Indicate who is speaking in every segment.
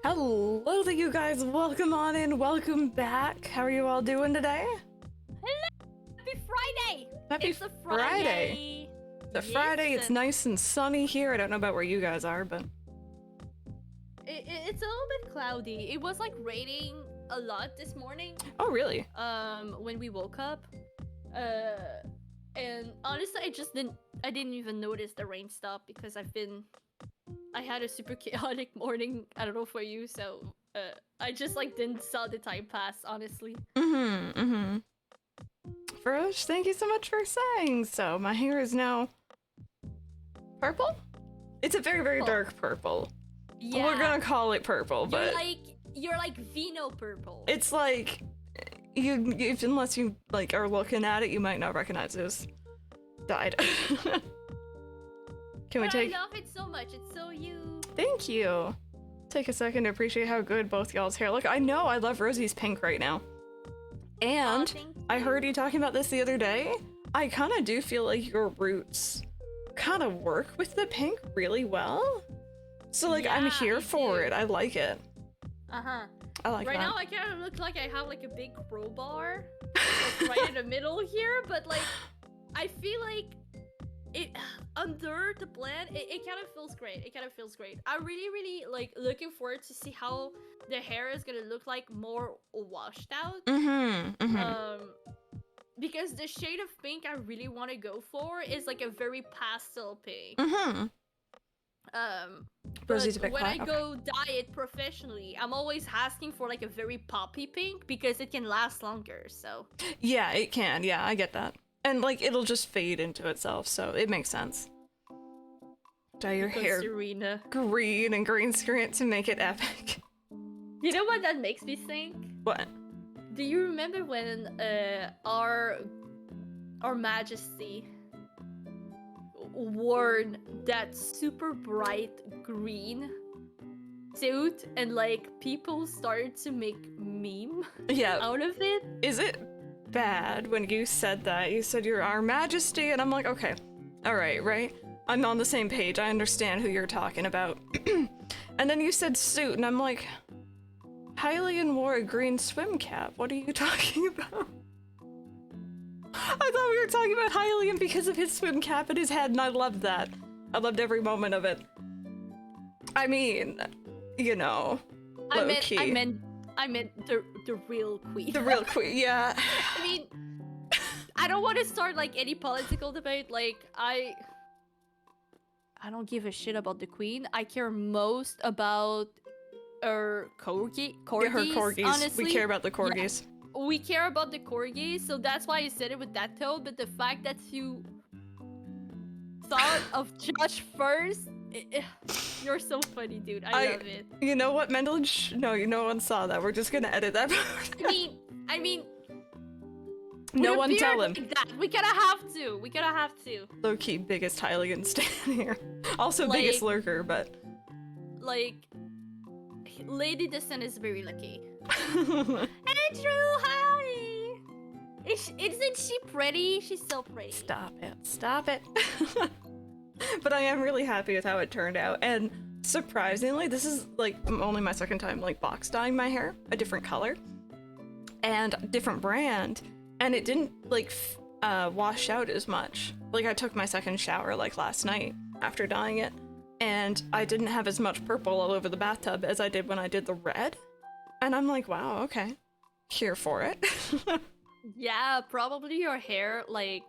Speaker 1: Hello to you guys, welcome on in, welcome back. How are you all doing today?
Speaker 2: Happy Friday!
Speaker 1: Happy
Speaker 2: It's a Friday!
Speaker 1: It's a Friday, it's nice and sunny here. I don't know about where you guys are, but...
Speaker 2: It's a little bit cloudy. It was like raining a lot this morning.
Speaker 1: Oh, really?
Speaker 2: When we woke up. And honestly, I didn't even notice the rain stop because I had a super chaotic morning. I don't know for you, so I just like didn't saw the time pass, honestly.
Speaker 1: Ferosh, thank you so much for saying so. My hair is now purple? It's a very, very dark purple.
Speaker 2: Yeah.
Speaker 1: We're gonna call it purple, but
Speaker 2: you're like vino purple.
Speaker 1: it's like unless you like are looking at it, you might not recognize it as dyed. Can we take?
Speaker 2: I love it so much. It's so you.
Speaker 1: Thank you. Take a second to appreciate how good both y'all's hair look. I know I love Rosie's pink right now. And I heard you talking about this the other day. I kind of do feel like your roots kind of work with the pink really well. So like, I'm here for it. I like it.
Speaker 2: Uh-huh.
Speaker 1: I like
Speaker 2: right
Speaker 1: that.
Speaker 2: now I kind of look like I have like a big crowbar like, right in the middle here, but like I feel like it under the blend, it kind of feels great. It kind of feels great. I'm really like looking forward to see how the hair is gonna look like more washed out. Because the shade of pink I really want to go for is like a very pastel pink.
Speaker 1: Rosie's a
Speaker 2: But
Speaker 1: bit
Speaker 2: when
Speaker 1: quiet.
Speaker 2: I go dye it professionally, I'm always asking for like a very poppy pink because it can last longer. So
Speaker 1: Yeah, it can. Yeah, I get that. And like, it'll just fade into itself, so it makes sense. Dye your hair
Speaker 2: Serena.
Speaker 1: green and green screen to make it epic.
Speaker 2: You know what that makes me think?
Speaker 1: What?
Speaker 2: Do you remember when our Majesty wore that super bright green suit and like people started to make meme out of it?
Speaker 1: Is it bad when you said that? You said you're Our Majesty, and I'm like, okay, all right? I'm on the same page. I understand who you're talking about. And then you said suit, and I'm like, Hylian wore a green swim cap. What are you talking about? I thought we were talking about Hylian because of his swim cap and his head, and I loved that. I loved every moment of it. I mean, you know, low-key.
Speaker 2: I meant the real queen.
Speaker 1: The real queen, yeah.
Speaker 2: I mean, I don't want to start like any political debate. Like I don't give a shit about the queen. I care most about her corgis.
Speaker 1: Yeah, her corgis.
Speaker 2: Honestly,
Speaker 1: we care about the corgis.
Speaker 2: Yeah. We care about the corgis, so that's why I said it with that tone. But the fact that you thought of Josh first, you're so funny, dude. I love it.
Speaker 1: You know what, Mendel? No, no one saw that. We're just gonna edit that part.
Speaker 2: I mean.
Speaker 1: No one tell him.
Speaker 2: Like that. We gotta have to.
Speaker 1: Low-key biggest Hylian stan here. Also
Speaker 2: like,
Speaker 1: biggest lurker, but...
Speaker 2: Like, Lady Descent is very lucky. Andrew, hi! Isn't she pretty? She's so pretty.
Speaker 1: Stop it. But I am really happy with how it turned out, and surprisingly, this is like only my second time like box dyeing my hair, a different color, and a different brand, and it didn't like wash out as much. Like I took my second shower like last night after dyeing it, and I didn't have as much purple all over the bathtub as I did when I did the red. And I'm like, wow, okay. Here for it.
Speaker 2: Yeah, probably your hair, like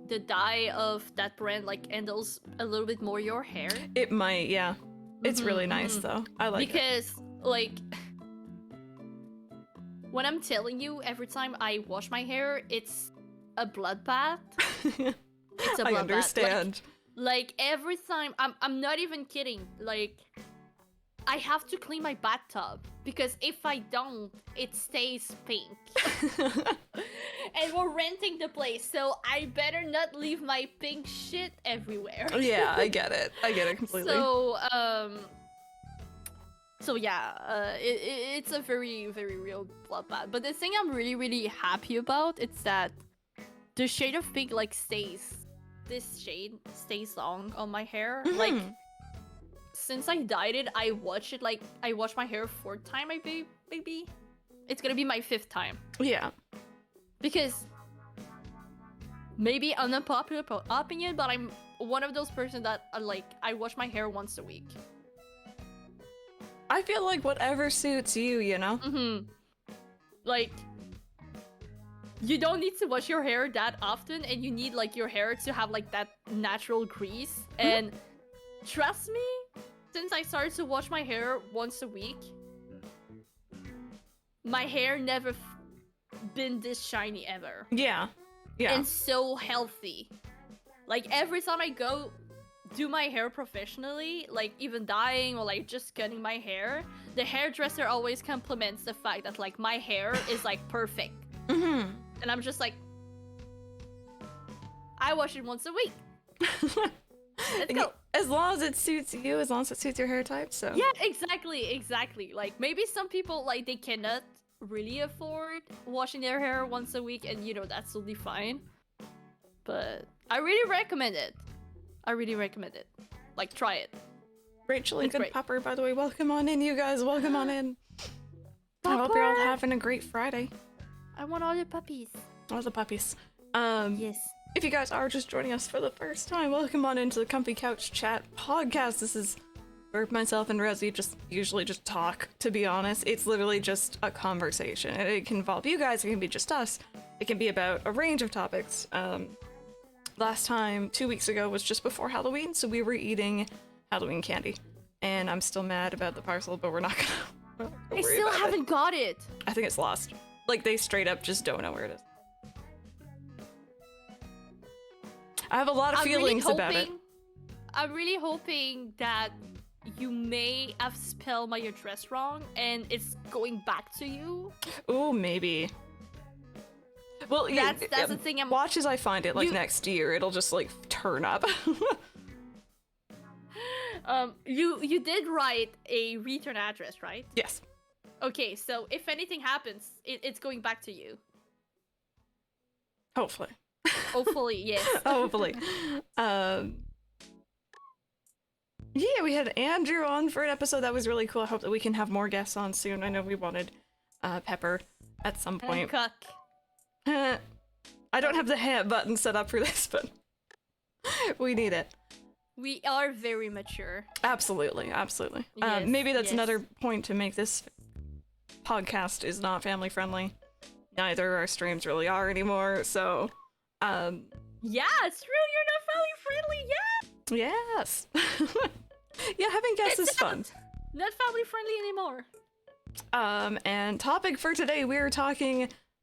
Speaker 2: the dye of that brand, like handles a little bit more your hair.
Speaker 1: It might, yeah. It's really nice, though. I like it.
Speaker 2: Because, like, when I'm telling you, every time I wash my hair, it's a bloodbath. It's a bloodbath.
Speaker 1: I understand.
Speaker 2: Like every time, I'm not even kidding. Like, I have to clean my bathtub because if I don't, it stays pink. And we're renting the place, so I better not leave my pink shit everywhere.
Speaker 1: Yeah, I get it. I get it completely.
Speaker 2: So yeah, it's a very, very real bloodbath. But the thing I'm really happy about is that the shade of pink like stays. This shade stays long on my hair. Like since I dyed it, I watch my hair 4th time, maybe. It's gonna be my 5th time.
Speaker 1: Yeah.
Speaker 2: Because maybe unpopular opinion, but I'm one of those person that I wash my hair once a week.
Speaker 1: I feel like whatever suits you, you know?
Speaker 2: Mm-hmm. Like, you don't need to wash your hair that often, and you need like your hair to have like that natural grease. And trust me, since I started to wash my hair once a week, my hair never been this shiny ever.
Speaker 1: Yeah. Yeah.
Speaker 2: And so healthy. Like every time I go do my hair professionally, like even dyeing or like just cutting my hair, the hairdresser always compliments the fact that like my hair is like perfect.
Speaker 1: Mm-hmm.
Speaker 2: And I'm just like, I wash it once a week. Let's go.
Speaker 1: As long as it suits you, as long as it suits your hair type, so.
Speaker 2: Yeah, exactly. Like maybe some people like they cannot really afford washing their hair once a week, and you know that's totally fine. But I really recommend it. Like, try it.
Speaker 1: Rachel and
Speaker 2: It's
Speaker 1: Good
Speaker 2: great.
Speaker 1: Pupper, by the way, welcome on in, you guys. Welcome on in. I hope you're all having a great Friday.
Speaker 2: I want all the puppies.
Speaker 1: All the puppies.
Speaker 2: Yes.
Speaker 1: If you guys are just joining us for the first time, welcome on into the Comfy Couch Chat podcast. This is where myself and Rosie usually just talk, to be honest. It's literally just a conversation. And it can involve you guys, it can be just us. It can be about a range of topics. Last time, 2 weeks ago, was just before Halloween, so we were eating Halloween candy. And I'm still mad about the parcel, but we're not gonna
Speaker 2: I still haven't got it.
Speaker 1: I think it's lost. Like, they straight up just don't know where it is. I have a lot of feelings about it.
Speaker 2: I'm really hoping that you may have spelled my address wrong and it's going back to you.
Speaker 1: Ooh, maybe. Well, yeah,
Speaker 2: That's the thing.
Speaker 1: Watch as I find it, like, next year. It'll just, like, turn up.
Speaker 2: You did write a return address, right?
Speaker 1: Yes.
Speaker 2: Okay, so if anything happens, it's going back to you.
Speaker 1: Hopefully.
Speaker 2: Hopefully, yes.
Speaker 1: Hopefully. Yeah, we had Andrew on for an episode that was really cool. I hope that we can have more guests on soon. I know we wanted Pepper at some point.
Speaker 2: Cuck.
Speaker 1: I don't have the hand button set up for this, but we need it.
Speaker 2: We are very mature.
Speaker 1: Absolutely.
Speaker 2: Yes,
Speaker 1: Maybe that's
Speaker 2: yes.
Speaker 1: another point to make. This podcast is not family friendly. Neither our streams really are anymore, so
Speaker 2: Yeah, it's true. You're not family friendly yet.
Speaker 1: yes. Yeah, having guests is fun.
Speaker 2: Not family friendly anymore.
Speaker 1: And topic for today, we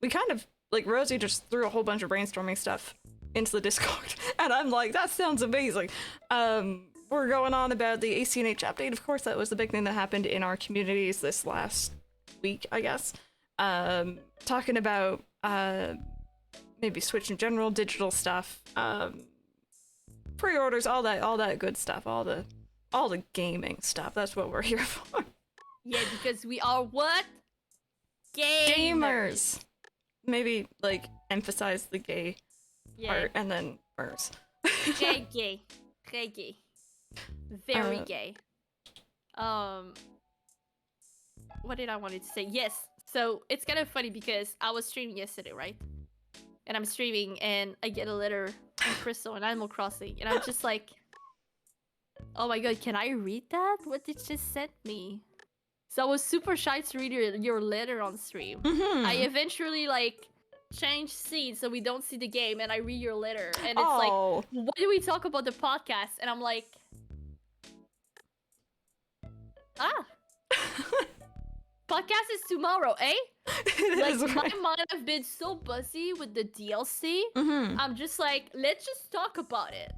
Speaker 1: kind of, like, Rosie just threw a whole bunch of brainstorming stuff into the Discord, and I'm like, that sounds amazing. We're going on about the ACNH update. Of course, that was the big thing that happened in our communities this last week, I guess. Talking about maybe Switch in general, digital stuff, pre-orders, all that good stuff, all the gaming stuff. That's what we're here for.
Speaker 2: Yeah, because we are what?
Speaker 1: Gamers. Maybe, like, emphasize the gay
Speaker 2: Yeah.
Speaker 1: part and then mers.
Speaker 2: Gay. Very gay. What did I wanted to say? Yes. So it's kind of funny because I was streaming yesterday, right? And I'm streaming and I get a letter from Crystal on Animal Crossing, and I'm just like, oh my god, can I read that? What did she send me? So I was super shy to read your letter on stream.
Speaker 1: Mm-hmm.
Speaker 2: I eventually like changed scenes so we don't see the game, and I read your letter, and it's
Speaker 1: Oh.
Speaker 2: like, what do we talk about the podcast? And I'm like, podcast is tomorrow, eh?
Speaker 1: It
Speaker 2: Like,
Speaker 1: is
Speaker 2: my
Speaker 1: right.
Speaker 2: mind have been so busy with the DLC.
Speaker 1: Mm-hmm.
Speaker 2: I'm just like, let's just talk about it.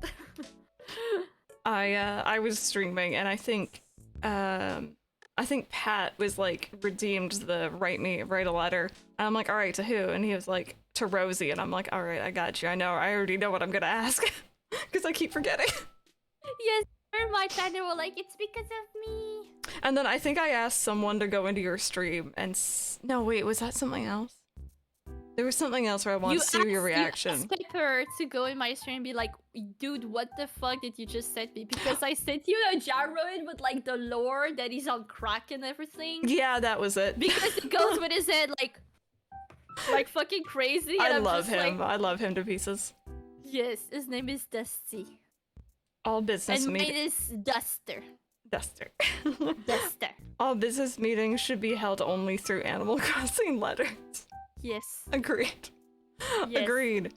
Speaker 1: I was streaming, and I think Pat was like redeemed the write a letter. And I'm like, all right, to who? And he was like, to Rosie. And I'm like, all right, I got you. I already know what I'm gonna ask because I keep forgetting.
Speaker 2: Yes, my chat, they were like, it's because of me.
Speaker 1: And then I think I asked someone to go into your stream and no, wait, was that something else? There was something else where I want to see your reaction.
Speaker 2: You asked Pepper to go in my stream and be like, dude, what the fuck did you just send me? Because I sent you a gyroid with like the lore that he's on crack and everything.
Speaker 1: Yeah, that was it.
Speaker 2: Because it goes with his head like fucking crazy. And
Speaker 1: I love him.
Speaker 2: Like,
Speaker 1: I love him to pieces.
Speaker 2: Yes, his name is Dusty.
Speaker 1: All business
Speaker 2: and mine
Speaker 1: meetings.
Speaker 2: is Duster.
Speaker 1: Duster.
Speaker 2: Duster.
Speaker 1: All business meetings should be held only through Animal Crossing letters.
Speaker 2: Yes.
Speaker 1: Agreed.
Speaker 2: Yes.
Speaker 1: Agreed.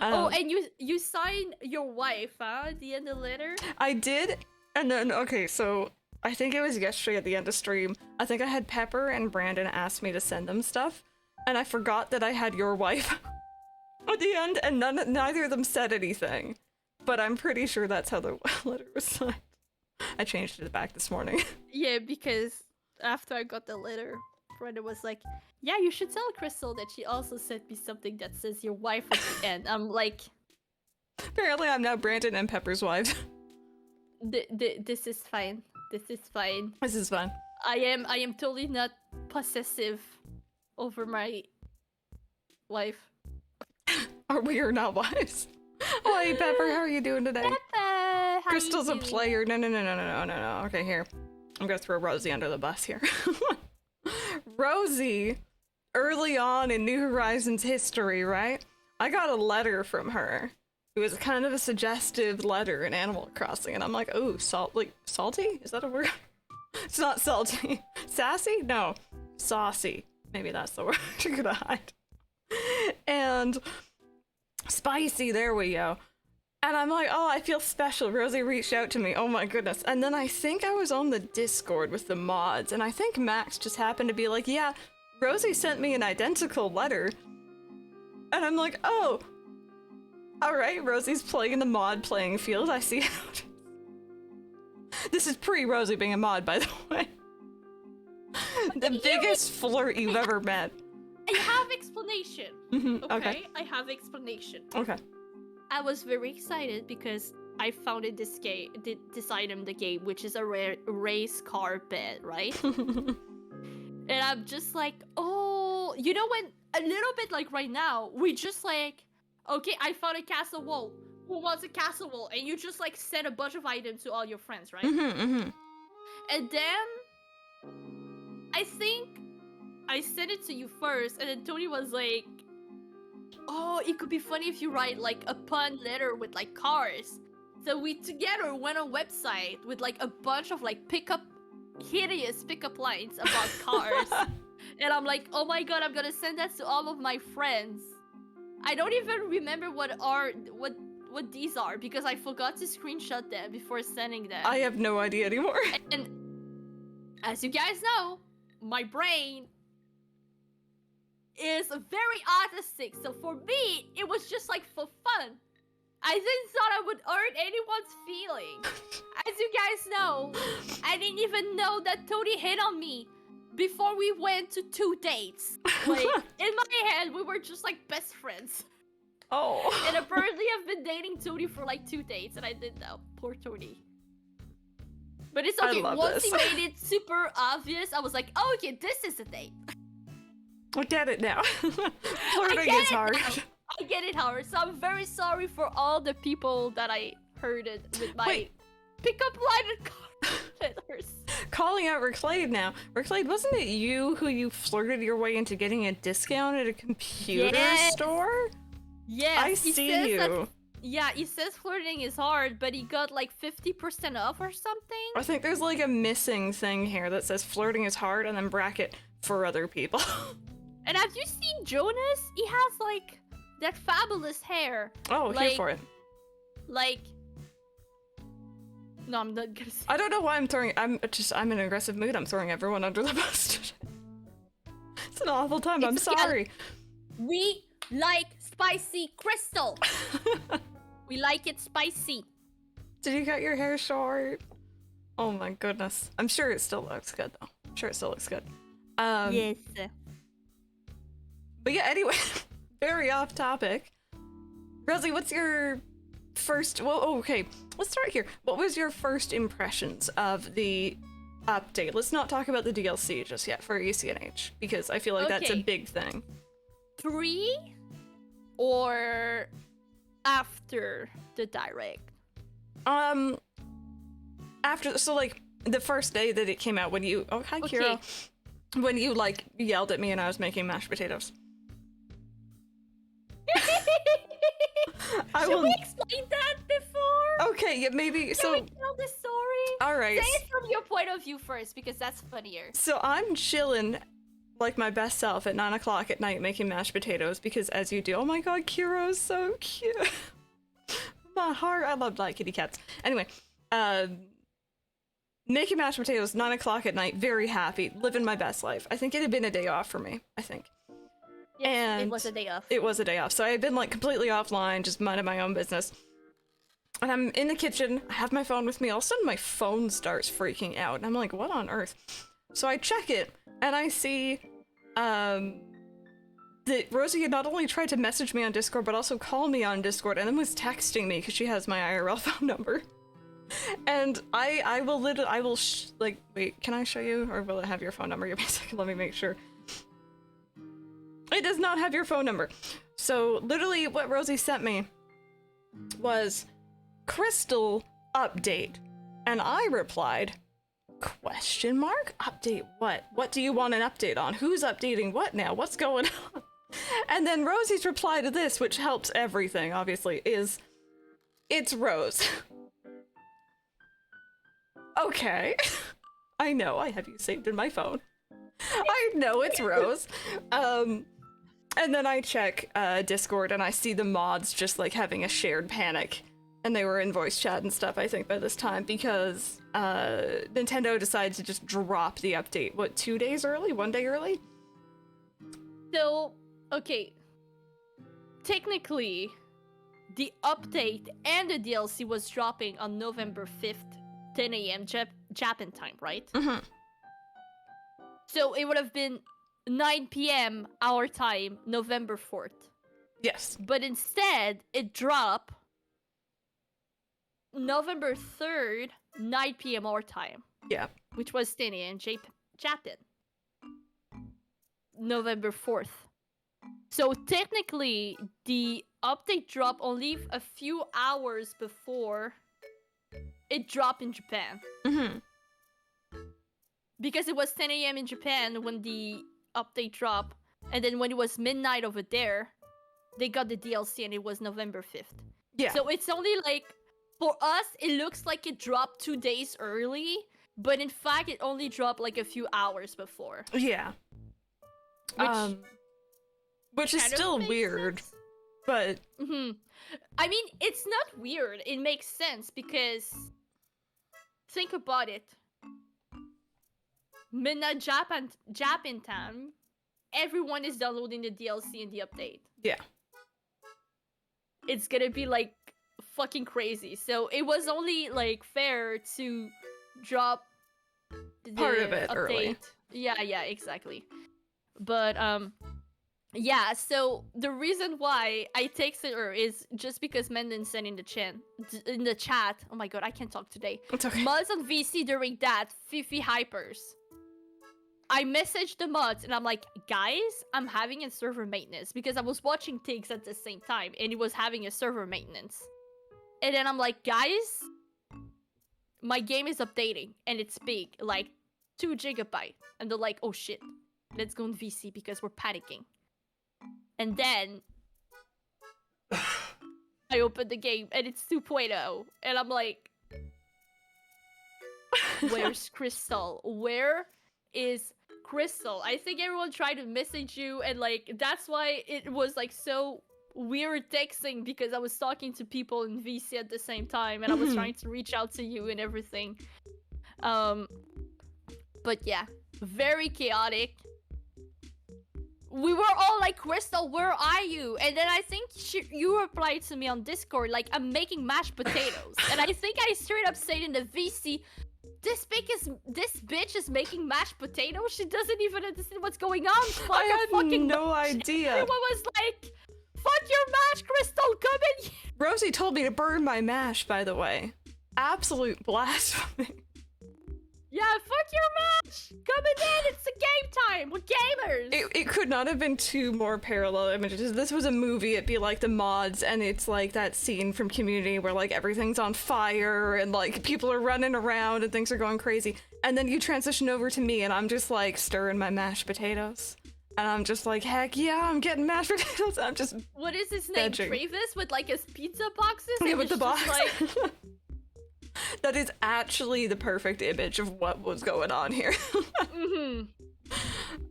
Speaker 2: Oh, and you signed your wife, huh? At the end of the letter?
Speaker 1: I did, and then, okay, so I think it was yesterday at the end of stream. I think I had Pepper and Brandon ask me to send them stuff, and I forgot that I had your wife at the end, and neither of them said anything. But I'm pretty sure that's how the letter was signed. I changed it back this morning.
Speaker 2: Yeah, because after I got the letter, Brandon was like, yeah, you should tell Crystal that she also sent me something that says your wife at the end. I'm like...
Speaker 1: Apparently I'm now Brandon and Pepper's wife.
Speaker 2: This is fine. This is fine.
Speaker 1: This is fun.
Speaker 2: I am totally not possessive over my wife.
Speaker 1: We are not wives. Oh, hey, Pepper, how are you doing today?
Speaker 2: Pepper,
Speaker 1: Crystal's a player. No. Okay, here. I'm gonna throw Rosie under the bus here. Rosie, early on in New Horizons history, right? I got a letter from her. It was kind of a suggestive letter in Animal Crossing, and I'm like, oh, salty? Is that a word? It's not salty. Sassy? No. Saucy. Maybe that's the word you're gonna hide. And spicy, there we go. And I'm like, oh, I feel special. Rosie reached out to me. Oh my goodness. And then I think I was on the Discord with the mods, and I think Max just happened to be like, yeah, Rosie sent me an identical letter. And I'm like, oh, all right, Rosie's playing in the mod playing field. I see how it is. This is pre-Rosie being a mod, by the way. The biggest flirt you've ever met.
Speaker 2: I have explanation. Okay, I have explanation.
Speaker 1: Okay.
Speaker 2: I was very excited because I found in this item the game, which is a race car bed, right? And I'm just like, oh, you know, when a little bit like right now, we just like, okay, I found a castle wall. Who wants a castle wall? And you just like send a bunch of items to all your friends, right? And then I think I sent it to you first, and then Tony was like, oh, it could be funny if you write like a pun letter with like cars. So we together went on website with like a bunch of like hideous pickup lines about cars. And I'm like, oh my god, I'm gonna send that to all of my friends. I don't even remember what these are because I forgot to screenshot them before sending them.
Speaker 1: I have no idea anymore.
Speaker 2: And as you guys know, my brain is very artistic, so for me, it was just like for fun. I didn't thought I would hurt anyone's feeling. As you guys know, I didn't even know that Tony hit on me before we went to 2 dates. Like, in my head, we were just like best friends.
Speaker 1: Oh.
Speaker 2: And apparently I've been dating Tony for like 2 dates, and I didn't know. Poor Tony. But it's okay, once he made it super obvious, I was like, oh, okay, this is a date.
Speaker 1: I get it now. Flirting is hard.
Speaker 2: I get it, Howard. So I'm very sorry for all the people that I hurted with my pickup line and car letters.
Speaker 1: Calling out Reclade now. Reclade, wasn't it you who flirted your way into getting a discount at a computer store?
Speaker 2: Yes.
Speaker 1: I see you.
Speaker 2: Yeah, he says flirting is hard, but he got like 50% off or something.
Speaker 1: I think there's like a missing thing here that says flirting is hard and then bracket for other people.
Speaker 2: And have you seen Jonas? He has like that fabulous hair.
Speaker 1: Oh, like, here for it.
Speaker 2: Like, no, I'm not gonna say.
Speaker 1: I don't know why I'm in an aggressive mood. I'm throwing everyone under the bus today. It's an awful time. I'm sorry.
Speaker 2: We like spicy Crystal. We like it spicy.
Speaker 1: Did you cut your hair short? Oh my goodness. I'm sure it still looks good though. I'm sure it still looks good.
Speaker 2: Yes.
Speaker 1: But yeah, anyway, very off topic. Rosie, what's your first... Well, okay, let's start here. What was your first impressions of the update? Let's not talk about the DLC just yet for ACNH, because I feel like that's a big thing.
Speaker 2: pre or after the direct?
Speaker 1: After, so like the first day that it came out, when you, oh hi Kira, when you like yelled at me and I was making mashed potatoes.
Speaker 2: Should we explain that before?
Speaker 1: Okay, yeah, maybe.
Speaker 2: Can
Speaker 1: So
Speaker 2: we tell the story?
Speaker 1: all right.
Speaker 2: Say it from your point of view first, because that's funnier.
Speaker 1: So I'm chilling like my best self at 9 o'clock at night making mashed potatoes because, as you do, oh my god, Kiro's so cute. My heart, I love like kitty cats. Anyway, making mashed potatoes 9 o'clock at night, very happy, living my best life. I think it had been a day off for me, I think.
Speaker 2: Yes,
Speaker 1: And
Speaker 2: it was a day off.
Speaker 1: It was a day off, so I had been like completely offline, just minding my own business. And I'm in the kitchen, I have my phone with me, all of a sudden my phone starts freaking out, and I'm like, what on earth? So I check it, and I see that Rosie had not only tried to message me on Discord, but also call me on Discord, and then was texting me because she has my IRL phone number. And I will like, wait, can I show you, or will it have your phone number? Give me a second, let me make sure. It does not have your phone number. So literally what Rosie sent me was Crystal update. And I replied, question mark? Update what? What do you want an update on? Who's updating what now? What's going on? And then Rosie's reply to this, which helps everything, obviously, is, it's Rose. Okay. I know, I have you saved in my phone. I know it's Rose. And then I check Discord and I see the mods just like having a shared panic. And they were in voice chat and stuff, I think, by this time, because Nintendo decided to just drop the update, what, 2 days early? 1 day early?
Speaker 2: So, okay. Technically, the update and the DLC was dropping on November 5th, 10 a.m. Japan time, right?
Speaker 1: Mm-hmm.
Speaker 2: So it would have been 9 p.m. our time, November 4th.
Speaker 1: Yes.
Speaker 2: But instead, it dropped November 3rd, 9 p.m. our time.
Speaker 1: Yeah.
Speaker 2: Which was 10 a.m. Japan. November 4th. So technically, the update dropped only a few hours before it dropped in Japan.
Speaker 1: Mm-hmm.
Speaker 2: Because it was 10 a.m. in Japan when the update dropped, and then when it was midnight over there, they got the DLC and it was November 5th.
Speaker 1: Yeah.
Speaker 2: So it's only like, for us, it looks like it dropped 2 days early, but in fact, it only dropped like a few hours before.
Speaker 1: Yeah. Which is still weird,
Speaker 2: sense.
Speaker 1: but...
Speaker 2: Mm-hmm. I mean, it's not weird. It makes sense because, think about it. Midnight Japan time, everyone is downloading the DLC and the update.
Speaker 1: Yeah.
Speaker 2: It's gonna be like fucking crazy. So it was only like fair to drop the
Speaker 1: part of it
Speaker 2: update.
Speaker 1: early.
Speaker 2: Yeah, exactly. But yeah, so the reason why I texted her is just because Mendon said in the chat, oh my god, I can't talk today.
Speaker 1: It's okay.
Speaker 2: Mods on VC during that, Fifi Hypers. I messaged the mods and I'm like, guys, I'm having a server maintenance because I was watching Tiggs at the same time and it was having a server maintenance. And then I'm like, guys, my game is updating and it's big, like 2 GB. And they're like, oh shit, let's go on VC because we're panicking. And then I opened the game and it's 2.0 and I'm like, where's Crystal? Where is Crystal? I think everyone tried to message you and like that's why it was like so weird texting, because I was talking to people in VC at the same time and I was trying to reach out to you and everything. But yeah, very chaotic. We were all like, Crystal, where are you? And then I think you replied to me on Discord like, I'm making mashed potatoes. And I think I straight up said in the VC, this bitch is making mashed potatoes? She doesn't even understand what's going on. Fuck,
Speaker 1: I had
Speaker 2: fucking
Speaker 1: no idea.
Speaker 2: Everyone was like, fuck your mash, Crystal, come in here.
Speaker 1: Rosie told me to burn my mash, by the way. Absolute blasphemy.
Speaker 2: Yeah, fuck your mash. Come in, it's a game time. We're gamers.
Speaker 1: It could not have been two more parallel images. If this was a movie, it'd be like the mods, and it's like that scene from Community where like everything's on fire and like people are running around and things are going crazy. And then you transition over to me and I'm just like stirring my mashed potatoes. And I'm just like, heck yeah, I'm getting mashed potatoes. I'm just
Speaker 2: What is his name?
Speaker 1: vegging.
Speaker 2: Travis with like his pizza boxes?
Speaker 1: Yeah,
Speaker 2: and
Speaker 1: with the
Speaker 2: it's just
Speaker 1: box.
Speaker 2: like-
Speaker 1: That is actually the perfect image of what was going on here.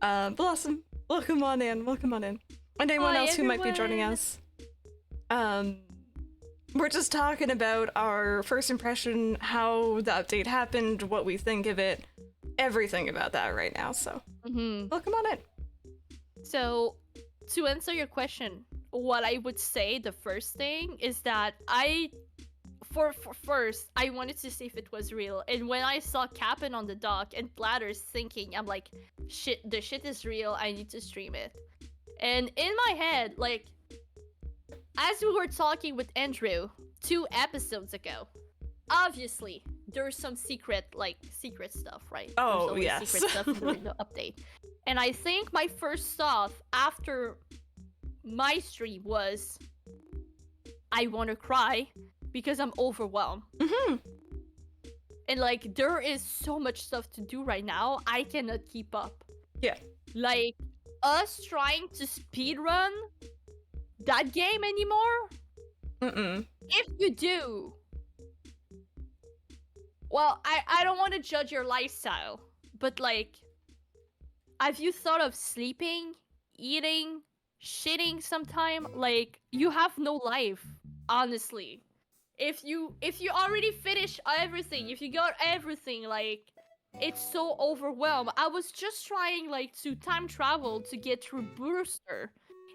Speaker 1: Blossom, welcome on in. And anyone
Speaker 2: Hi,
Speaker 1: else who might be joining
Speaker 2: everyone.
Speaker 1: us. We're just talking about our first impression, how the update happened, what we think of it, everything about that right now. So, welcome on in.
Speaker 2: So, to answer your question, what I would say the first thing is that for first, I wanted to see if it was real. And when I saw Cap'n on the dock and Bladders sinking, I'm like, shit, the shit is real. I need to stream it. And in my head, like, as we were talking with Andrew 2 episodes ago, obviously, there's some secret stuff, right?
Speaker 1: Oh,
Speaker 2: there's always
Speaker 1: yes.
Speaker 2: secret stuff in the update. And I think my first thought after my stream was, I want to cry because I'm overwhelmed. And like, there is so much stuff to do right now, I cannot keep up.
Speaker 1: Yeah.
Speaker 2: Like, us trying to speedrun that game anymore? If you do, well, I don't want to judge your lifestyle, but like, have you thought of sleeping, eating, shitting sometime? Like, you have no life, honestly. If you already finished everything, if you got everything, like, it's so overwhelmed. I was just trying like to time travel to get through Brewster,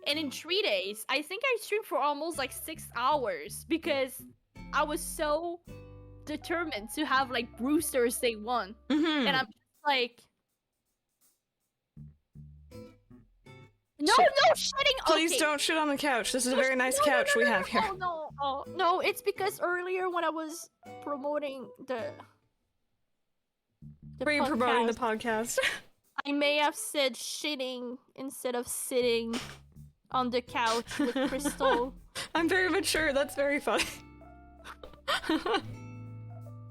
Speaker 2: and in 3 days, I think I streamed for almost like 6 hours because I was so determined to have like Brewster's day 1. And I'm just like, no, shitting.
Speaker 1: Please
Speaker 2: okay.
Speaker 1: don't shit on the couch. This is a very nice couch we have here.
Speaker 2: No, it's because earlier when I was promoting the
Speaker 1: Were you promoting the
Speaker 2: podcast,
Speaker 1: podcast?
Speaker 2: I may have said shitting instead of sitting on the couch with Crystal.
Speaker 1: I'm very mature. That's very funny.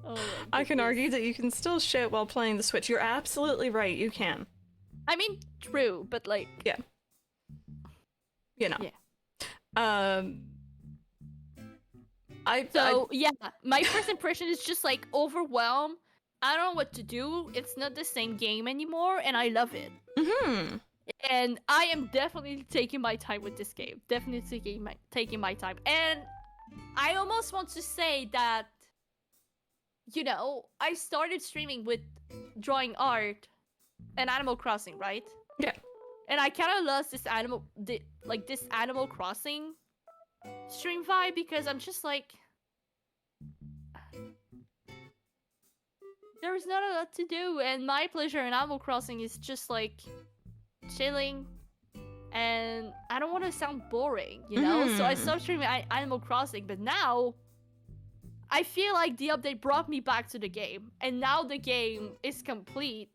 Speaker 2: Oh,
Speaker 1: I can argue that you can still shit while playing the Switch. You're absolutely right. You can.
Speaker 2: I mean, true, but like,
Speaker 1: Yeah. You know.
Speaker 2: Yeah. Yeah, my first impression is just like overwhelmed. I don't know what to do. It's not the same game anymore, and I love it. And I am definitely taking my time with this game. Definitely taking my time. And I almost want to say that, you know, I started streaming with drawing art and Animal Crossing, right?
Speaker 1: Yeah.
Speaker 2: And I kind of lost this Animal Crossing stream vibe because I'm just like, there's not a lot to do, and my pleasure in Animal Crossing is just like chilling, and I don't want to sound boring, you know? So I stopped streaming Animal Crossing, but now I feel like the update brought me back to the game, and now the game is complete.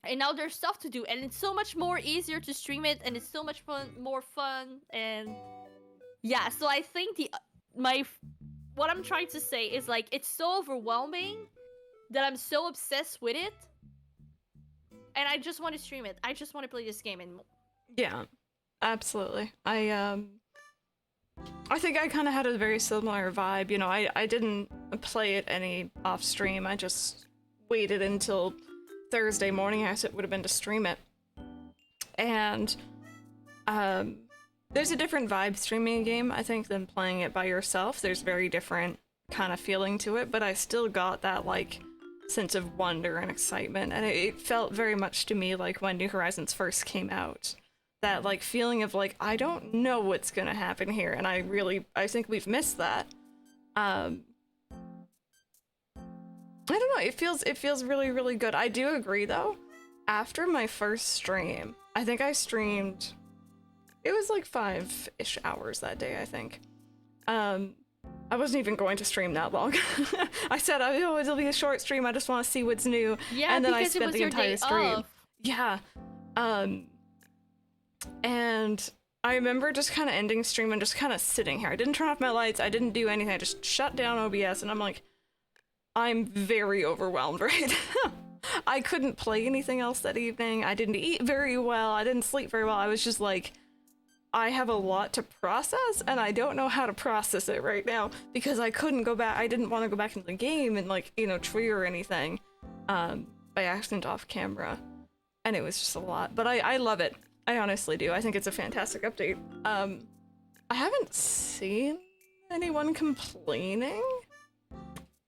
Speaker 2: And now there's stuff to do, and it's so much more easier to stream it, and it's so much more fun, and yeah. So I think what I'm trying to say is like, it's so overwhelming that I'm so obsessed with it, and I just want to stream it. I just want to play this game and
Speaker 1: Yeah, absolutely. I think I kind of had a very similar vibe. You know, I didn't play it any off stream. I just waited until Thursday morning, I guess it would have been, to stream it. And there's a different vibe streaming a game, I think, than playing it by yourself. There's very different kind of feeling to it, but I still got that like sense of wonder and excitement, and it felt very much to me like when New Horizons first came out. That like feeling of like, I don't know what's gonna happen here, and I think we've missed that. I don't know, it feels really, really good. I do agree though, after my first stream, I think I streamed, it was like 5-ish hours that day, I think. I wasn't even going to stream that long. I said, oh, it'll be a short stream. I just want to see what's new.
Speaker 2: Yeah,
Speaker 1: and then I
Speaker 2: because it
Speaker 1: spent
Speaker 2: was
Speaker 1: the
Speaker 2: your
Speaker 1: entire
Speaker 2: day
Speaker 1: stream.
Speaker 2: off.
Speaker 1: Yeah. And I remember just kind of ending stream and just kind of sitting here. I didn't turn off my lights. I didn't do anything. I just shut down OBS, and I'm like, I'm very overwhelmed right now. I couldn't play anything else that evening. I didn't eat very well. I didn't sleep very well. I was just like, I have a lot to process, and I don't know how to process it right now because I couldn't go back. I didn't want to go back into the game and, like, you know, trigger anything by accident off camera. And it was just a lot. But I love it. I honestly do. I think it's a fantastic update. I haven't seen anyone complaining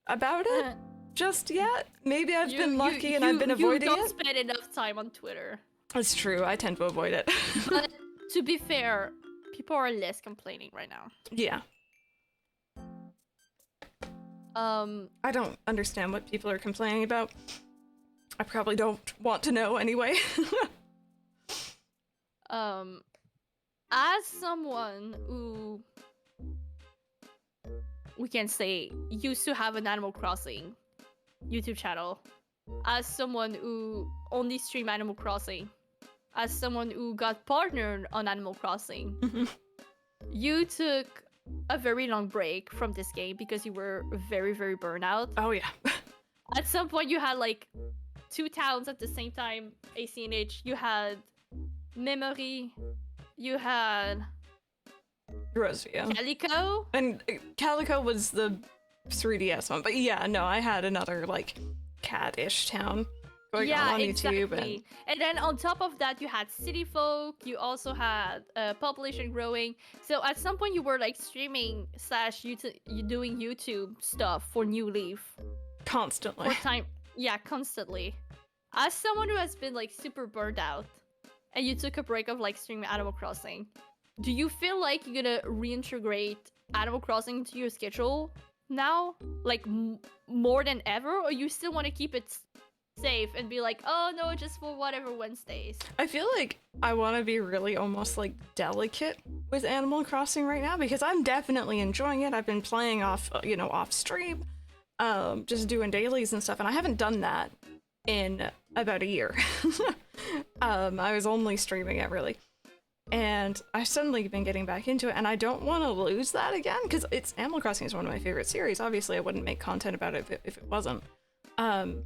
Speaker 1: about it just yet. Maybe I've been lucky and I've been avoiding it.
Speaker 2: You don't spend enough time on Twitter.
Speaker 1: It's true. I tend to avoid it.
Speaker 2: But to be fair, people are less complaining right now.
Speaker 1: Yeah. I don't understand what people are complaining about. I probably don't want to know anyway.
Speaker 2: As someone who, we can say, used to have an Animal Crossing YouTube channel, as someone who only stream Animal Crossing, as someone who got partnered on Animal Crossing, you took a very long break from this game because you were very, very burnt out.
Speaker 1: Oh yeah.
Speaker 2: At some point you had like 2 towns at the same time, ACNH, you had Memory, you had
Speaker 1: Rosevia.
Speaker 2: Calico.
Speaker 1: And Calico was the 3DS one, but yeah, no, I had another, like, cat-ish town going on YouTube.
Speaker 2: And then on top of that, you had City Folk, you also had population growing. So at some point you were, like, streaming / YouTube, you doing YouTube stuff for New Leaf.
Speaker 1: Constantly.
Speaker 2: Yeah, constantly. As someone who has been, like, super burned out, and you took a break of, like, streaming Animal Crossing, do you feel like you're gonna reintegrate Animal Crossing into your schedule now? Like, more than ever? Or you still want to keep it safe and be like, oh no, just for whatever Wednesdays?
Speaker 1: I feel like I want to be really almost, like, delicate with Animal Crossing right now, because I'm definitely enjoying it. I've been playing off, you know, off stream, just doing dailies and stuff, and I haven't done that in about a year. I was only streaming it, really. And I've suddenly been getting back into it, and I don't want to lose that again, because Animal Crossing is one of my favorite series. Obviously, I wouldn't make content about it if it wasn't. And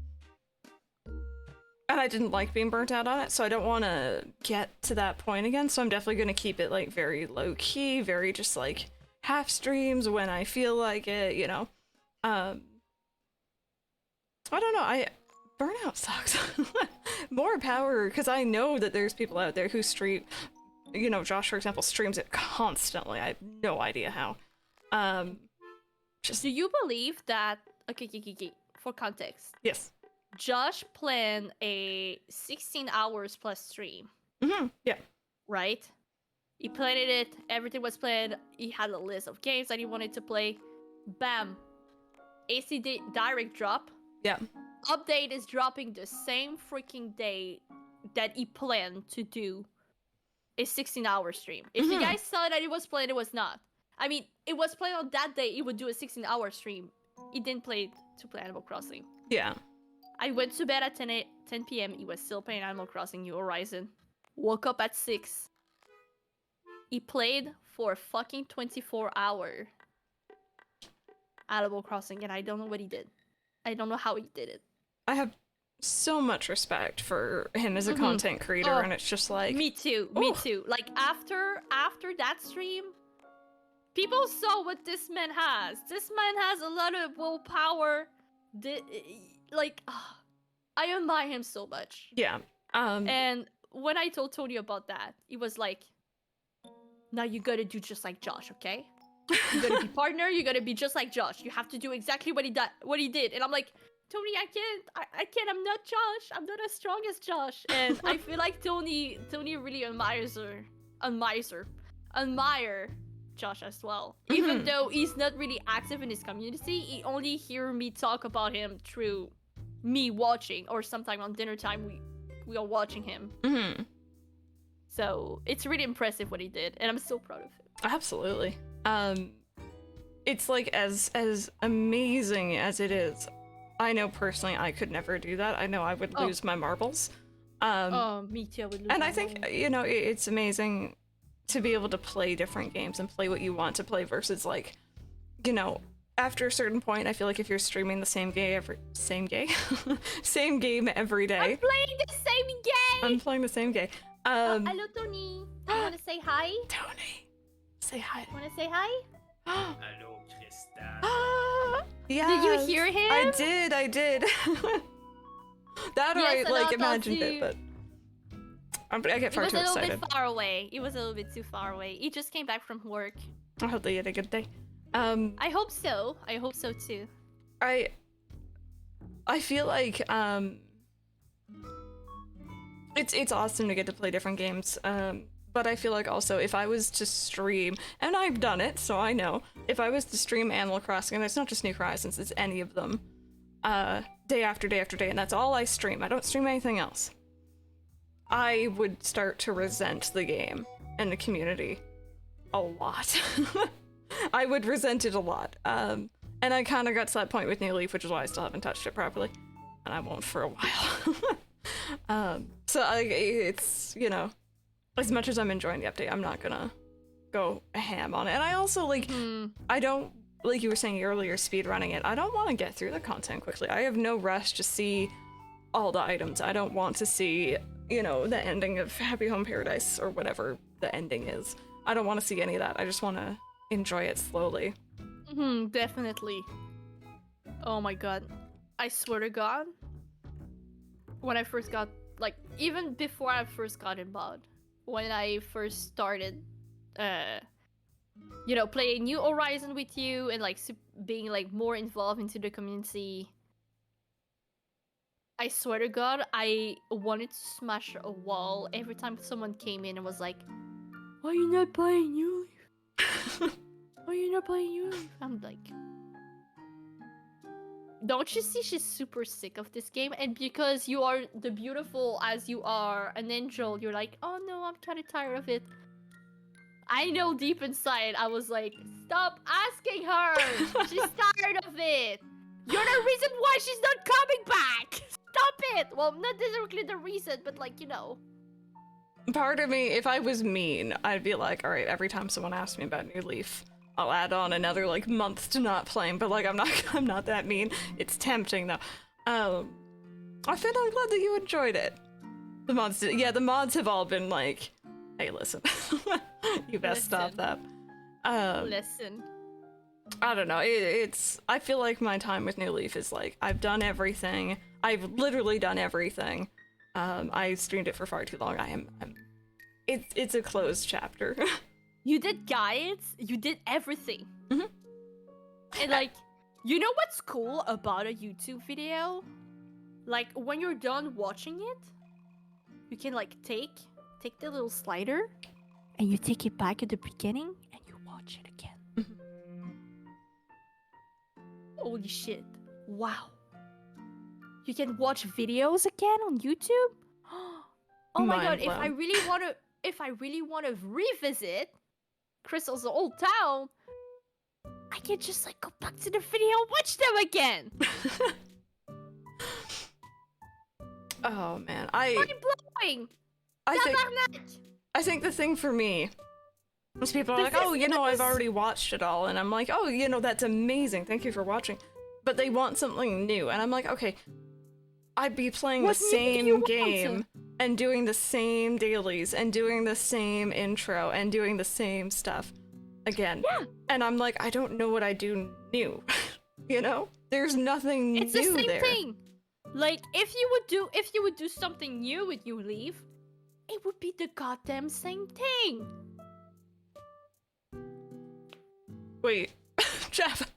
Speaker 1: I didn't like being burnt out on it, so I don't want to get to that point again, so I'm definitely going to keep it, like, very low-key, very just, like, half streams when I feel like it, you know? I don't know, burnout sucks. More power, because I know that there's people out there who stream, you know, Josh, for example, streams it constantly. I have no idea how.
Speaker 2: Do you believe that, okay, for context,
Speaker 1: yes,
Speaker 2: Josh planned a 16 hours plus stream?
Speaker 1: Yeah.
Speaker 2: Right? He planned it, everything was planned, he had a list of games that he wanted to play. Bam! AC Direct drop.
Speaker 1: Yeah.
Speaker 2: Update is dropping the same freaking day that he planned to do a 16-hour stream. If you guys saw that it was planned, it was not. I mean, it was planned on that day he would do a 16-hour stream. He didn't play Animal Crossing.
Speaker 1: Yeah.
Speaker 2: I went to bed at 10 p.m. He was still playing Animal Crossing New Horizon. Woke up at 6. He played for a fucking 24-hour Animal Crossing, and I don't know what he did. I don't know how he did it.
Speaker 1: I have so much respect for him as a content creator, and it's just like...
Speaker 2: Me too. Like, after that stream, people saw what this man has. This man has a lot of willpower. I admire him so much.
Speaker 1: Yeah.
Speaker 2: And when I told Tony about that, he was like, now you gotta do just like Josh, okay? You gotta be partner, you gotta be just like Josh. You have to do exactly what he did. And I'm like, Tony, I can't, I'm not Josh. I'm not as strong as Josh. And I feel like Tony really admire Josh as well. Even though he's not really active in his community, he only hear me talk about him through me watching, or sometime on dinner time we are watching him. So it's really impressive what he did, and I'm so proud of him.
Speaker 1: Absolutely. it's like as amazing as it is. I know personally I could never do that. I know I would lose my marbles.
Speaker 2: Me too. I would lose
Speaker 1: And
Speaker 2: my
Speaker 1: I think,
Speaker 2: marbles.
Speaker 1: you know, it's amazing to be able to play different games and play what you want to play versus like, you know, after a certain point, I feel like if you're streaming the same game same game every day.
Speaker 2: I'm playing the same game.
Speaker 1: I'm playing the same game.
Speaker 2: Hello, Tony. You wanna say hi?
Speaker 1: Tony, say hi.
Speaker 2: Wanna say hi?
Speaker 3: Hello, Krista.
Speaker 1: Yeah.
Speaker 2: Did you hear him?
Speaker 1: I did. That or
Speaker 2: Yes,
Speaker 1: I like
Speaker 2: hello,
Speaker 1: imagined
Speaker 2: Tony.
Speaker 1: it, but I get
Speaker 2: It
Speaker 1: far
Speaker 2: was
Speaker 1: too
Speaker 2: a little
Speaker 1: excited.
Speaker 2: bit far away. It was a little bit too far away. He just came back from work.
Speaker 1: I hope they had a good day.
Speaker 2: I hope so. I hope so too.
Speaker 1: I feel like it's awesome to get to play different games. But I feel like also if I was to stream, and I've done it, so I know, if I was to stream Animal Crossing, and it's not just New Horizons, it's any of them, day after day after day, and that's all I stream. I don't stream anything else. I would start to resent the game and the community a lot. I would resent it a lot. And I kind of got to that point with New Leaf, which is why I still haven't touched it properly. And I won't for a while. So it's, you know, as much as I'm enjoying the update, I'm not gonna go ham on it. And I also, like, I don't, like you were saying earlier, speedrunning it. I don't want to get through the content quickly. I have no rush to see all the items. I don't want to see, you know, the ending of Happy Home Paradise or whatever the ending is. I don't want to see any of that. I just want to enjoy it slowly.
Speaker 2: Definitely. Oh my god. I swear to god. When I first got, like, even before I first got in mod, when I first started, you know, playing New Horizon with you and, like, being, like, more involved into the community, I swear to god, I wanted to smash a wall every time someone came in and was like, "Why are you not playing New Leaf? Why are you not playing New Leaf?" I'm like, don't you see she's super sick of this game? And because you are the beautiful as you are, an angel, you're like, "Oh no, I'm kind of tired of it." I know deep inside, I was like, stop asking her! She's tired of it! You're the reason why she's not coming back! Stop it! Well, not exactly the reason, but, like, you know.
Speaker 1: Part of me, if I was mean, I'd be like, all right, every time someone asks me about New Leaf, I'll add on another, like, month to not playing, but, like, I'm not that mean. It's tempting, though. I feel I'm glad that you enjoyed it. The mods did, yeah, the mods have all been like, hey, listen, you best stop that.
Speaker 2: Listen.
Speaker 1: I don't know, I feel like my time with New Leaf is like, I've done everything. I've literally done everything. I streamed it for far too long. It's a closed chapter.
Speaker 2: You did guides, you did everything.
Speaker 1: Mhm.
Speaker 2: And, like, you know what's cool about a YouTube video? Like, when you're done watching it, you can, like, take the little slider and you take it back at the beginning and you watch it again. Holy shit. Wow. You can watch videos again on YouTube? Oh my god,
Speaker 1: Mind blown.
Speaker 2: if I really want to revisit Crystal's Old Town, I can just, like, go back to the video and watch them again.
Speaker 1: Oh man,
Speaker 2: Mind blowing.
Speaker 1: I think the thing for me is people are like, oh, you know, I've already watched it all, and I'm like, oh, you know, that's amazing, thank you for watching, but they want something new, and I'm like, okay, I'd be playing
Speaker 2: What
Speaker 1: the
Speaker 2: new do you
Speaker 1: same
Speaker 2: want?
Speaker 1: game and doing the same dailies and doing the same intro and doing the same stuff again.
Speaker 2: Yeah.
Speaker 1: And I'm like, I don't know what I do new. You know? There's nothing
Speaker 2: It's
Speaker 1: new
Speaker 2: the same
Speaker 1: there.
Speaker 2: thing. Like, if you would do something new with New Leaf, it would be the goddamn same thing.
Speaker 1: Wait, Jeff.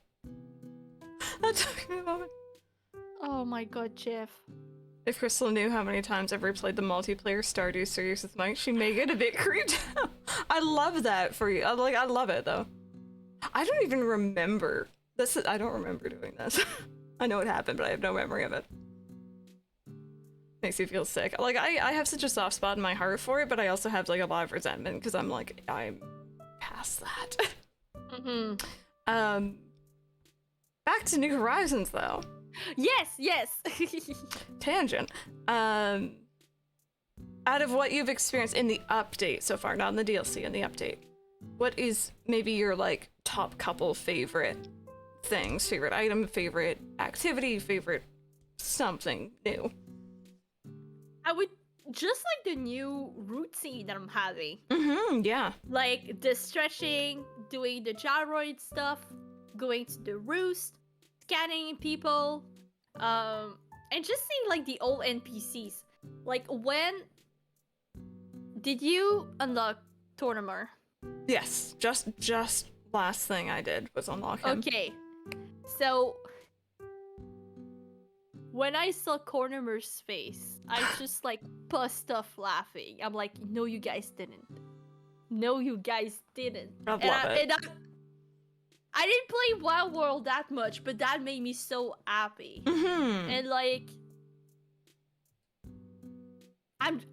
Speaker 1: That took me a moment.
Speaker 2: Oh my god, Jeff.
Speaker 1: If Crystal knew how many times I've replayed the multiplayer Stardew series with Mike, she may get a bit creeped out. I love that for you. I love it though. I don't even remember. I don't remember doing this. I know it happened, but I have no memory of it. Makes me feel sick. Like, I have such a soft spot in my heart for it, but I also have, like, a lot of resentment because I'm like, I'm past that. Um, back to New Horizons though.
Speaker 2: Yes.
Speaker 1: Tangent. Out of what you've experienced in the update so far, not in the DLC, in the update, what is maybe your like top couple favorite things, favorite item, favorite activity, favorite something new?
Speaker 2: I would just like the new routine that I'm having.
Speaker 1: Yeah.
Speaker 2: Like the stretching, doing the gyroid stuff, going to the roost, scanning people, and just seeing like the old NPCs. Like when did you unlock Tortimer?
Speaker 1: Yes. Just last thing I did was unlock him.
Speaker 2: Okay. So when I saw Cornimer's face, I just like bust off laughing. I'm like, no, you guys didn't. No, you guys didn't.
Speaker 1: I love it.
Speaker 2: I didn't play Wild World that much, but that made me so happy. And like,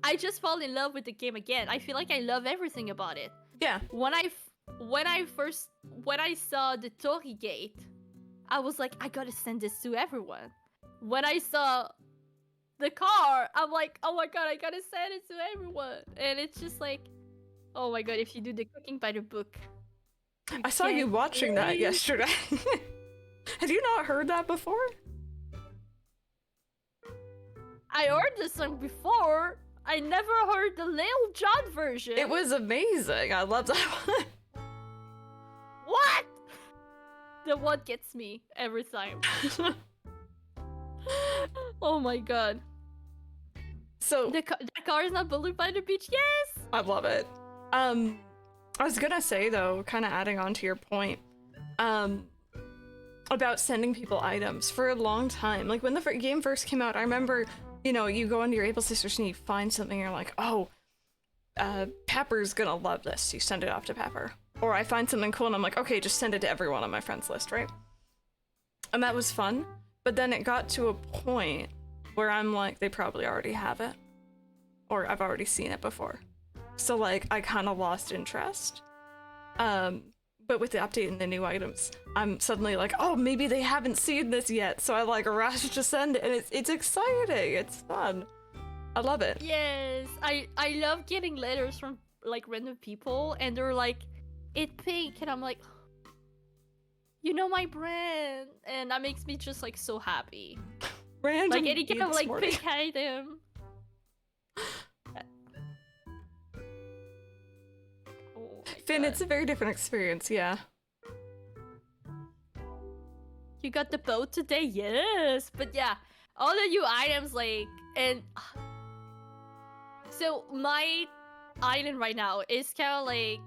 Speaker 2: I just fall in love with the game again. I feel like I love everything about it.
Speaker 1: Yeah.
Speaker 2: When I saw the Tori Gate, I was like, I gotta send this to everyone. When I saw the car, I'm like, oh my god, I gotta send it to everyone. And it's just like, oh my god, if you do the cooking by the book.
Speaker 1: I saw you watching that yesterday. Had you not heard that before?
Speaker 2: I heard this song before. I never heard the Lil Jon version.
Speaker 1: It was amazing. I love that one.
Speaker 2: What? The one gets me every time. Oh my god.
Speaker 1: So
Speaker 2: The car is not bullied by the beach. Yes.
Speaker 1: I love it. I was gonna say though, kind of adding on to your point, about sending people items for a long time. Like when the game first came out, I remember, you know, you go into your Able Sisters and you find something, and you're like, oh, Pepper's gonna love this. You send it off to Pepper. Or I find something cool and I'm like, okay, just send it to everyone on my friends list, right? And that was fun. But then it got to a point where I'm like, they probably already have it. Or I've already seen it before. So like, I kind of lost interest. But with the update and the new items, I'm suddenly like, oh, maybe they haven't seen this yet. So I like rush to send it, and it's exciting. It's fun. I love it.
Speaker 2: Yes. I love getting letters from like random people, and they're like, it's pink, and I'm like, you know my brand, and that makes me just like so happy.
Speaker 1: Random
Speaker 2: Like any kind of like
Speaker 1: morning.
Speaker 2: pink item. Oh my
Speaker 1: Finn,
Speaker 2: God.
Speaker 1: it's a very different experience, yeah.
Speaker 2: You got the boat today? Yes. But yeah, all the new items, like, and so my island right now is kind of like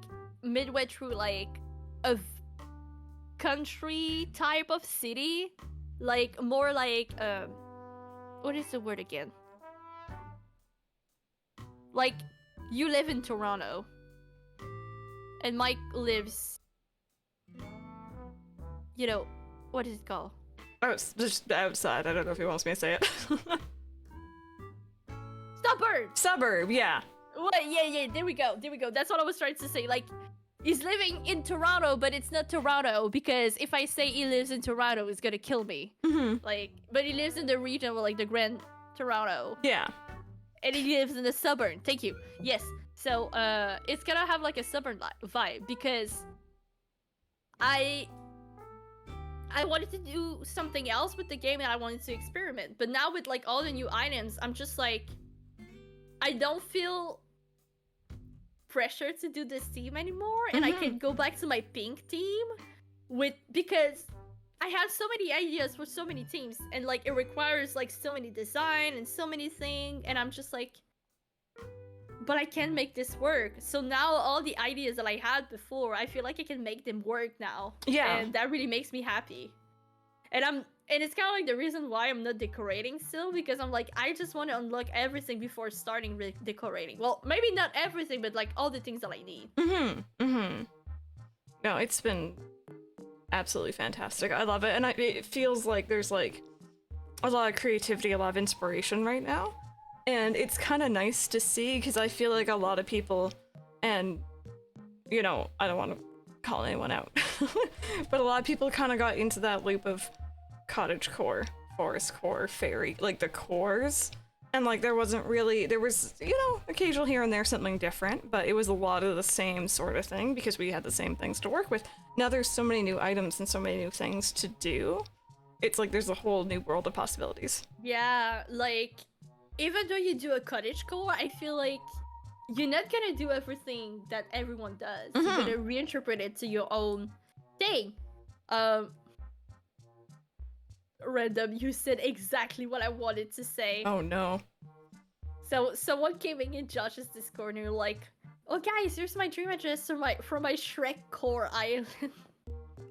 Speaker 2: midway through like a country type of city, like more like what is the word again? Like you live in Toronto and Mike lives, you know, what is it called?
Speaker 1: Oh, it's just outside. I don't know if he wants me to say it. Suburb, yeah.
Speaker 2: What? Yeah, there we go. That's what I was trying to say. Like, he's living in Toronto, but it's not Toronto, because if I say he lives in Toronto, it's gonna kill me. Like, but he lives in the region of like the Grand Toronto.
Speaker 1: Yeah.
Speaker 2: And he lives in the suburb. Thank you. Yes. So, it's gonna have like a suburb vibe, because I wanted to do something else with the game, and I wanted to experiment. But now with like all the new items, I'm just like, I don't feel pressure to do this team anymore, and I can go back to my pink team because I have so many ideas for so many teams, and like it requires like so many design and so many things, and I'm just like, but I can't make this work. So now all the ideas that I had before, I feel like I can make them work now.
Speaker 1: Yeah.
Speaker 2: And that really makes me happy. And it's kind of like the reason why I'm not decorating still, because I'm like, I just want to unlock everything before starting decorating. Well, maybe not everything, but like all the things that I need.
Speaker 1: No, it's been absolutely fantastic. I love it, and it feels like there's like a lot of creativity, a lot of inspiration right now, and it's kind of nice to see, because I feel like a lot of people, and you know, I don't want to call anyone out, but a lot of people kind of got into that loop of cottagecore, forest core, fairy, like the cores. And like there was, occasional here and there something different, but it was a lot of the same sort of thing because we had the same things to work with. Now there's so many new items and so many new things to do. It's like there's a whole new world of possibilities.
Speaker 2: Yeah, like, even though you do a cottagecore, I feel like you're not gonna do everything that everyone does. You're gonna reinterpret it to your own thing. Random, you said exactly what I wanted to say.
Speaker 1: Oh no.
Speaker 2: So someone came in Josh's Discord and you're like, oh guys, here's my dream address from my Shrek core island.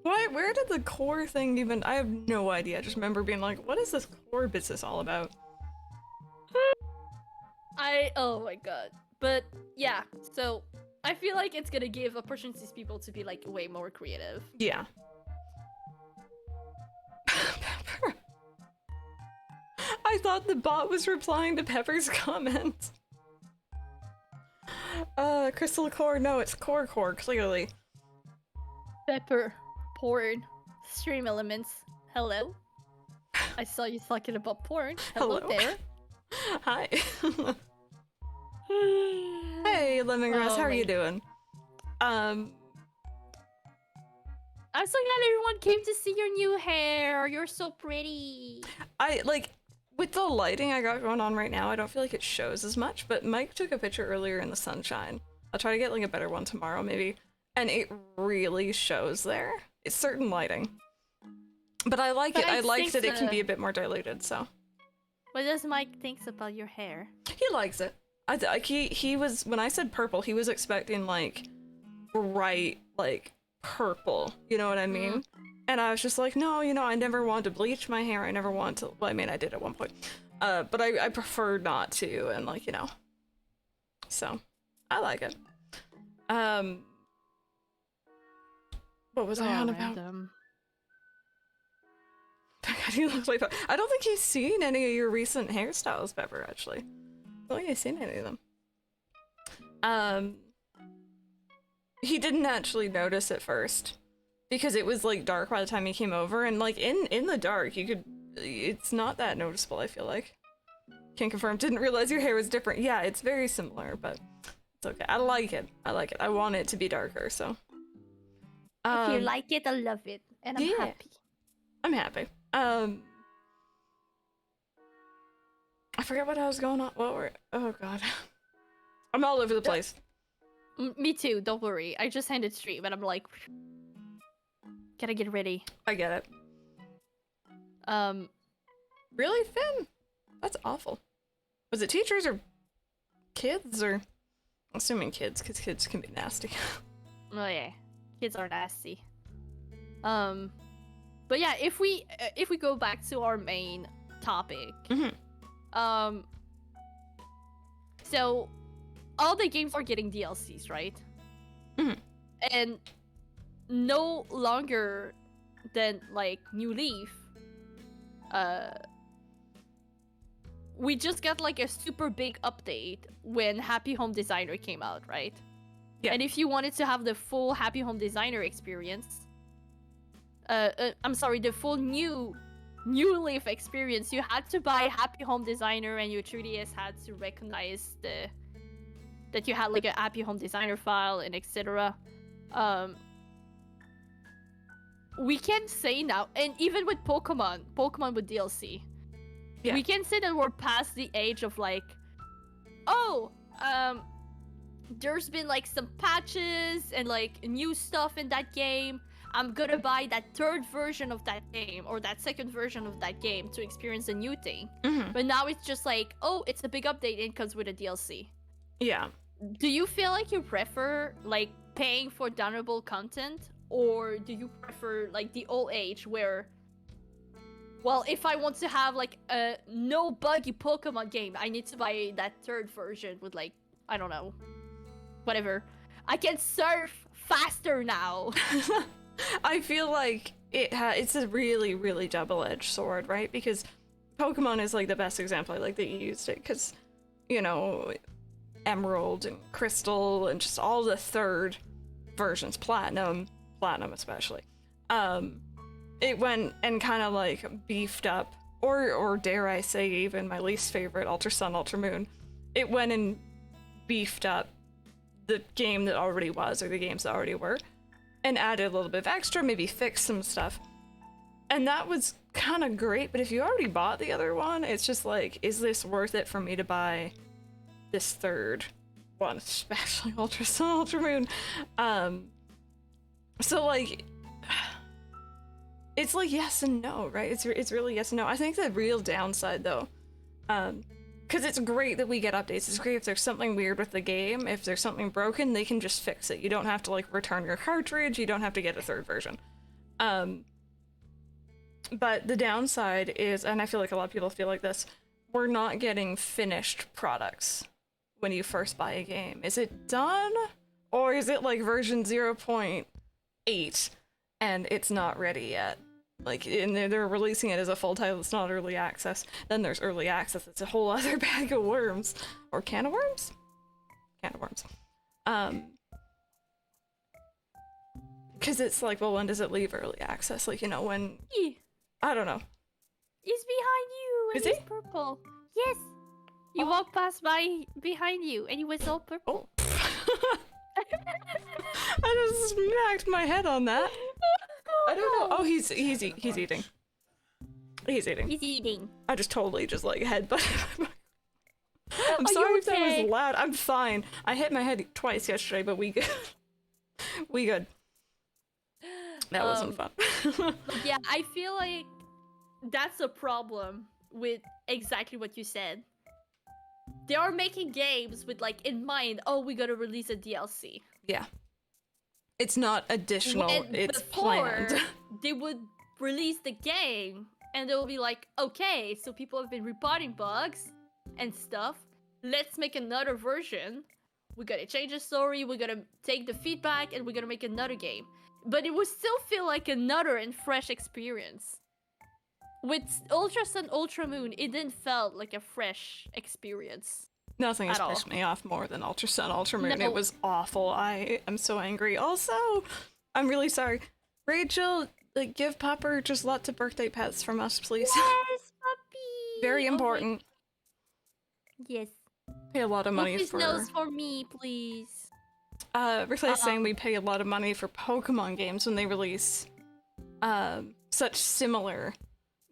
Speaker 1: What? Where did the core thing even? I have no idea. I just remember being like, what is this core business all about?
Speaker 2: Oh my god. But yeah, so I feel like it's gonna give opportunities to people to be like way more creative.
Speaker 1: Yeah. Pepper. I thought the bot was replying to Pepper's comment. Crystal core, no, it's core, clearly.
Speaker 2: Pepper, porn, stream elements. Hello? I saw you talking about porn. Hello, there.
Speaker 1: Hi. Hey, Lemongrass, how are you doing?
Speaker 2: I'm so glad everyone came to see your new hair. You're so pretty.
Speaker 1: With the lighting I got going on right now, I don't feel like it shows as much, but Mike took a picture earlier in the sunshine. I'll try to get like a better one tomorrow, maybe. And it really shows there. It's certain lighting. But I like it. I like that it can be a bit more diluted, so.
Speaker 2: What does Mike think about your hair?
Speaker 1: He likes it. He was, when I said purple, he was expecting like bright, like purple, you know what I mean? And I was just like, no, I never wanted to bleach my hair. I never wanted to, well, I mean, I did at one point. But I prefer not to, and like, so I like it. What was I on about? How do you look like that? I don't think he's seen any of your recent hairstyles, Pepper, actually. I don't think he's seen any of them. He didn't actually notice at first because it was like dark by the time he came over, and like in the dark it's not that noticeable, I feel like. Can confirm. Didn't realize your hair was different. Yeah, it's very similar, but it's okay. I like it. I want it to be darker, so.
Speaker 2: If you like it, I love it, and I'm happy.
Speaker 1: I'm happy. I forget what I was going on. Oh god. I'm all over the place.
Speaker 2: Me too, don't worry. I just ended stream and I'm like, gotta get ready.
Speaker 1: I get it. Really, Finn? That's awful. Was it teachers or kids, or? I'm assuming kids, because kids can be nasty.
Speaker 2: Oh yeah, kids are nasty. But yeah, if we go back to our main topic, so all the games are getting DLCs, right? And no longer than like New Leaf, we just got like a super big update when Happy Home Designer came out, right? Yeah. And if you wanted to have the full Happy Home Designer experience, I'm sorry, the full New Leaf experience, you had to buy Happy Home Designer, and your 3DS had to recognize that you had like a Happy Home Designer file and etc. We can say now, and even with Pokemon with DLC, we can say that we're past the age of like, there's been like some patches and like new stuff in that game. I'm gonna buy that third version of that game or that second version of that game to experience a new thing. But now it's just like, it's a big update and it comes with a DLC. Yeah. Do you feel like you prefer like paying for downloadable content, or do you prefer like the old age where, well, if I want to have like a no buggy Pokemon game, I need to buy that third version with like, I don't know, whatever. I can surf faster now.
Speaker 1: I feel like it's a really, really double-edged sword, right? Because Pokemon is like the best example. I like that you used it because, Emerald and Crystal and just all the third versions, Platinum, Platinum especially. It went and kind of like beefed up, or dare I say even my least favorite, Ultra Sun, Ultra Moon. It went and beefed up the game that already was, or the games that already were, and added a little bit of extra, maybe fixed some stuff. And that was kind of great, but if you already bought the other one, it's just like, is this worth it for me to buy this third one, especially Ultra Sun, Ultra Moon? So like, it's like yes and no, right? It's really yes and no. I think the real downside though, because it's great that we get updates. It's great if there's something weird with the game. If there's something broken, they can just fix it. You don't have to like return your cartridge. You don't have to get a third version. But the downside is, and I feel like a lot of people feel like this, we're not getting finished products when you first buy a game. Is it done? Or is it like version 0.8 and it's not ready yet? Like, and they're releasing it as a full title, it's not early access. Then there's early access, it's a whole other bag of worms. Or can of worms? Can of worms. Because it's like, well, when does it leave early access? Like, you know, when... I don't know.
Speaker 2: He's behind you, and
Speaker 1: Is
Speaker 2: he's
Speaker 1: he?
Speaker 2: purple. Yes. You walked past behind you, and he was all purple.
Speaker 1: Oh. I just smacked my head on that. I don't know. Oh, he's eating. He's eating.
Speaker 2: He's eating.
Speaker 1: I just totally just like headbutted. I'm
Speaker 2: Are
Speaker 1: sorry
Speaker 2: you
Speaker 1: if that
Speaker 2: okay?
Speaker 1: was loud. I'm fine. I hit my head twice yesterday, but we good. We good. That wasn't fun.
Speaker 2: But yeah, I feel like that's a problem with exactly what you said. They are making games with like in mind, oh, we gotta release a DLC.
Speaker 1: Yeah. It's not additional,
Speaker 2: When
Speaker 1: it's
Speaker 2: before,
Speaker 1: planned.
Speaker 2: they would release the game and they'll be like, okay, so people have been reporting bugs and stuff. Let's make another version. We gotta change the story, we gotta take the feedback, and we're gonna make another game. But it would still feel like another and fresh experience. With Ultra Sun, Ultra Moon, it didn't felt like a fresh experience.
Speaker 1: Nothing has
Speaker 2: At all.
Speaker 1: pissed me off more than Ultra Sun, Ultra Moon.
Speaker 2: No.
Speaker 1: It was awful. I am so angry. Also, I'm really sorry. Rachel, like, give Popper just lots of birthday pets from us, please.
Speaker 2: Yes, puppy!
Speaker 1: Very
Speaker 2: Oh my-
Speaker 1: important.
Speaker 2: Yes.
Speaker 1: Pay a lot of money
Speaker 2: Puppy's
Speaker 1: for...
Speaker 2: nose for me, please.
Speaker 1: Ripley's saying we pay a lot of money for Pokemon games when they release such similar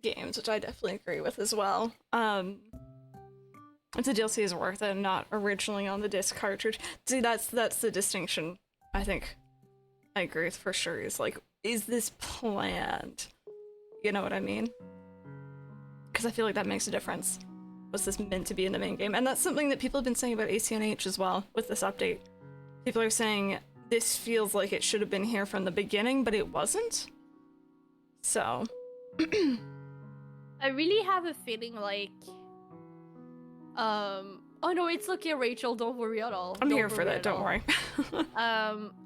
Speaker 1: games, which I definitely agree with as well. If the DLC is worth it and not originally on the disc cartridge. See, that's the distinction, I think. I agree with for sure. Is like, is this planned? You know what I mean? Because I feel like that makes a difference. Was this meant to be in the main game? And that's something that people have been saying about ACNH as well with this update. People are saying this feels like it should have been here from the beginning, but it wasn't. So.
Speaker 2: I really have a feeling like... Oh no, it's okay, Rachel. Don't worry at all.
Speaker 1: I'm
Speaker 2: Don't
Speaker 1: here for
Speaker 2: worry
Speaker 1: that,
Speaker 2: at
Speaker 1: don't
Speaker 2: all.
Speaker 1: worry.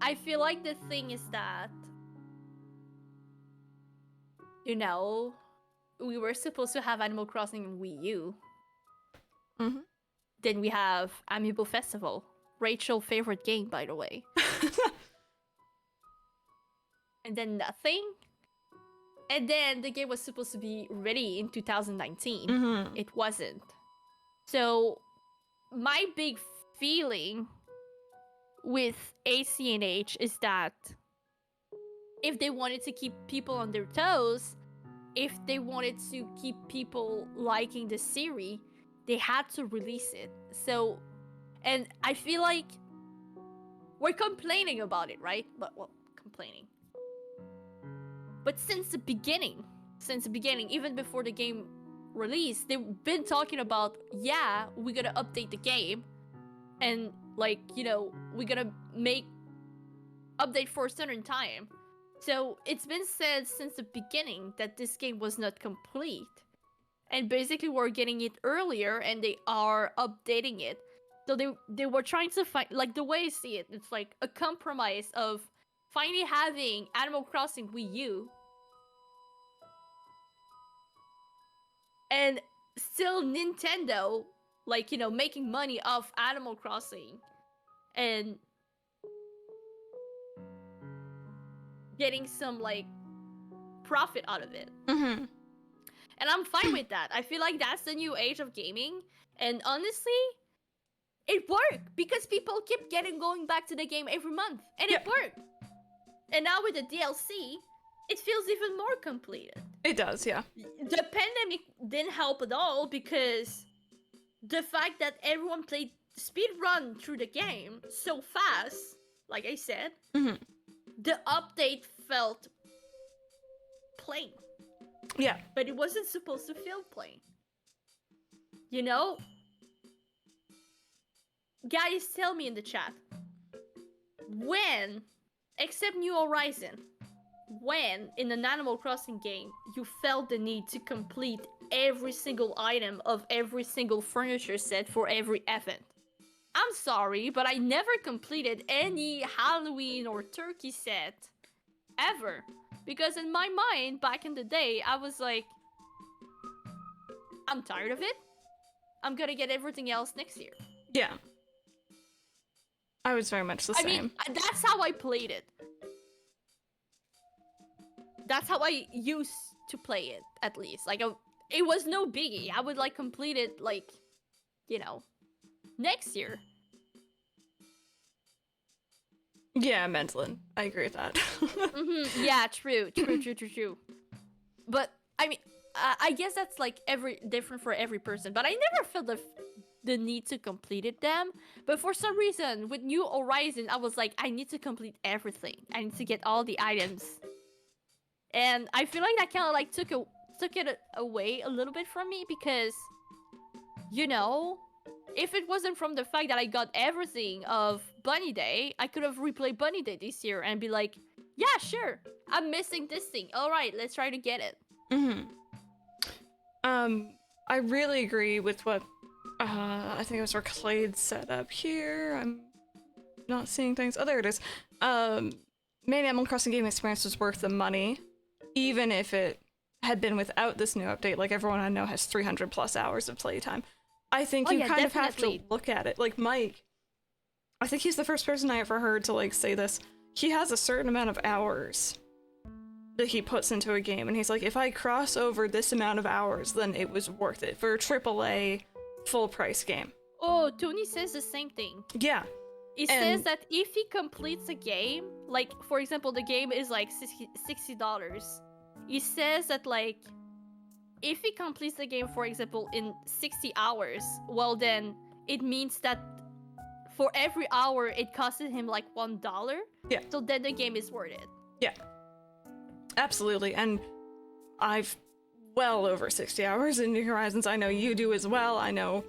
Speaker 2: I feel like the thing is that... You know, we were supposed to have Animal Crossing in Wii U.
Speaker 1: Mm-hmm.
Speaker 2: Then we have Amiibo Festival. Rachel's favorite game, by the way. And then nothing. And then the game was supposed to be ready in 2019.
Speaker 1: Mm-hmm.
Speaker 2: It wasn't. So, my big feeling with ACNH is that if they wanted to keep people on their toes, if they wanted to keep people liking the series, they had to release it. So, and I feel like we're complaining about it, right? But, well, complaining. But since the beginning, even before the game released, they've been talking about, yeah, we're gonna update the game. And, like, you know, we're gonna make update for a certain time. So it's been said since the beginning that this game was not complete. And basically we're getting it earlier and they are updating it. So they were trying to find, like, the way I see it, it's like a compromise of finally having Animal Crossing Wii U and still Nintendo, like, you know, making money off Animal Crossing. And getting some like profit out of it.
Speaker 1: Mm-hmm.
Speaker 2: And I'm fine with that. I feel like that's the new age of gaming. And honestly, it worked because people keep going back to the game every month. And it worked. And now with the DLC, it feels even more completed.
Speaker 1: It does, yeah.
Speaker 2: The pandemic didn't help at all because the fact that everyone played speed run through the game so fast, like I said,
Speaker 1: Mm-hmm.
Speaker 2: the update felt plain.
Speaker 1: Yeah.
Speaker 2: But it wasn't supposed to feel plain. You know? Guys, tell me in the chat. When, except New Horizon, when in an Animal Crossing game you felt the need to complete every single item of every single furniture set for every event? I'm sorry, but I never completed any Halloween or turkey set ever. Because in my mind, back in the day, I was like, I'm tired of it. I'm gonna get everything else next year.
Speaker 1: Yeah. I was very much the same.
Speaker 2: I mean, that's how I played it. That's how I used to play it, at least. Like, it was no biggie. I would, like, complete it, like, you know, next year.
Speaker 1: Yeah, Mentalin. I agree with that.
Speaker 2: Yeah, true. But, I mean, I guess that's, like, different for every person. But I never felt the need to complete it them. But for some reason, with New Horizon, I was like, I need to complete everything. I need to get all the items. And I feel like that kind of like took it away a little bit from me because, you know, if it wasn't from the fact that I got everything of Bunny Day, I could have replayed Bunny Day this year and be like, yeah, sure, I'm missing this thing. All right, let's try to get it.
Speaker 1: I really agree with what I think it was Reclade set up here. I'm not seeing things. Oh, there it is. Main Animal Crossing game experience was worth the money, even if it had been without this new update. Like, everyone I know has 300 plus hours of playtime. I think you kind of have to look at it. Like, Mike, I think he's the first person I ever heard to, like, say this. He has a certain amount of hours that he puts into a game, and he's like, if I cross over this amount of hours, then it was worth it for a AAA full price game.
Speaker 2: Oh, Tony says the same thing.
Speaker 1: Yeah.
Speaker 2: He says that if he completes a game, like, for example, the game is like $60. He says that, like, if he completes the game, for example, in 60 hours, well, then it means that for every hour, it costs him, like, $1.
Speaker 1: Yeah.
Speaker 2: So then the game is worth it.
Speaker 1: Yeah. Absolutely. And I've well over 60 hours in New Horizons. I know you do as well. I know.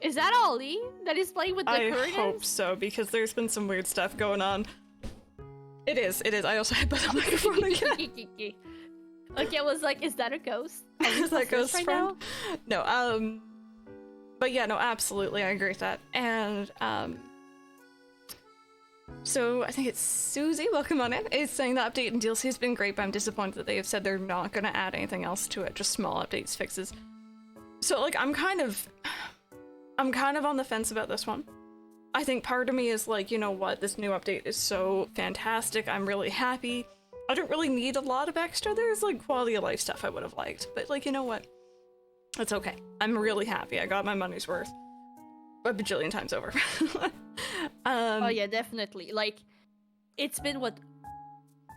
Speaker 2: Is that Ollie that is playing with the curtains?
Speaker 1: I hope so, because there's been some weird stuff going on. It is. I also had put on the microphone again.
Speaker 2: Okay, I was like, is that a ghost?
Speaker 1: Is that ghost
Speaker 2: right
Speaker 1: friend? No, but yeah, no, absolutely, I agree with that. And, so I think it's Susie, welcome on in, is saying the update in DLC has been great, but I'm disappointed that they have said they're not going to add anything else to it, just small updates, fixes. So, like, I'm kind of on the fence about this one. I think part of me is like, you know what, this new update is so fantastic, I'm really happy. I don't really need a lot of extra. There's, like, quality of life stuff I would have liked, but, like, you know what? It's okay. I'm really happy. I got my money's worth a bajillion times over.
Speaker 2: Oh yeah, definitely. Like, it's been, what,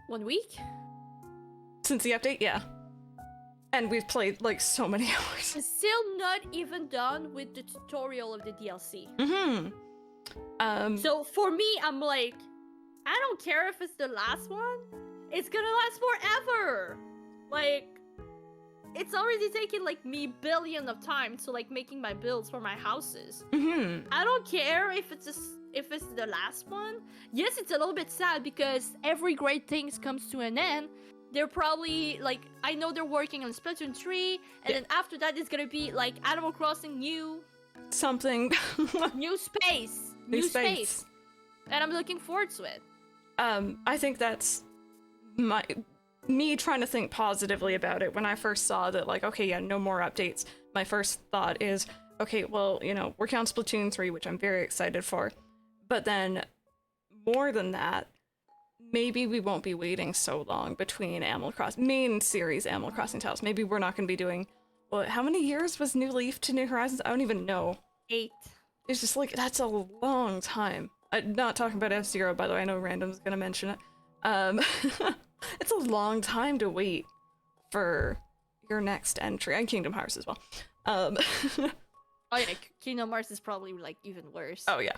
Speaker 2: 1 week?
Speaker 1: Since the update, yeah. And we've played, like, so many hours.
Speaker 2: I'm still not even done with the tutorial of the DLC. So for me, I'm like, I don't care if it's the last one. It's gonna last forever. Like, it's already taken, like, me billion of time to, like, making my builds for my houses. I don't care if it's the last one. Yes, it's a little bit sad because every great thing comes to an end. They're probably, like, I know they're working on Splatoon 3, and then after that it's gonna be, like, Animal Crossing new...
Speaker 1: something.
Speaker 2: New space. New space. And I'm looking forward to it.
Speaker 1: I think that's me trying to think positively about it. When I first saw that, like, okay, yeah, no more updates, my first thought is, okay, well, you know, working on Splatoon 3, which I'm very excited for, but then more than that, maybe we won't be waiting so long between main series Animal Crossing titles. Maybe we're not going to be doing. Well, how many years was New Leaf to New Horizons? I don't even know.
Speaker 2: 8.
Speaker 1: It's just like that's a long time. I'm not talking about F-Zero, by the way. I know Random's going to mention it. It's a long time to wait for your next entry, and Kingdom Hearts as well.
Speaker 2: Oh yeah, Kingdom Hearts is probably like even worse.
Speaker 1: Oh yeah.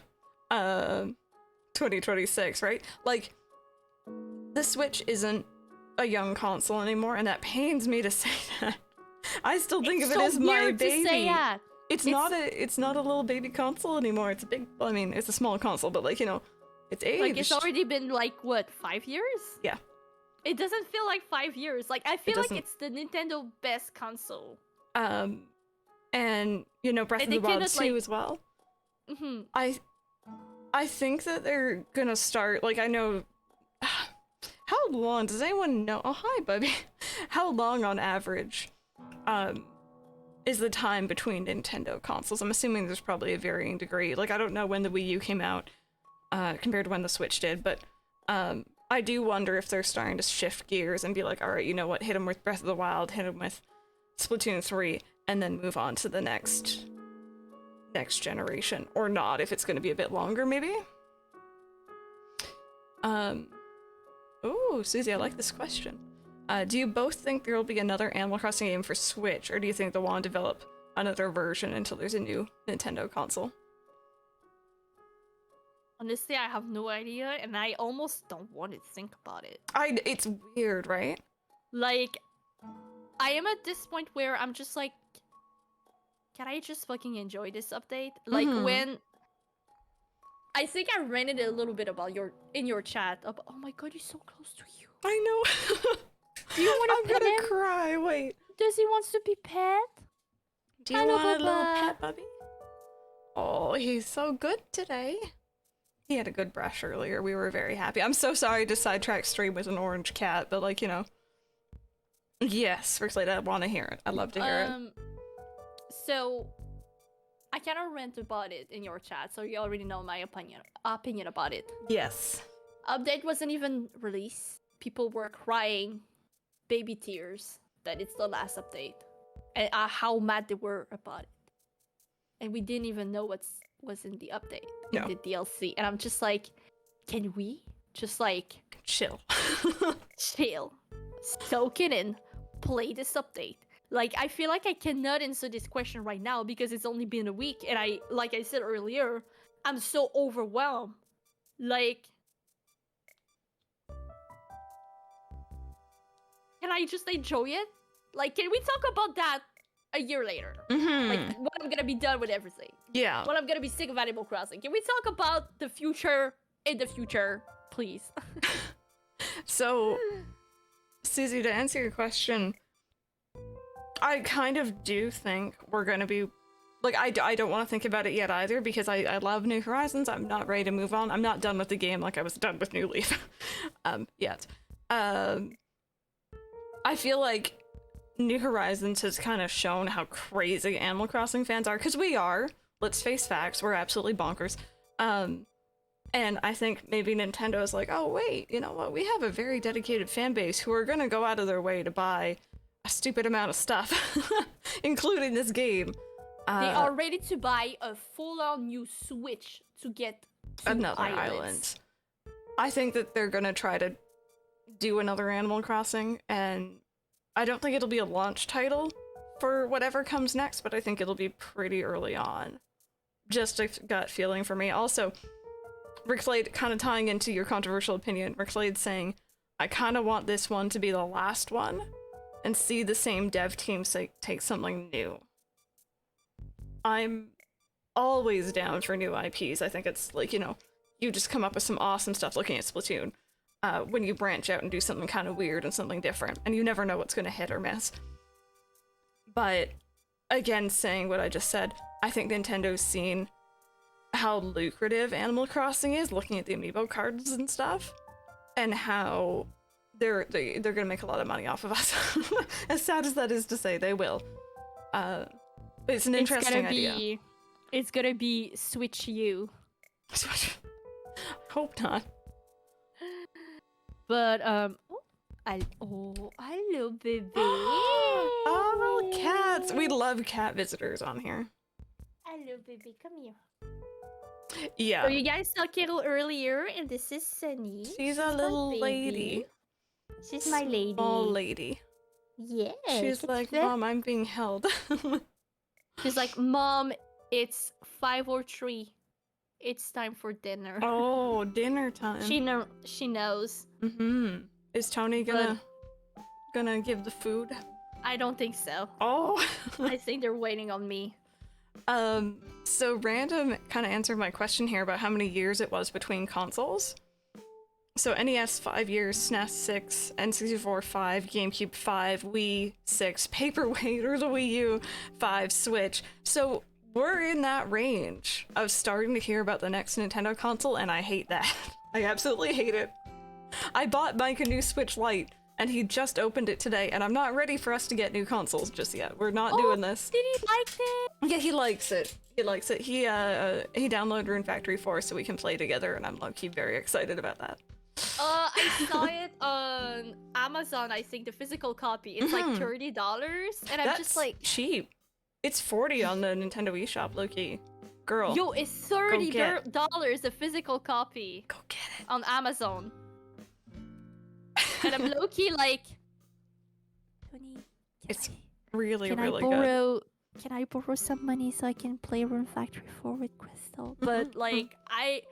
Speaker 1: 2026, right? Like, the Switch isn't a young console anymore, and that pains me to say that. I still think of it as my baby.
Speaker 2: To say that.
Speaker 1: It's not a little baby console anymore. It's a big. Well, I mean, it's a small console, but like, you know, it's aged.
Speaker 2: Like it's already been like what, 5 years?
Speaker 1: Yeah.
Speaker 2: It doesn't feel like 5 years. Like I feel like it's the Nintendo best console.
Speaker 1: And you know, Breath of the Wild 2 as well.
Speaker 2: Mm-hmm.
Speaker 1: I think that they're gonna start. Like, I know. How long does anyone know? Oh, hi, Bubby. How long on average, is the time between Nintendo consoles? I'm assuming there's probably a varying degree. Like, I don't know when the Wii U came out, compared to when the Switch did, but I do wonder if they're starting to shift gears and be like, all right, you know what, hit them with Breath of the Wild, hit them with Splatoon 3, and then move on to the next generation, or not, if it's going to be a bit longer, maybe. Oh, Susie, I like this question. Do you both think there will be another Animal Crossing game for Switch, or do you think they'll want to develop another version until there's a new Nintendo console?
Speaker 2: Honestly, I have no idea, and I almost don't want to think about it.
Speaker 1: It's weird, right?
Speaker 2: Like, I am at this point where I'm just like, can I just fucking enjoy this update? Like, when... I think I ranted a little bit about in your chat about, oh my god, he's so close to you.
Speaker 1: I know.
Speaker 2: Do you want to pet him?
Speaker 1: I'm gonna cry, wait.
Speaker 2: Does he want to be pet?
Speaker 1: Do you want a little pet, Bubby? Oh, he's so good today. He had a good brush earlier. We were very happy. I'm so sorry to sidetrack stream with an orange cat, but like, you know. Yes, Rixlade, I want to hear it. I'd love to hear it.
Speaker 2: So, I kind of rant about it in your chat, so you already know my opinion about it.
Speaker 1: Yes.
Speaker 2: Update wasn't even released. People were crying baby tears that it's the last update, and how mad they were about it. And we didn't even know what was in the update, in the DLC. And I'm just like, can we just like
Speaker 1: chill,
Speaker 2: soak it in, play this update? Like, I feel like I cannot answer this question right now because it's only been a week, and like I said earlier, I'm so overwhelmed. Like, can I just enjoy it? Like, can we talk about that a year later? Like, when I'm gonna be done with everything.
Speaker 1: Yeah.
Speaker 2: When I'm gonna be sick of Animal Crossing. Can we talk about the future in the future, please?
Speaker 1: So, Susie, to answer your question, I kind of do think we're gonna be... Like, I don't want to think about it yet either, because I love New Horizons. I'm not ready to move on. I'm not done with the game like I was done with New Leaf. Yet. I feel like New Horizons has kind of shown how crazy Animal Crossing fans are, because we are. Let's face facts, we're absolutely bonkers. And I think maybe Nintendo is like, oh wait, you know what, we have a very dedicated fan base who are gonna go out of their way to buy a stupid amount of stuff, including this game.
Speaker 2: They are ready to buy a full-on new Switch to get to
Speaker 1: another island. I think that they're gonna try to do another Animal Crossing, and I don't think it'll be a launch title for whatever comes next, but I think it'll be pretty early on. Just a gut feeling for me. Also, Rixlade, kind of tying into your controversial opinion, Rixlade saying, I kind of want this one to be the last one and see the same dev team take something new. I'm always down for new IPs. I think it's like, you know, you just come up with some awesome stuff looking at Splatoon. When you branch out and do something kind of weird and something different, and you never know what's going to hit or miss. But, again, saying what I just said, I think Nintendo's seen how lucrative Animal Crossing is, looking at the amiibo cards and stuff, and how they're gonna make a lot of money off of us. As sad as that is to say, they will. It's an interesting idea.
Speaker 2: It's gonna be Switch U.
Speaker 1: Hope not.
Speaker 2: But hello, baby.
Speaker 1: Oh, cats! We love cat visitors on here.
Speaker 2: Hello, baby. Come here.
Speaker 1: Yeah.
Speaker 2: So you guys saw Kittle earlier, and this is Sunny.
Speaker 1: She's a
Speaker 2: my
Speaker 1: little
Speaker 2: baby.
Speaker 1: lady.
Speaker 2: She's my lady.
Speaker 1: Small lady.
Speaker 2: Yeah.
Speaker 1: She's like, Mom, I'm being held.
Speaker 2: She's like, Mom, it's 5:03. It's time for dinner.
Speaker 1: Oh, dinner time.
Speaker 2: She knows.
Speaker 1: Mm-hmm. Is Tony gonna give the food?
Speaker 2: I don't think so.
Speaker 1: Oh.
Speaker 2: I think they're waiting on me.
Speaker 1: So Random kind of answered my question here about how many years it was between consoles. So NES 5 years, SNES 6, N64 5, GameCube 5, Wii 6, Paperweight or the Wii U 5, Switch. So we're in that range of starting to hear about the next Nintendo console, and I hate that. I absolutely hate it. I bought Mike a new Switch Lite, and he just opened it today, and I'm not ready for us to get new consoles just yet. We're not doing this.
Speaker 2: Did he like it?
Speaker 1: Yeah, he likes it. He likes it. He downloaded Rune Factory 4 so we can play together, and I'm low-key very excited about that.
Speaker 2: I saw it on Amazon, I think, the physical copy. It's like $30, and I'm
Speaker 1: That's
Speaker 2: just like...
Speaker 1: cheap. It's $40 on the Nintendo eShop, low-key. Girl.
Speaker 2: Yo, it's $30 a physical copy.
Speaker 1: Go get it.
Speaker 2: On Amazon. And I'm low-key like... Tony,
Speaker 1: It's really,
Speaker 2: can
Speaker 1: really
Speaker 2: I
Speaker 1: good.
Speaker 2: borrow... Can I borrow some money so I can play Rune Factory 4 with Crystal? But like, I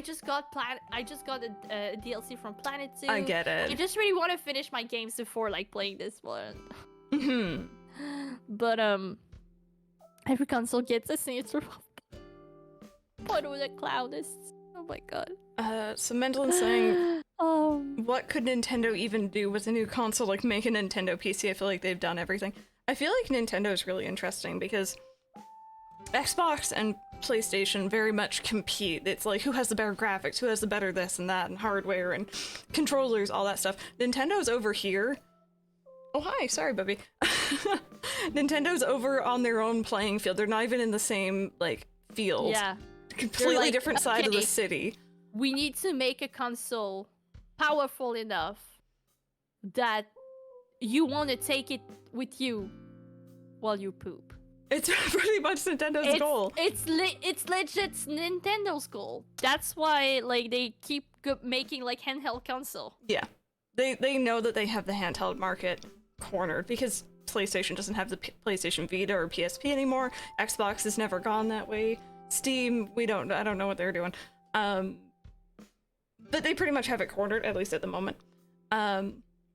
Speaker 2: just got a DLC from Planet 2.
Speaker 1: I get
Speaker 2: I
Speaker 1: it.
Speaker 2: just really want to finish my games before like playing this one.
Speaker 1: Mm-hmm.
Speaker 2: But every console gets a signature photo with a cloud. Oh my god.
Speaker 1: So Mendelin's saying, what could Nintendo even do with a new console? Like make a Nintendo PC? I feel like they've done everything. I feel like Nintendo is really interesting because Xbox and PlayStation very much compete. It's like who has the better graphics, who has the better this and that, and hardware and controllers, all that stuff. Nintendo's over here. Oh hi, sorry, Bubby. Nintendo's over on their own playing field. They're not even in the same like field.
Speaker 2: Yeah.
Speaker 1: Completely
Speaker 2: like,
Speaker 1: different side of the
Speaker 2: okay.
Speaker 1: city.
Speaker 2: We need to make a console powerful enough that you want to take it with you while you poop.
Speaker 1: It's pretty much Nintendo's goal.
Speaker 2: It's legit Nintendo's goal. That's why like they keep making like handheld console.
Speaker 1: Yeah, they know that they have the handheld market cornered because PlayStation doesn't have the PlayStation Vita or PSP anymore. Xbox has never gone that way. Steam, I don't know what they're doing. But they pretty much have it cornered, at least at the moment.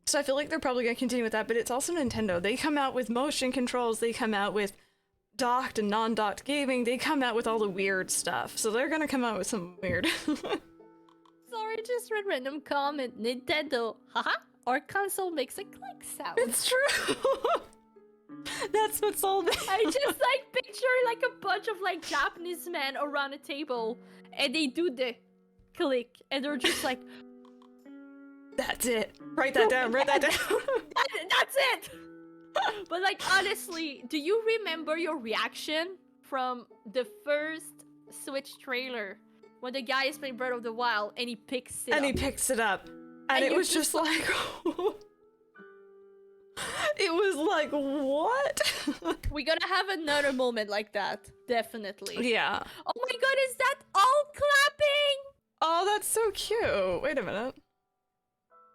Speaker 1: So I feel like they're probably gonna continue with that, but it's also Nintendo. They come out with motion controls, they come out with docked and non-docked gaming, they come out with all the weird stuff. So they're gonna come out with some weird.
Speaker 2: Sorry, just read random comment. Nintendo, haha, our console makes a click sound.
Speaker 1: It's true. That's what's all this.
Speaker 2: I just like picture like a bunch of like Japanese men around a table and they do the click and they're just like
Speaker 1: That's it. Write that down. Write that down.
Speaker 2: That's it. But like honestly, do you remember your reaction from the first Switch trailer when the guy is playing Breath of the Wild and he picks it up?
Speaker 1: And he picks it up. And it was just like it was like, what?
Speaker 2: We're gonna have another moment like that, definitely.
Speaker 1: Yeah.
Speaker 2: Oh my god, is that all clapping?
Speaker 1: Oh, that's so cute. Wait a minute.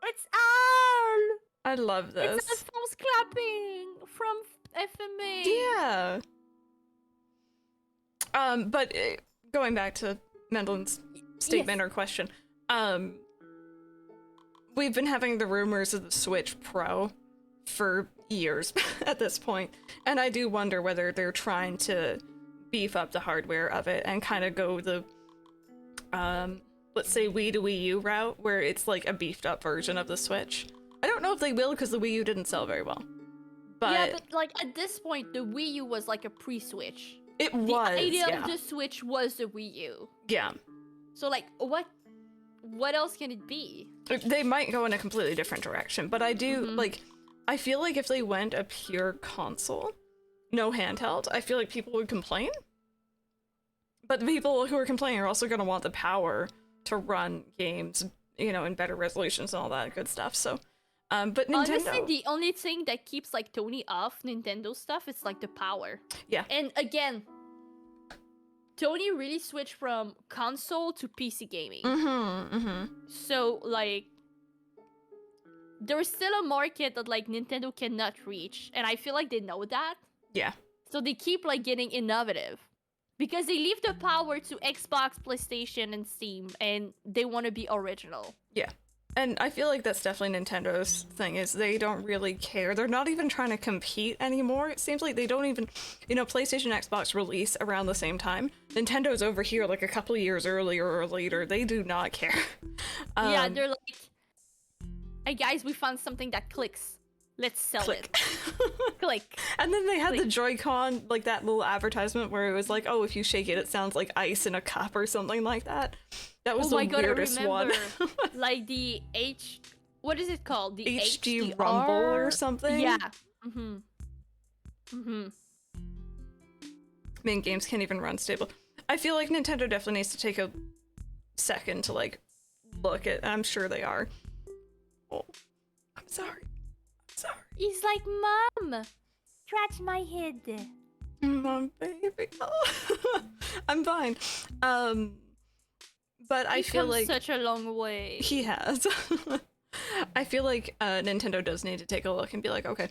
Speaker 2: It's all.
Speaker 1: I love this.
Speaker 2: It's Alphonse clapping from FMA.
Speaker 1: Yeah. But going back to Mendelin's statement or question, we've been having the rumors of the Switch Pro for years at this point, and I do wonder whether they're trying to beef up the hardware of it and kind of go the let's say Wii to Wii U route, where it's like a beefed up version of the Switch. I don't know if they will because the Wii U didn't sell very well. But
Speaker 2: yeah, but like at this point, the Wii U was like a pre-Switch.
Speaker 1: It was.
Speaker 2: The idea
Speaker 1: yeah.
Speaker 2: of the Switch was the Wii U.
Speaker 1: Yeah.
Speaker 2: So like, what else can it be?
Speaker 1: They might go in a completely different direction, but I do like. I feel like if they went a pure console, no handheld, I feel like people would complain. But the people who are complaining are also going to want the power to run games in better resolutions and all that good stuff. So, but Nintendo.
Speaker 2: Honestly, the only thing that keeps like Tony off Nintendo stuff is like the power.
Speaker 1: Yeah.
Speaker 2: And again, Tony really switched from console to PC gaming. So like, there's still a market that like Nintendo cannot reach, and I feel like they know that.
Speaker 1: Yeah.
Speaker 2: So they keep like getting innovative because they leave the power to Xbox, PlayStation, and Steam, and they want to be original.
Speaker 1: Yeah. And I feel like that's definitely Nintendo's thing, is they don't really care. They're not even trying to compete anymore. It seems like they don't even, PlayStation and Xbox release around the same time. Nintendo's over here like a couple of years earlier or later. They do not care.
Speaker 2: Yeah, they're like, hey guys, we found something that clicks. Let's sell it. Click.
Speaker 1: And then they had the Joy-Con, like that little advertisement where it was like, oh, if you shake it, it sounds like ice in a cup or something like that. That was the weirdest one.
Speaker 2: Like the what is it called? The
Speaker 1: HD
Speaker 2: HDR?
Speaker 1: Rumble or something?
Speaker 2: Yeah.
Speaker 1: I mean, games can't even run stable. I feel like Nintendo definitely needs to take a second to like look at. I'm sure they are. Oh, I'm sorry.
Speaker 2: He's like, Mom, scratch my head.
Speaker 1: Mom, baby. Oh. I'm fine. But I feel like
Speaker 2: such a long way.
Speaker 1: He has. I feel like Nintendo does need to take a look and be like, okay,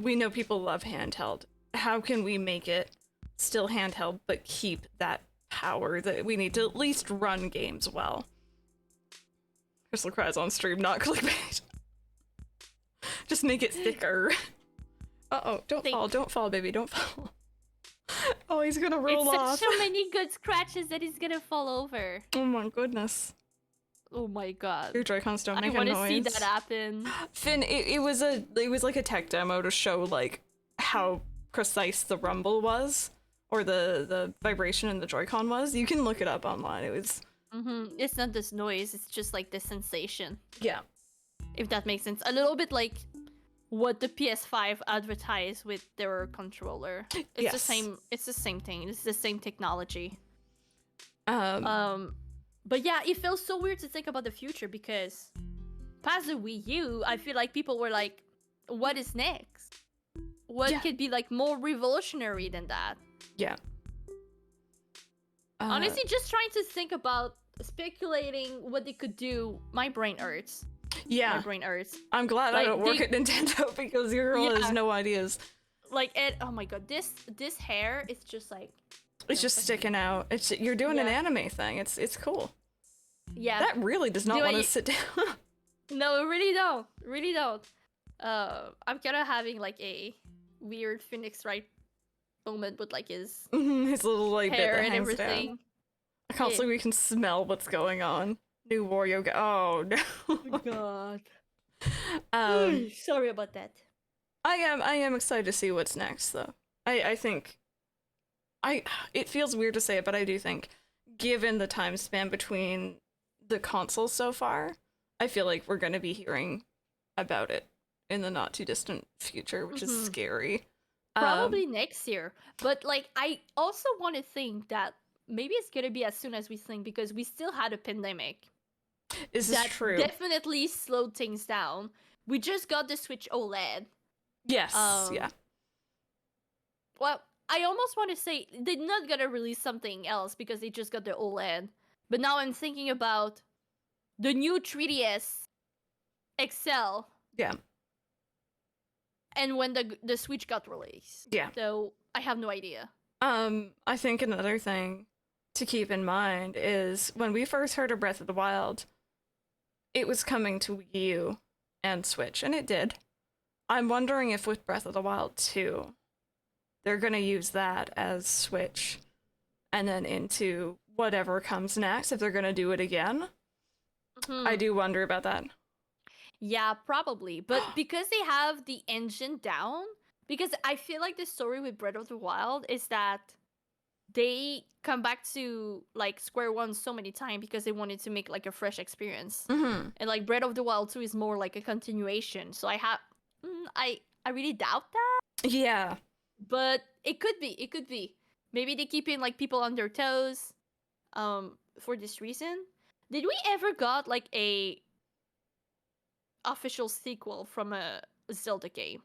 Speaker 1: we know people love handheld. How can we make it still handheld but keep that power that we need to at least run games well? Crystal cries on stream, not clickbait. Just make it thicker. Uh-oh, don't fall, baby, don't fall. Oh, he's gonna roll off.
Speaker 2: It's so many good scratches that he's gonna fall over.
Speaker 1: Oh my goodness.
Speaker 2: Oh my god.
Speaker 1: Your Joy-Cons don't make a noise.
Speaker 2: I want to see that happen.
Speaker 1: Finn, it was like a tech demo to show like how precise the rumble was, or the vibration in the Joy-Con was. You can look it up online. It was
Speaker 2: It's not this noise, it's just like the sensation.
Speaker 1: Yeah.
Speaker 2: If that makes sense. A little bit like what the PS5 advertised with their controller. It's the same thing. It's the same technology. But yeah, it feels so weird to think about the future because past the Wii U, I feel like people were like, what is next? What could be like more revolutionary than that?
Speaker 1: Yeah.
Speaker 2: Honestly, just trying to think about speculating what they could do, my brain hurts.
Speaker 1: Yeah.
Speaker 2: My brain hurts.
Speaker 1: I'm glad I don't work at Nintendo because your girl has no ideas.
Speaker 2: Like, oh my god, this hair is just like...
Speaker 1: It's just sticking out. You're doing an anime thing. It's cool.
Speaker 2: Yeah.
Speaker 1: That really does not want to sit down.
Speaker 2: No, really don't. Really don't. I'm kind of having like a weird Phoenix Wright moment with like his
Speaker 1: little like
Speaker 2: hair
Speaker 1: bit that
Speaker 2: and
Speaker 1: hangs
Speaker 2: everything.
Speaker 1: Down. Constantly we can smell what's going on. New Wario. Oh no.
Speaker 2: Oh god. Sorry about that.
Speaker 1: I am excited to see what's next though. I think it feels weird to say it, but I do think given the time span between the consoles so far, I feel like we're going to be hearing about it in the not too distant future, which is scary.
Speaker 2: Probably next year. But like I also want to think that maybe it's going to be as soon as we think because we still had a pandemic.
Speaker 1: Is this true?
Speaker 2: Definitely slowed things down. We just got the Switch OLED.
Speaker 1: Yes. Yeah.
Speaker 2: Well, I almost want to say they're not gonna release something else because they just got the OLED. But now I'm thinking about the new 3DS XL.
Speaker 1: Yeah.
Speaker 2: And when the Switch got released.
Speaker 1: Yeah.
Speaker 2: So I have no idea.
Speaker 1: I think another thing to keep in mind is when we first heard of Breath of the Wild, it was coming to Wii U and Switch, and it did. I'm wondering if with Breath of the Wild 2, they're going to use that as Switch and then into whatever comes next, if they're going to do it again. I do wonder about that.
Speaker 2: Yeah, probably. But because they have the engine down, because I feel like the story with Breath of the Wild is that they come back to like square one so many times because they wanted to make like a fresh experience. And like Breath of the Wild 2 is more like a continuation. So I really doubt that.
Speaker 1: Yeah.
Speaker 2: But it could be. Maybe they keep in like people on their toes for this reason. Did we ever got like a official sequel from a Zelda game?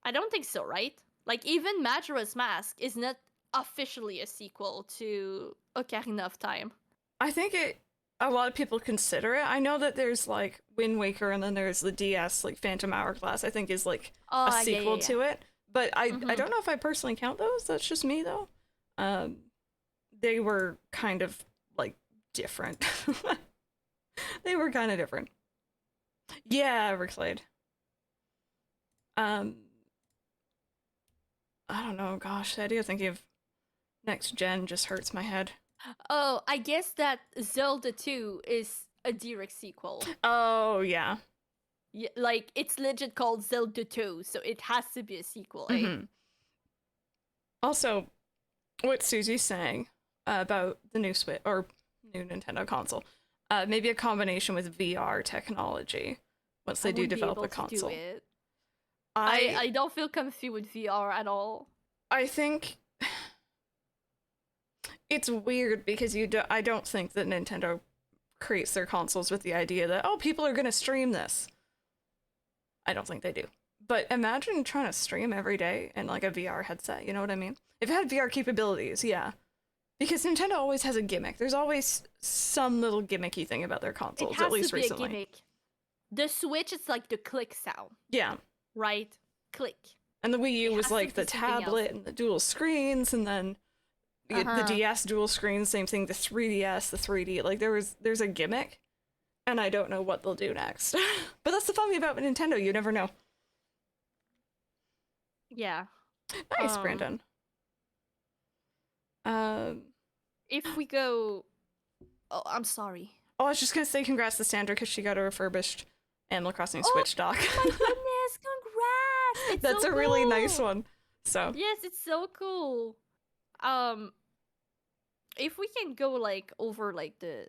Speaker 2: I don't think so, right? Like even Majora's Mask is not officially a sequel to Ocarina of Time.
Speaker 1: I think a lot of people consider it. I know that there's like Wind Waker and then there's the DS, like Phantom Hourglass, I think is like a sequel to it. But I don't know if I personally count those. That's just me though. They were kind of like different. They were kind of different. Yeah, Ricklade. I don't know, gosh, the idea of thinking of next gen just hurts my head.
Speaker 2: Oh, I guess that Zelda 2 is a direct sequel.
Speaker 1: Oh, yeah.
Speaker 2: Yeah, like, it's legit called Zelda 2, so it has to be a sequel, eh?
Speaker 1: Mm-hmm. Also, what Susie's saying about the new Switch, or new Nintendo console, maybe a combination with VR technology once they do develop a console.
Speaker 2: Do it. I don't feel comfy with VR at all.
Speaker 1: I think it's weird because I don't think that Nintendo creates their consoles with the idea that, oh, people are going to stream this. I don't think they do. But imagine trying to stream every day in like a VR headset, you know what I mean? If it had VR capabilities, yeah. Because Nintendo always has a gimmick. There's always some little gimmicky thing about their consoles, at least recently.
Speaker 2: A gimmick. The Switch is like the click sound.
Speaker 1: Yeah.
Speaker 2: Right? Click.
Speaker 1: And the Wii U was like the tablet and the dual screens, and then the DS dual screens, same thing, the 3DS, the 3D. Like there's a gimmick, and I don't know what they'll do next. But that's the fun thing about Nintendo, you never know.
Speaker 2: Yeah.
Speaker 1: Nice, Brandon.
Speaker 2: If we go... Oh, I'm sorry.
Speaker 1: Oh, I was just gonna say congrats to Sandra because she got a refurbished Animal Crossing Switch dock.
Speaker 2: Oh my goodness, congrats! It's
Speaker 1: That's
Speaker 2: so
Speaker 1: a
Speaker 2: cool.
Speaker 1: really nice one. So
Speaker 2: yes, it's so cool. If we can go like over like the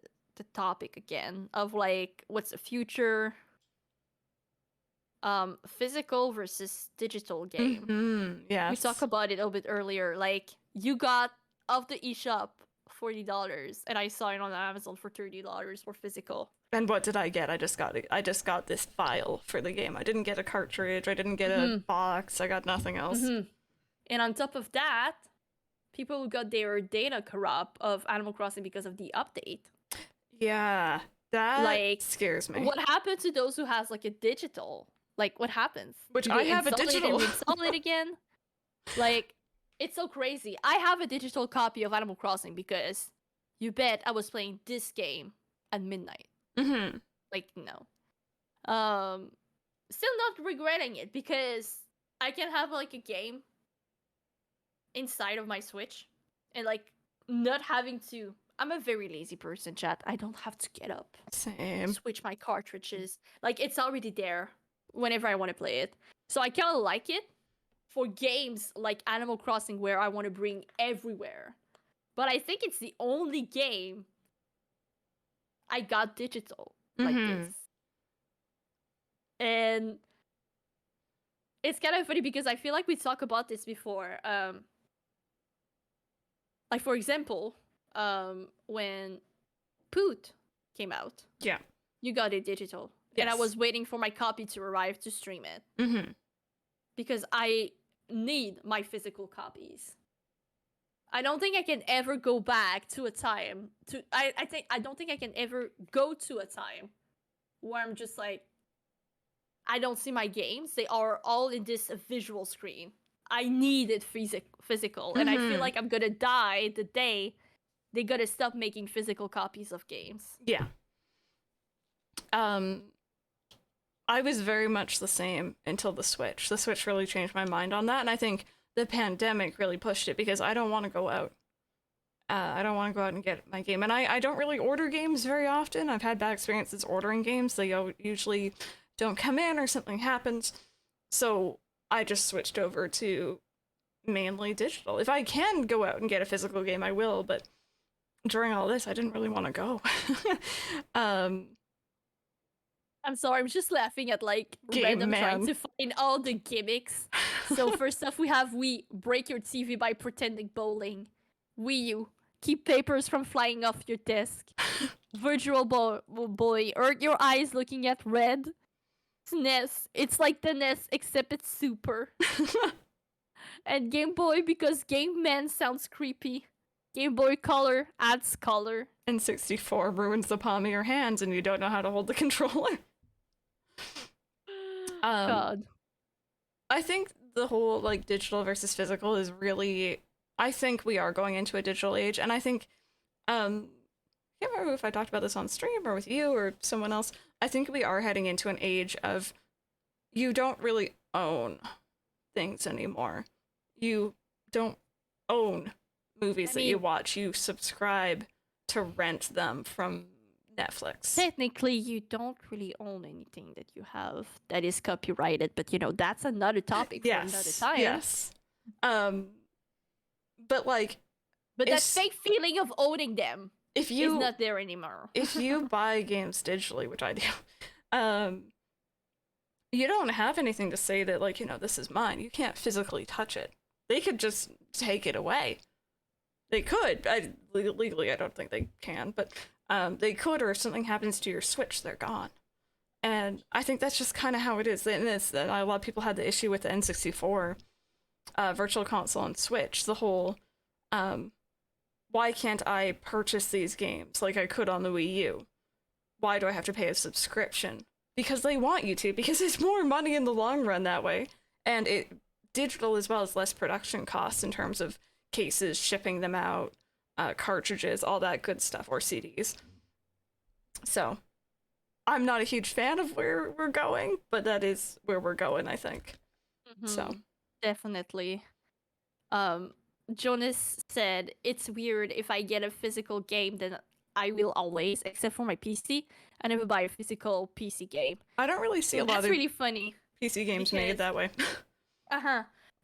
Speaker 2: topic again of like what's the future, physical versus digital game.
Speaker 1: Mm-hmm. Yes.
Speaker 2: We talked about it a little bit earlier. Like you got off the eShop $40, and I saw it on Amazon for $30 for physical.
Speaker 1: And what did I get? I just got this file for the game. I didn't get a cartridge. I didn't get a box. I got nothing else.
Speaker 2: And on top of that, people who got their data corrupt of Animal Crossing because of the update.
Speaker 1: Yeah, that
Speaker 2: like
Speaker 1: scares me.
Speaker 2: What happened to those who has like a digital? Like what happens?
Speaker 1: Which I have a digital.
Speaker 2: Install it again. Like it's so crazy. I have a digital copy of Animal Crossing because you bet I was playing this game at midnight.
Speaker 1: Mm-hmm.
Speaker 2: Like no. Still not regretting it because I can have like a game inside of my Switch and like not having to. I'm a very lazy person, chat. I don't have to get up.
Speaker 1: Same.
Speaker 2: Switch my cartridges. Like it's already there whenever I want to play it. So I kind of like it for games like Animal Crossing where I want to bring everywhere. But I think it's the only game I got digital like this. And it's kind of funny because I feel like we talked about this before. Like for example, when Poot came out,
Speaker 1: yeah,
Speaker 2: you got it digital, and I was waiting for my copy to arrive to stream it because I need my physical copies. I don't think I can ever go back to a time to. I don't think I can ever go to a time where I'm just like, I don't see my games. They are all in this visual screen. I need it physical, and I feel like I'm gonna die the day they gotta stop making physical copies of games.
Speaker 1: Yeah. I was very much the same until the Switch. The Switch really changed my mind on that, and I think the pandemic really pushed it because I don't want to go out. I don't want to go out and get my game, and I don't really order games very often. I've had bad experiences ordering games. They usually don't come in or something happens. So I just switched over to mainly digital. If I can go out and get a physical game, I will, but during all this, I didn't really want to go.
Speaker 2: I'm sorry, I'm just laughing at like random trying to find all the gimmicks. So first off, we break your TV by pretending bowling. Wii U, keep papers from flying off your desk. Virtual Boy, or your eyes looking at red. SNES, it's like the NES except it's super. And Game Boy because Game Man sounds creepy. Game Boy Color adds color.
Speaker 1: N64 ruins the palm of your hands and you don't know how to hold the controller.
Speaker 2: God.
Speaker 1: I think the whole like digital versus physical is really, I think we are going into a digital age, and I think I can't remember if I talked about this on stream or with you or someone else. I think we are heading into an age of you don't really own things anymore. You don't own movies that you watch. You subscribe to rent them from Netflix.
Speaker 2: Technically, you don't really own anything that you have that is copyrighted, but you know, that's another topic for another time.
Speaker 1: Yes. But like,
Speaker 2: but that fake feeling of owning them
Speaker 1: is
Speaker 2: not there anymore.
Speaker 1: If you buy games digitally, which I do, you don't have anything to say that, like, you know, this is mine. You can't physically touch it. They could just take it away. They could. Legally, I don't think they can, but they could, or if something happens to your Switch, they're gone. And I think that's just kind of how it is. And a lot of people had the issue with the N64 Virtual Console and Switch. The whole, why can't I purchase these games like I could on the Wii U? Why do I have to pay a subscription? Because they want you to, because it's more money in the long run that way. And digital as well as less production costs in terms of cases, shipping them out, cartridges, all that good stuff, or CDs. So, I'm not a huge fan of where we're going, but that is where we're going, I think.
Speaker 2: Mm-hmm.
Speaker 1: So,
Speaker 2: definitely. Jonas said, it's weird if I get a physical game, then I will always, except for my PC, I never buy a physical PC game.
Speaker 1: I don't really see a lot of
Speaker 2: really funny.
Speaker 1: PC games made that way.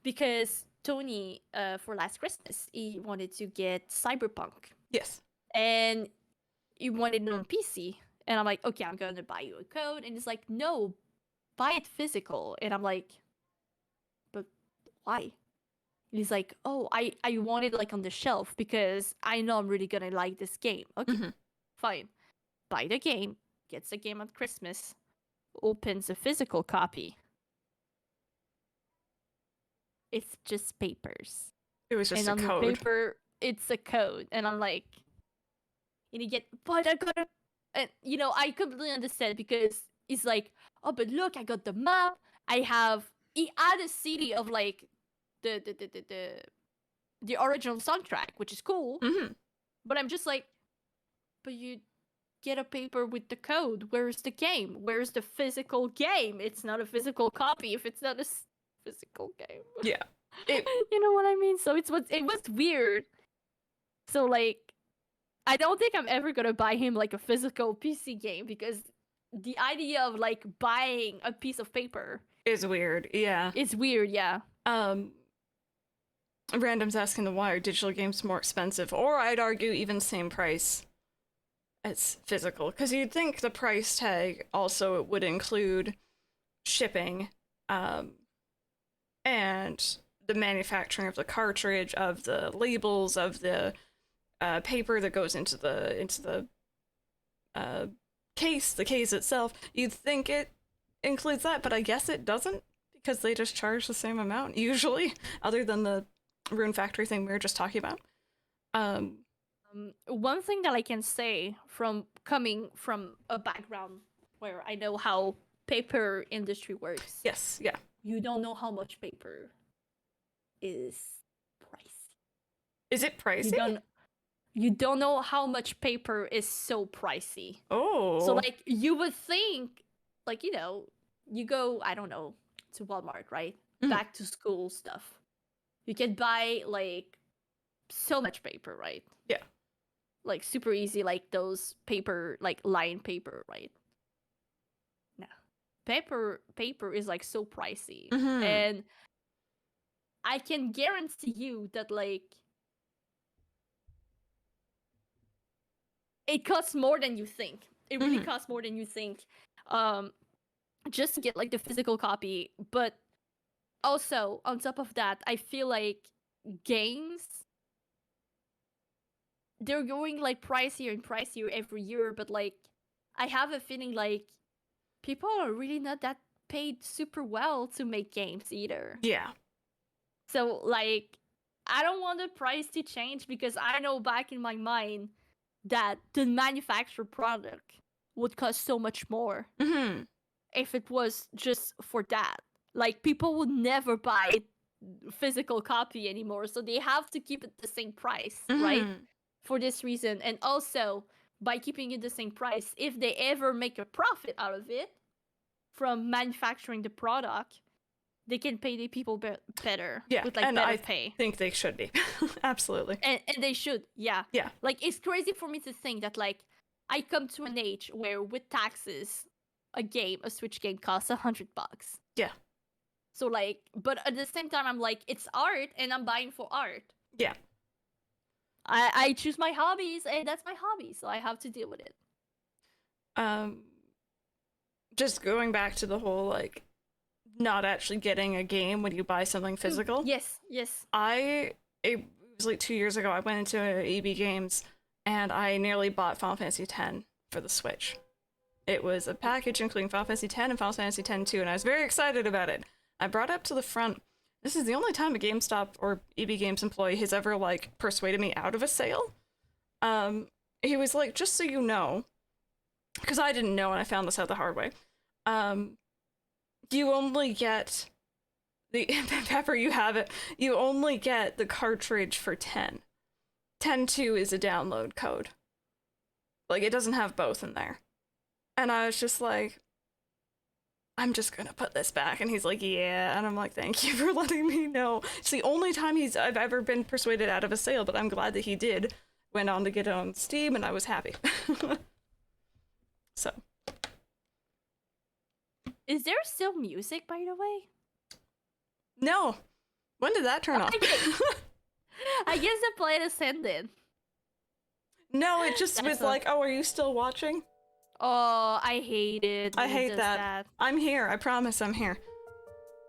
Speaker 2: Because Tony, for last Christmas, he wanted to get Cyberpunk.
Speaker 1: Yes.
Speaker 2: And he wanted it on PC. And I'm like, okay, I'm going to buy you a code. And he's like, no, buy it physical. And I'm like, but why? And he's like, oh, I want it like on the shelf because I know I'm really going to like this game. Okay, fine. Buy the game, gets the game on Christmas, opens a physical copy. It's just papers.
Speaker 1: It was just
Speaker 2: and
Speaker 1: a
Speaker 2: on
Speaker 1: code.
Speaker 2: The paper, it's a code. And I'm like, and you get, but I gotta, and you know, I completely understand because it's like, oh, but look, I got the map. I have, he had a CD of like the original soundtrack, which is cool.
Speaker 1: Mm-hmm.
Speaker 2: But I'm just like, but you get a paper with the code. Where's the game? Where's the physical game? It's not a physical copy if it's not a physical game.
Speaker 1: Yeah.
Speaker 2: You know what I mean? So it was weird. So like, I don't think I'm ever gonna buy him like a physical PC game because the idea of like buying a piece of paper
Speaker 1: is weird. Yeah.
Speaker 2: It's weird, yeah.
Speaker 1: Random's asking why are digital games more expensive, or I'd argue even same price as physical, because you'd think the price tag also would include shipping, and the manufacturing of the cartridge, of the labels, of the paper that goes into the case, the case itself. You'd think it includes that, but I guess it doesn't, because they just charge the same amount usually, other than the Rune Factory thing we were just talking about.
Speaker 2: One thing that I can say from coming from a background where I know how paper industry works.
Speaker 1: Yes, yeah.
Speaker 2: You don't know how much paper is pricey.
Speaker 1: Is it pricey?
Speaker 2: You don't know how much paper is so pricey.
Speaker 1: Oh.
Speaker 2: So like you would think, like, you know, you go, I don't know, to Walmart, right?
Speaker 1: Mm-hmm.
Speaker 2: Back to school stuff. You can buy like so much paper, right?
Speaker 1: Yeah.
Speaker 2: Like super easy, like those paper, like line paper, right? No. Paper is like so pricey.
Speaker 1: Mm-hmm.
Speaker 2: And I can guarantee you that like it costs more than you think. It really costs more than you think. Just to get like the physical copy. But also on top of that, I feel like games they're going like pricier and pricier every year, but like I have a feeling like people are really not that paid super well to make games either.
Speaker 1: Yeah.
Speaker 2: So like I don't want the price to change because I know back in my mind that the manufactured product would cost so much more
Speaker 1: Mm-hmm.
Speaker 2: if it was just for that. Like people would never buy physical copy anymore, so they have to keep it the same price, right?
Speaker 1: Mm-hmm.
Speaker 2: For this reason, and also by keeping it the same price, if they ever make a profit out of it from manufacturing the product, they can pay the people better.
Speaker 1: Yeah,
Speaker 2: with like
Speaker 1: and
Speaker 2: better
Speaker 1: I
Speaker 2: pay.
Speaker 1: think they should be. Absolutely.
Speaker 2: And they should, yeah.
Speaker 1: Yeah.
Speaker 2: Like it's crazy for me to think that like I come to an age where with taxes, a Switch game costs $100.
Speaker 1: Yeah.
Speaker 2: So like, but at the same time, I'm like, it's art, and I'm buying for art.
Speaker 1: Yeah.
Speaker 2: I choose my hobbies, and that's my hobby, so I have to deal with it.
Speaker 1: Just going back to the whole like not actually getting a game when you buy something physical.
Speaker 2: Yes.
Speaker 1: It was like 2 years ago. I went into EB Games and I nearly bought Final Fantasy X for the Switch. It was a package including Final Fantasy X and Final Fantasy X-2, and I was very excited about it. I brought it up to the front. This is the only time a GameStop or EB Games employee has ever like persuaded me out of a sale. He was like, just so you know, because I didn't know and I found this out the hard way. You only get the Pepper, you have it. You only get the cartridge for 10. 10.2 is a download code. Like it doesn't have both in there. And I was just like, I'm just gonna put this back. And he's like, yeah. And I'm like, thank you for letting me know. It's the only time I've ever been persuaded out of a sale, but I'm glad that he did. Went on to get it on Steam, and I was happy. So.
Speaker 2: Is there still music, by the way?
Speaker 1: No. When did that turn off?
Speaker 2: I guess the plane is ended.
Speaker 1: No, it just was like, oh, are you still watching?
Speaker 2: Oh, I hate it.
Speaker 1: I hate that. I'm here. I promise I'm here.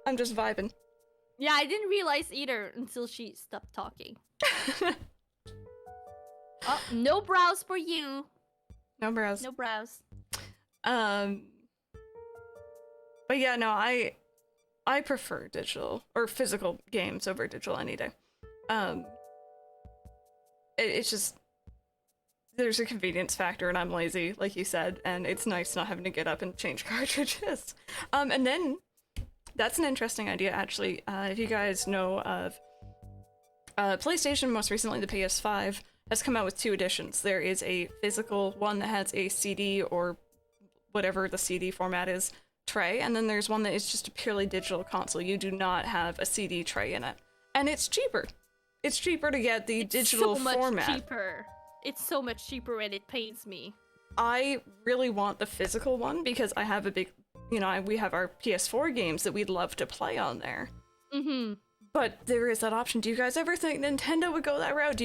Speaker 1: I'm just vibing.
Speaker 2: Yeah, I didn't realize either until she stopped talking. Oh, no browse for you.
Speaker 1: No browse.
Speaker 2: No browse.
Speaker 1: But yeah, no, I prefer digital or physical games over digital any day. It's just there's a convenience factor, and I'm lazy, like you said, and it's nice not having to get up and change cartridges. And then that's an interesting idea, actually. If you guys know of PlayStation, most recently the PS5 has come out with 2 editions. There is a physical one that has a CD or whatever the CD format is tray, and then there's one that is just a purely digital console. You do not have a CD tray in it, and it's cheaper. It's cheaper to get the digital format.
Speaker 2: So much cheaper. It's so much cheaper, and it pains me.
Speaker 1: I really want the physical one because I have a big, we have our PS4 games that we'd love to play on there.
Speaker 2: Mm-hmm.
Speaker 1: But there is that option. Do you guys ever think Nintendo would go that route?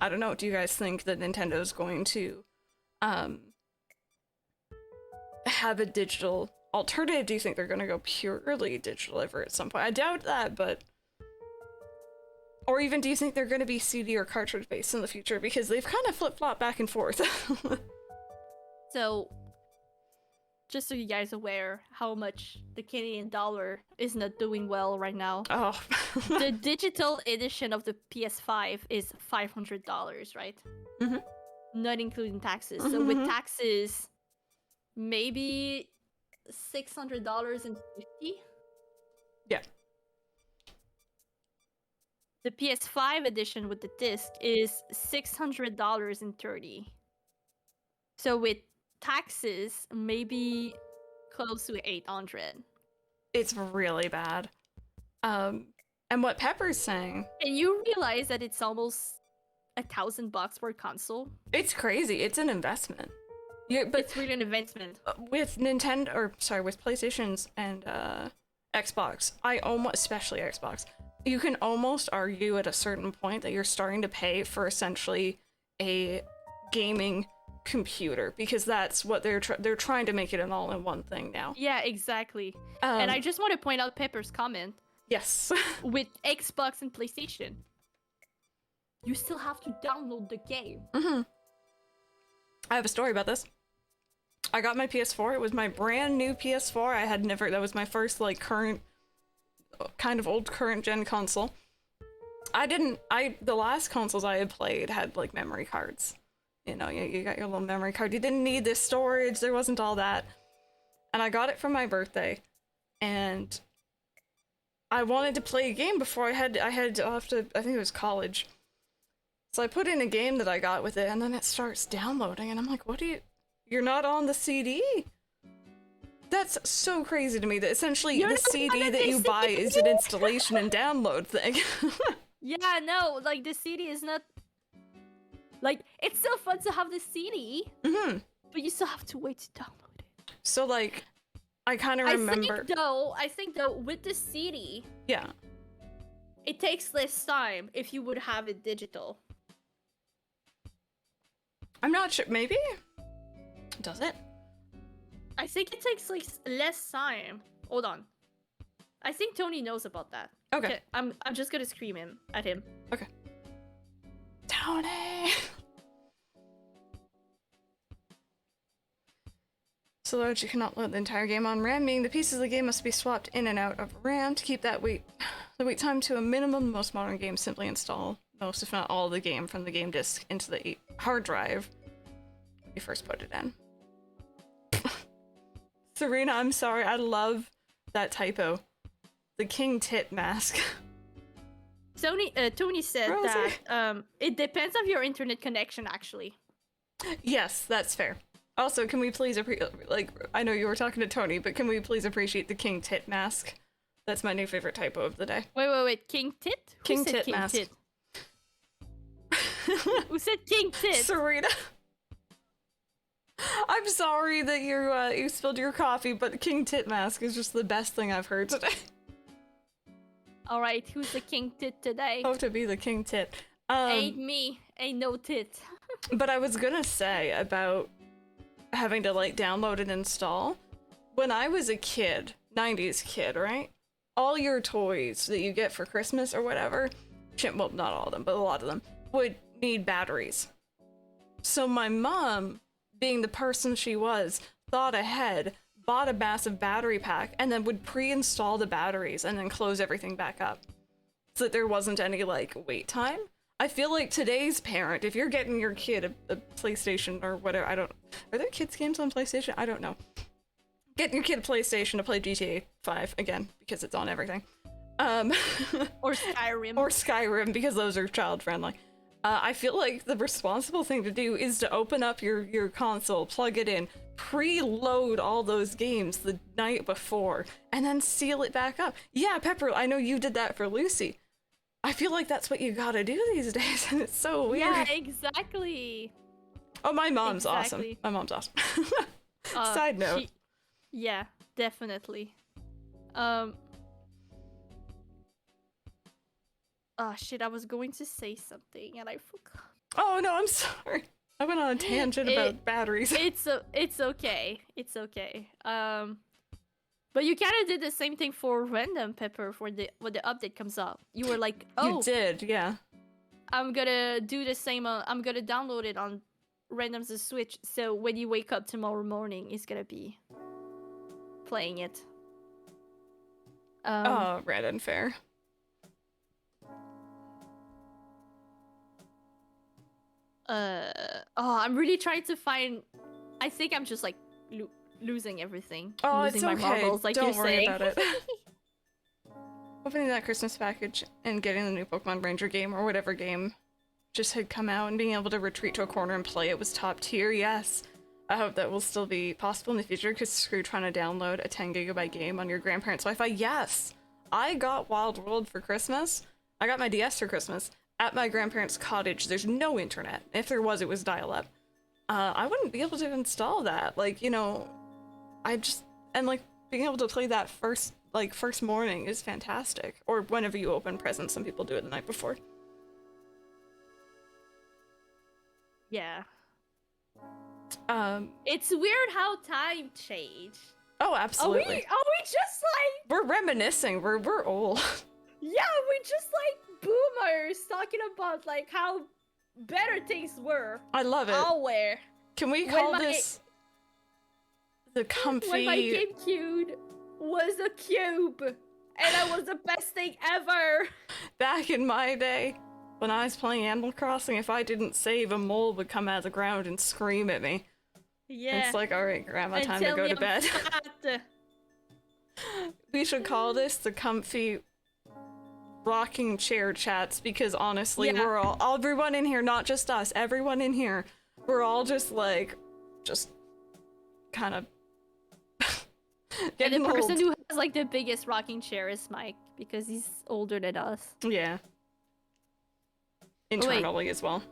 Speaker 1: I don't know. Do you guys think that Nintendo's going to have a digital alternative? Do you think they're going to go purely digital ever at some point? I doubt that, but... Or even do you think they're going to be CD or cartridge based in the future? Because they've kind of flip-flopped back and forth.
Speaker 2: So, just so you guys are aware how much the Canadian dollar is not doing well right now.
Speaker 1: Oh.
Speaker 2: The digital edition of the PS5 is $500, right?
Speaker 1: Mm-hmm.
Speaker 2: Not including taxes.
Speaker 1: Mm-hmm.
Speaker 2: So with taxes, maybe $600.50.
Speaker 1: Yeah.
Speaker 2: The PS5 edition with the disc is $600.30. So with taxes, maybe close to 800.
Speaker 1: It's really bad. And what Pepper's saying...
Speaker 2: And you realize that it's almost $1,000 per console?
Speaker 1: It's crazy. It's an investment. Yeah, but
Speaker 2: it's really an investment.
Speaker 1: With with PlayStations and Xbox, especially Xbox, you can almost argue at a certain point that you're starting to pay for essentially a gaming computer, because that's what they're trying to make it an all-in-one thing now.
Speaker 2: Yeah, exactly. And I just want to point out Pepper's comment.
Speaker 1: Yes.
Speaker 2: With Xbox and PlayStation. you still have to download the game.
Speaker 1: Mm-hmm. I have a story about this. I got my PS4. It was my brand new PS4. I had never. That was my first like current, kind of old current gen console. The last consoles I had played had like memory cards. You know, you got your little memory card. You didn't need this storage. There wasn't all that. And I got it for my birthday, and I wanted to play a game before I had off to, I think it was college. So I put in a game that I got with it, and then it starts downloading, and I'm like, you're not on the CD? That's so crazy to me that essentially the CD that you buy is an installation and download thing.
Speaker 2: Yeah, no, like the CD is not... Like, it's still fun to have the CD, but you still have to wait to download it.
Speaker 1: So, like, I kind of remember...
Speaker 2: I think though, with the CD...
Speaker 1: Yeah.
Speaker 2: It takes less time if you would have it digital.
Speaker 1: I'm not sure. Maybe? Does it?
Speaker 2: I think it takes like less time. Hold on. I think Tony knows about that.
Speaker 1: Okay.
Speaker 2: I'm just gonna scream at him.
Speaker 1: Okay. Tony! So large you cannot load the entire game on RAM, meaning the pieces of the game must be swapped in and out of RAM to keep the wait time to a minimum. Most modern games simply install most, if not all, the game from the game disc into the hard drive when you first put it in. Serena, I'm sorry, I love that typo. The King Tit mask.
Speaker 2: Tony said
Speaker 1: Rosie.
Speaker 2: that it depends on your internet connection, actually.
Speaker 1: Yes, that's fair. Also, can we please I know you were talking to Tony, but can we please appreciate the King Tit mask? That's my new favorite typo of the day.
Speaker 2: Wait. King Tit?
Speaker 1: King Tit mask.
Speaker 2: Tit? Who said King Tit?
Speaker 1: Serena. I'm sorry that you spilled your coffee, but the King Tit mask is just the best thing I've heard today.
Speaker 2: All right, who's the King Tit today?
Speaker 1: Hope to be the King Tit.
Speaker 2: Ain't me. Ain't no tit.
Speaker 1: But I was gonna say about having to like download and install. When I was a kid, 90s kid, right? All your toys that you get for Christmas or whatever, well, not all of them, but a lot of them, would need batteries. So my mom, being the person she was, thought ahead, bought a massive battery pack, and then would pre-install the batteries and then close everything back up so that there wasn't any like wait time. I feel like today's parent, if you're getting your kid a PlayStation or whatever, are there kids games on PlayStation? I don't know. Getting your kid a PlayStation to play GTA 5 again because it's on everything.
Speaker 2: Or Skyrim.
Speaker 1: Or Skyrim because those are child friendly. I feel like the responsible thing to do is to open up your console, plug it in, preload all those games the night before, and then seal it back up. Yeah, Pepper, I know you did that for Lucy. I feel like that's what you gotta do these days, and it's so weird.
Speaker 2: Yeah, exactly.
Speaker 1: Oh, my mom's awesome. My mom's awesome. Side note.
Speaker 2: Yeah, definitely. Oh shit, I was going to say something and I forgot.
Speaker 1: Oh no, I'm sorry. I went on a tangent about batteries.
Speaker 2: It's okay. It's okay. But you kind of did the same thing for Random Pepper when the update comes up. You were like, oh,
Speaker 1: you did, yeah.
Speaker 2: I'm gonna do the same. I'm gonna download it on Random's Switch. So when you wake up tomorrow morning, it's gonna be playing it.
Speaker 1: Oh, red and fair.
Speaker 2: I'm really trying to find. I think I'm just like losing everything.
Speaker 1: Oh,
Speaker 2: losing
Speaker 1: it's
Speaker 2: my
Speaker 1: okay.
Speaker 2: marbles, like
Speaker 1: Don't
Speaker 2: you're
Speaker 1: worry
Speaker 2: saying.
Speaker 1: about it. Opening that Christmas package and getting the new Pokemon Ranger game or whatever game just had come out and being able to retreat to a corner and play it was top tier. Yes, I hope that will still be possible in the future because screw trying to download a 10 gigabyte game on your grandparents' Wi-Fi. Yes, I got Wild World for Christmas. I got my DS for Christmas. At my grandparents' cottage, there's no internet. If there was, it was dial-up. I wouldn't be able to install that. Like, you know, like being able to play that first morning is fantastic. Or whenever you open presents, some people do it the night before.
Speaker 2: Yeah. It's weird how time changed.
Speaker 1: Oh, absolutely.
Speaker 2: Are we just like...
Speaker 1: We're reminiscing. We're old.
Speaker 2: Yeah, we just like boomer hours talking about like how better things were.
Speaker 1: I love it.
Speaker 2: I'll wear.
Speaker 1: Can we
Speaker 2: When
Speaker 1: call
Speaker 2: my-
Speaker 1: this the comfy?
Speaker 2: When my GameCube was a cube, and that was the best thing ever.
Speaker 1: Back in my day, when I was playing Animal Crossing, if I didn't save, a mole would come out of the ground and scream at me.
Speaker 2: Yeah.
Speaker 1: And it's like, all right, Grandma,
Speaker 2: And
Speaker 1: time to
Speaker 2: tell
Speaker 1: go
Speaker 2: me
Speaker 1: to
Speaker 2: I'm
Speaker 1: bed.
Speaker 2: fat.
Speaker 1: We should call this the comfy rocking chair chats, because honestly,
Speaker 2: Yeah.
Speaker 1: we're all, everyone in here, not just us, everyone in here, we're all just like, just kind of
Speaker 2: And the
Speaker 1: getting
Speaker 2: person
Speaker 1: old.
Speaker 2: who has like the biggest rocking chair is Mike because he's older than us.
Speaker 1: Yeah. Internally as well.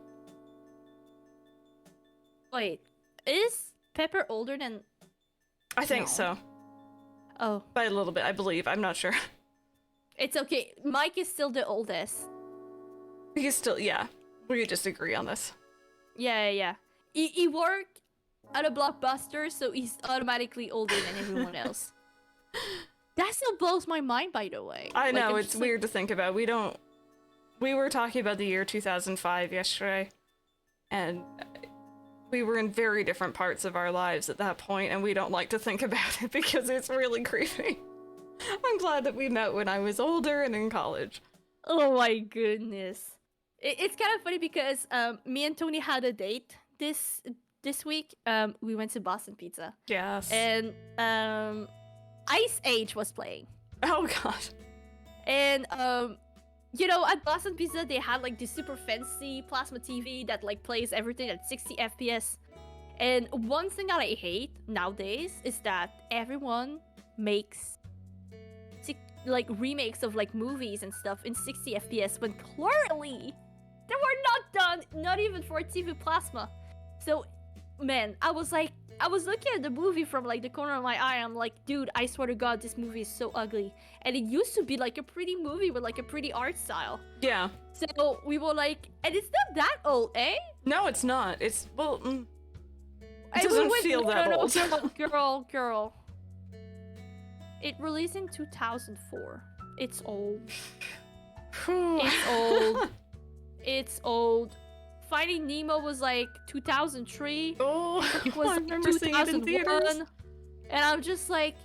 Speaker 2: Wait, is Pepper older than?
Speaker 1: I think
Speaker 2: No.
Speaker 1: so.
Speaker 2: Oh,
Speaker 1: By a little bit, I believe. I'm not sure.
Speaker 2: it's okay. Mike is still the oldest.
Speaker 1: He's still, yeah. We could just agree on this.
Speaker 2: Yeah. He worked at a Blockbuster, so he's automatically older than everyone else. That still blows my mind, by the way.
Speaker 1: I
Speaker 2: Like,
Speaker 1: know,
Speaker 2: I'm
Speaker 1: it's
Speaker 2: just
Speaker 1: weird to think about. We were talking about the year 2005 yesterday, and we were in very different parts of our lives at that point, and we don't like to think about it because it's really creepy. I'm glad that we met when I was older and in college.
Speaker 2: Oh my goodness. It's kind of funny because me and Tony had a date this week. We went to Boston Pizza,
Speaker 1: Yes.
Speaker 2: and Ice Age was playing.
Speaker 1: Oh god.
Speaker 2: And you know, at Boston Pizza they had like this super fancy plasma TV that like plays everything at 60 FPS. And one thing that I hate nowadays is that everyone makes like remakes of like movies and stuff in 60 FPS when clearly they were not done, not even for TV plasma. So, man, I was looking at the movie from like the corner of my eye. I'm like, dude, I swear to God, this movie is so ugly. And it used to be like a pretty movie with like a pretty art style.
Speaker 1: Yeah.
Speaker 2: So we were like, and it's not that old, eh?
Speaker 1: No, it's not. It's, well, it
Speaker 2: And we
Speaker 1: doesn't
Speaker 2: went-
Speaker 1: feel that old.
Speaker 2: Girl. It released in 2004. It's old. It's old. It's old. Finding Nemo was like 2003.
Speaker 1: Oh,
Speaker 2: It was
Speaker 1: I remember seeing it in theaters.
Speaker 2: 2001. And I'm just like,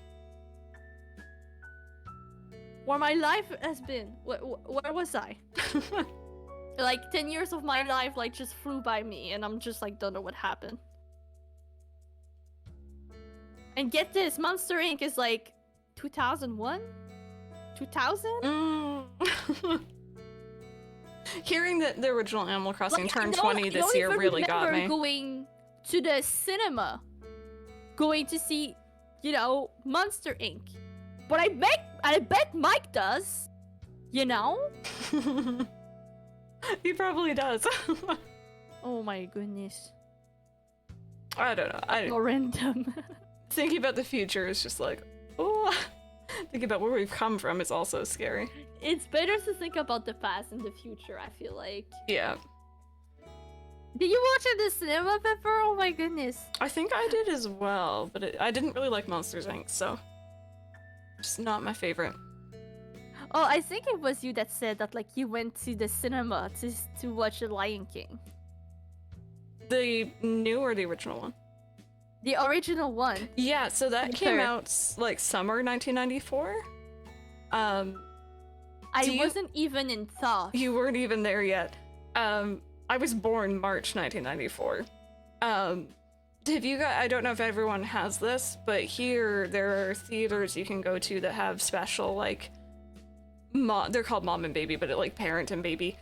Speaker 2: where my life has been. Where was I? Like 10 years of my life like just flew by me, and I'm just like, don't know what happened. And get this, Monster Inc. is like 2001? 2000?
Speaker 1: Mm. Hearing that the original Animal Crossing
Speaker 2: Like,
Speaker 1: turned
Speaker 2: I
Speaker 1: 20
Speaker 2: don't
Speaker 1: this year
Speaker 2: even
Speaker 1: really got
Speaker 2: remember
Speaker 1: me.
Speaker 2: Going to the cinema, going to see, you know, Monster Inc. But I bet Mike does. You know?
Speaker 1: He probably does.
Speaker 2: Oh my goodness.
Speaker 1: I don't know.
Speaker 2: So random.
Speaker 1: Thinking about the future is just like, oh. Thinking about where we've come from is also scary.
Speaker 2: It's better to think about the past and the future, I feel like.
Speaker 1: Yeah.
Speaker 2: Did you watch it in the cinema, Pepper? Oh my goodness.
Speaker 1: I think I did as well, but I didn't really like Monsters Inc., so just not my favorite.
Speaker 2: Oh, I think it was you that said that like you went to the cinema to watch The Lion King.
Speaker 1: The new or the original one?
Speaker 2: The original one.
Speaker 1: Yeah, so that
Speaker 2: With
Speaker 1: came
Speaker 2: her.
Speaker 1: out like summer 1994.
Speaker 2: I
Speaker 1: Do you-
Speaker 2: wasn't even in thought.
Speaker 1: You weren't even there yet. I was born March 1994. Have you got? I don't know if everyone has this, but here there are theaters you can go to that have special like, they're called Mom and Baby, but it like Parent and Baby,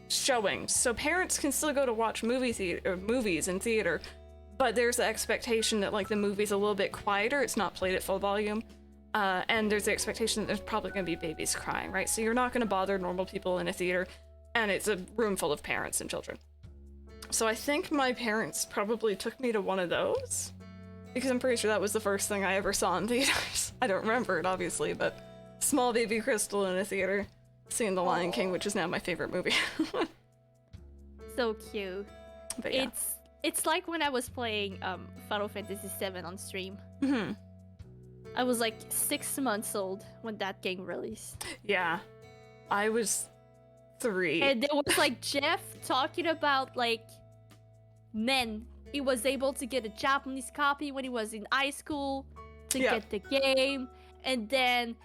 Speaker 1: showings. So parents can still go to watch movies in theater, but there's the expectation that like the movie's a little bit quieter. It's not played at full volume. And there's the expectation that there's probably going to be babies crying, right? So you're not going to bother normal people in a theater, and it's a room full of parents and children. So I think my parents probably took me to one of those, because I'm pretty sure that was the first thing I ever saw in theaters. I don't remember it, obviously, but small baby Crystal in a theater, seeing The Lion King, which is now my favorite movie.
Speaker 2: So cute.
Speaker 1: But yeah.
Speaker 2: It's like when I was playing Final Fantasy VII on stream.
Speaker 1: I was 3.
Speaker 2: And there was like Jeff talking about like men. He was able to get a Japanese copy when he was in high school to get the game, and then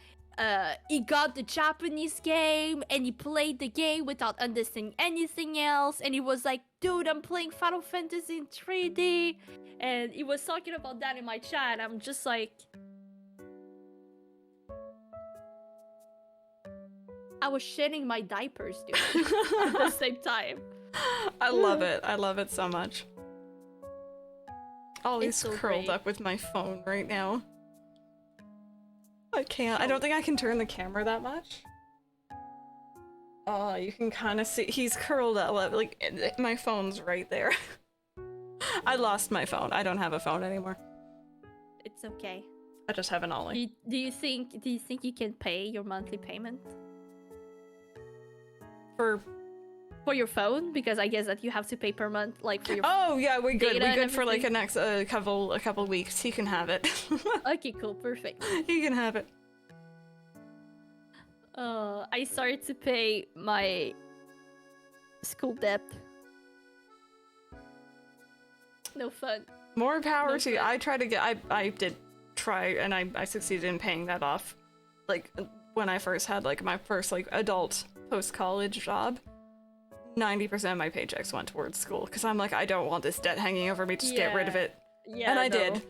Speaker 2: he got the Japanese game and he played the game without understanding anything else, and he was like, dude, I'm playing Final Fantasy in 3D, and he was talking about that in my chat. I'm just like, I was shedding my diapers, dude, at the same time.
Speaker 1: I love it. I love it so much. Ollie's
Speaker 2: so
Speaker 1: curled
Speaker 2: great.
Speaker 1: up with my phone right now. I can't. I don't think I can turn the camera that much. Oh, you can kind of see he's curled up. Like my phone's right there. I lost my phone. I don't have a phone anymore.
Speaker 2: It's okay.
Speaker 1: I just have an Ollie.
Speaker 2: Do you think you can pay your monthly payment for your phone? Because I guess that you have to pay per month, like for your.
Speaker 1: Oh yeah, we're good.
Speaker 2: data
Speaker 1: We're
Speaker 2: and
Speaker 1: good for like
Speaker 2: everything?
Speaker 1: a couple weeks. He can have it.
Speaker 2: Okay, cool, perfect.
Speaker 1: He can have it.
Speaker 2: I started to pay my school debt. No fun.
Speaker 1: More power
Speaker 2: No
Speaker 1: to you.
Speaker 2: fun.
Speaker 1: I tried to get. I did try, and I succeeded in paying that off. Like when I first had like my first like adult post-college job. 90% of my paychecks went towards school because I'm like, I don't want this debt hanging over me. Just get rid of it.
Speaker 2: Yeah,
Speaker 1: And I
Speaker 2: no.
Speaker 1: did.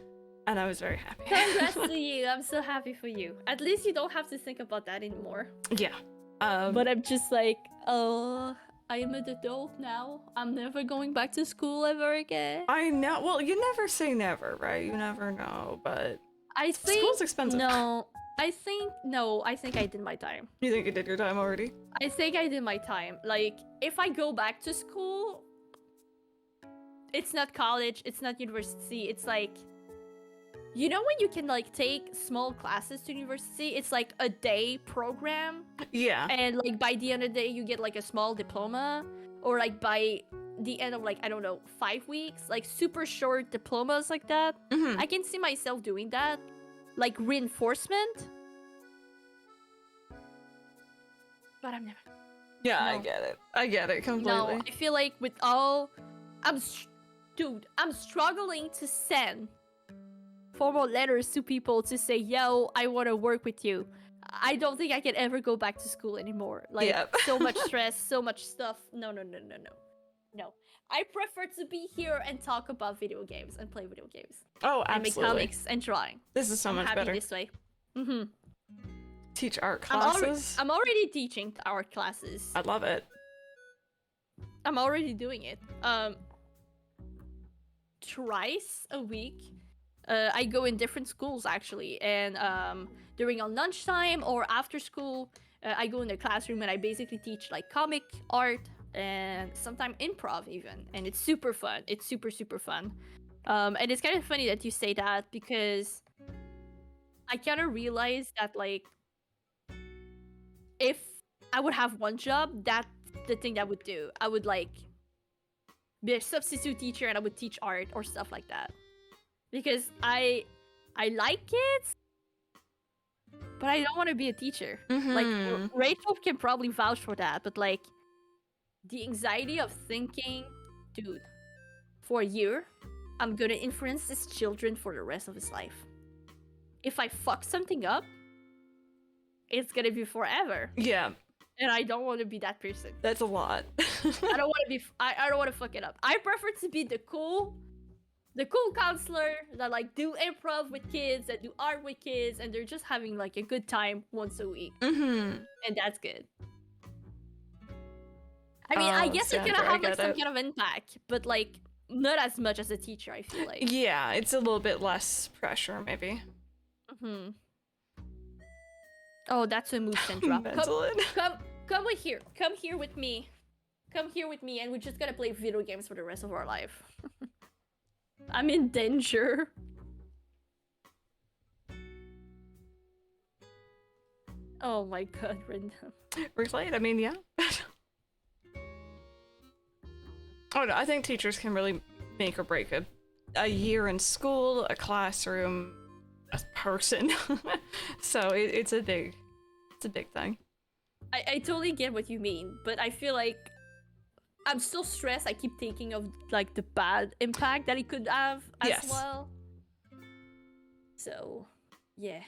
Speaker 1: And I was very happy.
Speaker 2: Congrats to you. I'm so happy for you. At least you don't have to think about that anymore.
Speaker 1: Yeah.
Speaker 2: But I'm just like, oh, I am an adult now. I'm never going back to school ever again.
Speaker 1: I know. Well, you never say never, right? You never know, but
Speaker 2: I think
Speaker 1: school's expensive.
Speaker 2: I think I did my time.
Speaker 1: You think you did your time already?
Speaker 2: I think I did my time. Like, if I go back to school, it's not college, it's not university, it's like, you know when you can like take small classes to university? It's like a day program,
Speaker 1: Yeah.
Speaker 2: and like by the end of the day you get like a small diploma, or like by the end of like, I don't know, 5 weeks, like super short diplomas like that.
Speaker 1: Mm-hmm.
Speaker 2: I can see myself doing that, like reinforcement. But I'm never.
Speaker 1: Yeah, I
Speaker 2: No.
Speaker 1: get it. I get it completely.
Speaker 2: No, I feel like with all, dude, I'm struggling to send formal letters to people to say, yo, I want to work with you. I don't think I can ever go back to school anymore. Like,
Speaker 1: Yep.
Speaker 2: so much stress, so much stuff. No. No. I prefer to be here and talk about video games and play video games.
Speaker 1: Oh,
Speaker 2: And make
Speaker 1: absolutely.
Speaker 2: comics and drawing.
Speaker 1: This is so
Speaker 2: I'm
Speaker 1: much
Speaker 2: happy
Speaker 1: better.
Speaker 2: this way. Mm-hmm.
Speaker 1: Teach art
Speaker 2: I'm
Speaker 1: classes.
Speaker 2: already teaching art classes.
Speaker 1: I love it.
Speaker 2: I'm already doing it. Twice a week. I go in different schools actually, and during on lunchtime or after school, I go in the classroom and I basically teach like comic art and sometimes improv even, and it's super fun. It's super fun. And it's kind of funny that you say that because I kind of realized that like if I would have one job, that's the thing that I would do. I would like be a substitute teacher and I would teach art or stuff like that. Because I like kids, but I don't want to be a teacher. Like
Speaker 1: Mhm.
Speaker 2: Rachel can probably vouch for that, but like the anxiety of thinking, dude, for a year, I'm gonna influence this children for the rest of his life. If I fuck something up, it's gonna be forever.
Speaker 1: Yeah,
Speaker 2: And I don't want to be that person.
Speaker 1: that's a lot.
Speaker 2: I don't want to be. I don't want to fuck it up. I prefer to be the cool counselor that like do improv with kids, that do art with kids, and they're just having like a good time once a week,
Speaker 1: Mm-hmm.
Speaker 2: and that's good. I mean, I
Speaker 1: Oh,
Speaker 2: guess it's
Speaker 1: Sandra,
Speaker 2: gonna
Speaker 1: I
Speaker 2: have like
Speaker 1: get
Speaker 2: some
Speaker 1: it.
Speaker 2: kind of impact, but like not as much as a teacher. I feel like.
Speaker 1: Yeah, it's a little bit less pressure, maybe.
Speaker 2: Hmm. Oh, that's a move, Sandra.
Speaker 1: Mentalin.
Speaker 2: Come with here. Come here with me. Come here with me, and we're just gonna play video games for the rest of our life. I'm in danger. Oh my god, Brenda.
Speaker 1: Relate, I mean, yeah. Oh no, I think teachers can really make or break a year in school, a classroom, a person. So it's a big thing.
Speaker 2: I totally get what you mean, but I feel like I'm so stressed. I keep thinking of like the bad impact that it could have as
Speaker 1: Yes.
Speaker 2: well. So, yeah.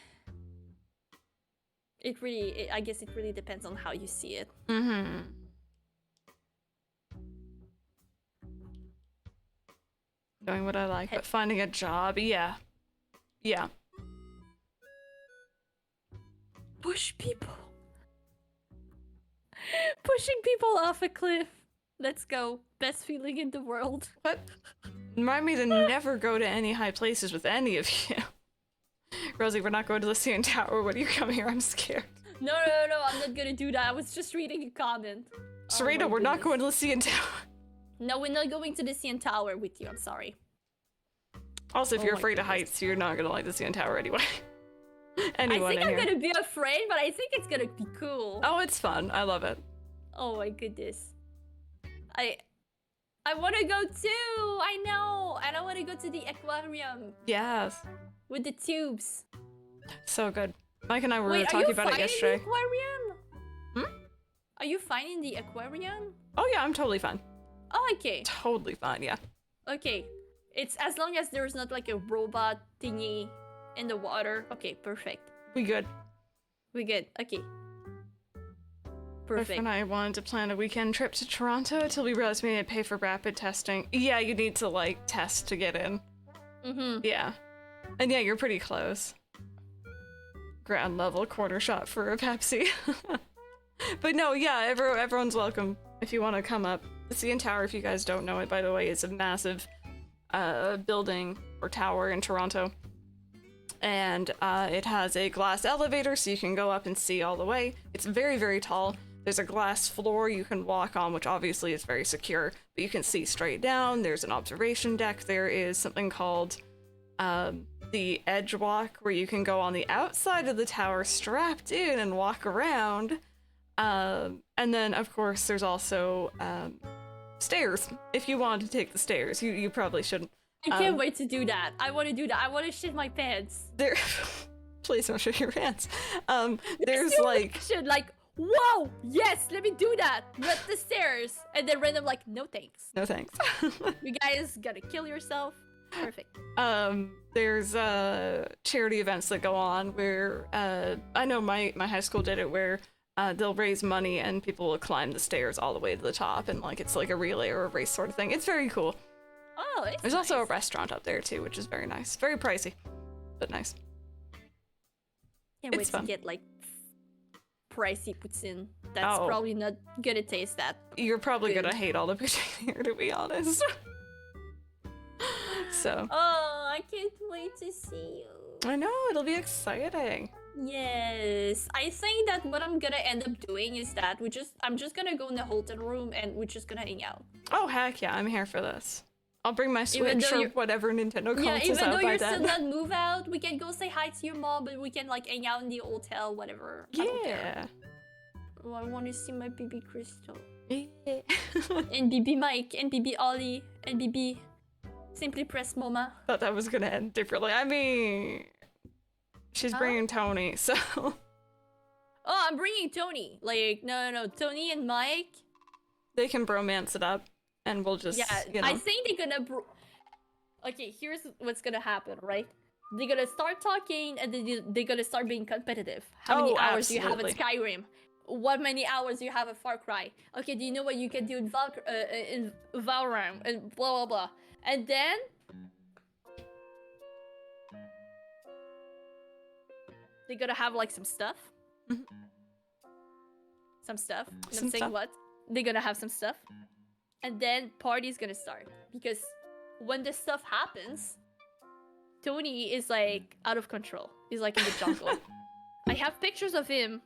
Speaker 2: I guess it really depends on how you see it.
Speaker 1: Mm-hmm. Doing what I like, but finding a job, yeah. Yeah.
Speaker 2: Push people. Pushing people off a cliff. Let's go. Best feeling in the world.
Speaker 1: What? Remind me to never go to any high places with any of you. Rosie, we're not going to the CN Tower when you come here, I'm scared.
Speaker 2: No, I'm not gonna do that. I was just reading a comment.
Speaker 1: Serena, we're not going to the CN Tower.
Speaker 2: No, we're not going to the CN Tower with you. I'm sorry.
Speaker 1: Also, if you're
Speaker 2: my
Speaker 1: afraid of
Speaker 2: goodness.
Speaker 1: heights, you're not going to like the CN Tower anyway.
Speaker 2: I
Speaker 1: Anyone
Speaker 2: think
Speaker 1: in
Speaker 2: I'm
Speaker 1: here.
Speaker 2: gonna be afraid, but I think it's gonna be cool.
Speaker 1: Oh, it's fun. I love it.
Speaker 2: Oh my goodness. I want to go too. I know. And I want to go to the aquarium
Speaker 1: Yes.
Speaker 2: with the tubes.
Speaker 1: So good. Mike and I were
Speaker 2: Wait, are
Speaker 1: talking
Speaker 2: you
Speaker 1: about it
Speaker 2: fine in
Speaker 1: yesterday.
Speaker 2: the aquarium?
Speaker 1: Hmm?
Speaker 2: Are you fine in the aquarium?
Speaker 1: Oh yeah, I'm totally fine.
Speaker 2: Oh, okay.
Speaker 1: Totally fine, yeah.
Speaker 2: Okay. It's as long as there's not like a robot thingy in the water. Okay, perfect.
Speaker 1: We good.
Speaker 2: We good. Okay.
Speaker 1: Biff
Speaker 2: Perfect.
Speaker 1: and I wanted to plan a weekend trip to Toronto until we realized we needed to pay for rapid testing. Yeah, you need to like test to get in.
Speaker 2: Mm-hmm.
Speaker 1: Yeah. And yeah, you're pretty close. Ground level corner shot for a Pepsi. But no, yeah, everyone's welcome if you want to come up. The CN Tower, if you guys don't know it, by the way, is a massive building or tower in Toronto. And it has a glass elevator so you can go up and see all the way. It's very, very tall. There's a glass floor you can walk on, which obviously is very secure, but you can see straight down. There's an observation deck. There is something called the edge walk, where you can go on the outside of the tower strapped in and walk around. And then, of course, there's also stairs. If you wanted to take the stairs, you probably shouldn't.
Speaker 2: I can't wait to do that. I want to do that. I want to shit my pants.
Speaker 1: There, please don't shit your pants. There's
Speaker 2: Should like, whoa, yes, let me do that. Run the stairs, and then random like, no thanks.
Speaker 1: no thanks.
Speaker 2: You guys gotta kill yourself. Perfect.
Speaker 1: There's charity events that go on where I know my high school did it, where they'll raise money and people will climb the stairs all the way to the top, and like it's like a relay or a race sort of thing. It's very cool.
Speaker 2: Oh, it's
Speaker 1: There's
Speaker 2: nice.
Speaker 1: also a restaurant up there too, which is very nice. Very pricey, but nice.
Speaker 2: Can't wait
Speaker 1: it's
Speaker 2: to
Speaker 1: fun.
Speaker 2: get like pricey poutine. That's
Speaker 1: Oh.
Speaker 2: probably not gonna taste that.
Speaker 1: You're probably
Speaker 2: Good.
Speaker 1: gonna hate all the poutine here, to be honest. So
Speaker 2: Oh, I can't wait to see you.
Speaker 1: I know it'll be exciting.
Speaker 2: Yes, I think that what I'm gonna end up doing is that I'm just gonna go in the hotel room and we're just gonna hang out.
Speaker 1: Oh heck yeah, I'm here for this. I'll bring my
Speaker 2: Even
Speaker 1: Switch
Speaker 2: though
Speaker 1: or
Speaker 2: you're-
Speaker 1: whatever Nintendo
Speaker 2: Yeah,
Speaker 1: console is
Speaker 2: even though
Speaker 1: out by
Speaker 2: you're
Speaker 1: then.
Speaker 2: still not move out, we can go say hi to your mom, but we can like hang out in the hotel, whatever. I don't care.
Speaker 1: Yeah.
Speaker 2: Oh, I want to see my BB Crystal
Speaker 1: Yeah.
Speaker 2: and BB Mike and BB Ollie and BB Simply Press Mama.
Speaker 1: Thought that was gonna end differently. I mean, she's
Speaker 2: Huh?
Speaker 1: bringing Tony, so
Speaker 2: Oh, I'm bringing Tony. Like, no, Tony and Mike.
Speaker 1: they can bromance it up, and we'll just,
Speaker 2: Yeah,
Speaker 1: you know.
Speaker 2: I think they're gonna. Okay, here's what's gonna happen, right? They're gonna start talking, and then they're gonna start being competitive. How many
Speaker 1: Oh,
Speaker 2: hours do you have in
Speaker 1: absolutely.
Speaker 2: Skyrim? What many hours do you have at Far Cry? Okay, do you know what you can do in Valorant and blah blah blah? And then they're gonna have like some stuff.
Speaker 1: Mhm.
Speaker 2: Some stuff. And
Speaker 1: Some
Speaker 2: I'm saying
Speaker 1: stuff.
Speaker 2: what? They're gonna have some stuff. And then party's gonna start. Because when this stuff happens, Tony is like out of control. He's like in the jungle. I have pictures of him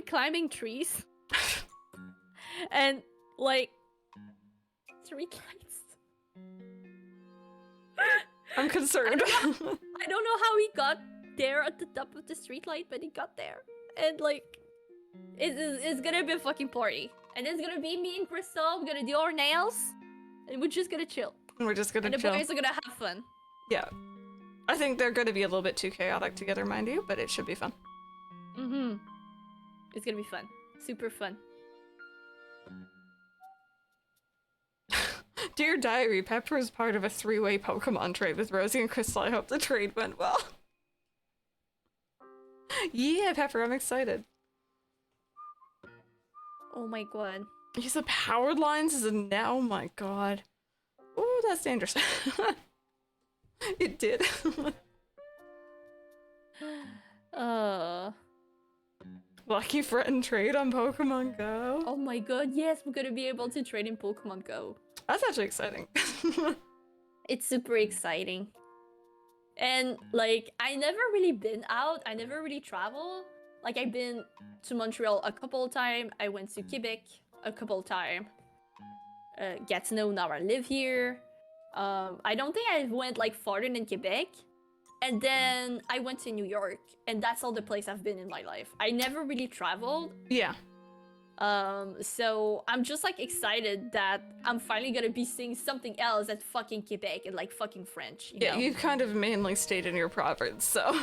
Speaker 2: climbing trees and like street lights.
Speaker 1: I'm concerned.
Speaker 2: I don't know how he got there at the top of the streetlight, but he got there. And like, it's gonna be a fucking party. And it's gonna be me and Crystal. We're gonna do our nails, and we're just gonna chill.
Speaker 1: We're just gonna
Speaker 2: And the
Speaker 1: chill.
Speaker 2: boys are gonna have fun.
Speaker 1: Yeah. I think they're gonna be a little bit too chaotic together, mind you, but it should be fun.
Speaker 2: Mm-hmm. It's gonna be fun. Super fun.
Speaker 1: Dear Diary, Pepper is part of a 3-way Pokemon trade with Rosie and Crystal. I hope the trade went well. Yeah, Pepper, I'm excited.
Speaker 2: Oh my god.
Speaker 1: He's a powered lines as a now. Oh my god. Ooh, that's dangerous. It did. Lucky friend trade on Pokemon Go.
Speaker 2: Oh my god, yes, we're gonna be able to trade in Pokemon Go.
Speaker 1: That's actually exciting.
Speaker 2: It's super exciting. And like, I never really been out. I never really traveled. Like, I've been to Montreal a couple of times. I went to Quebec a couple of times. Gatineau, now I live here. I don't think I went like farther than Quebec. And then I went to New York, and that's all the place I've been in my life. I never really traveled.
Speaker 1: Yeah.
Speaker 2: So I'm just like excited that I'm finally gonna be seeing something else at fucking Quebec and like fucking French. You
Speaker 1: Yeah,
Speaker 2: know?
Speaker 1: you've kind of mainly stayed in your province, so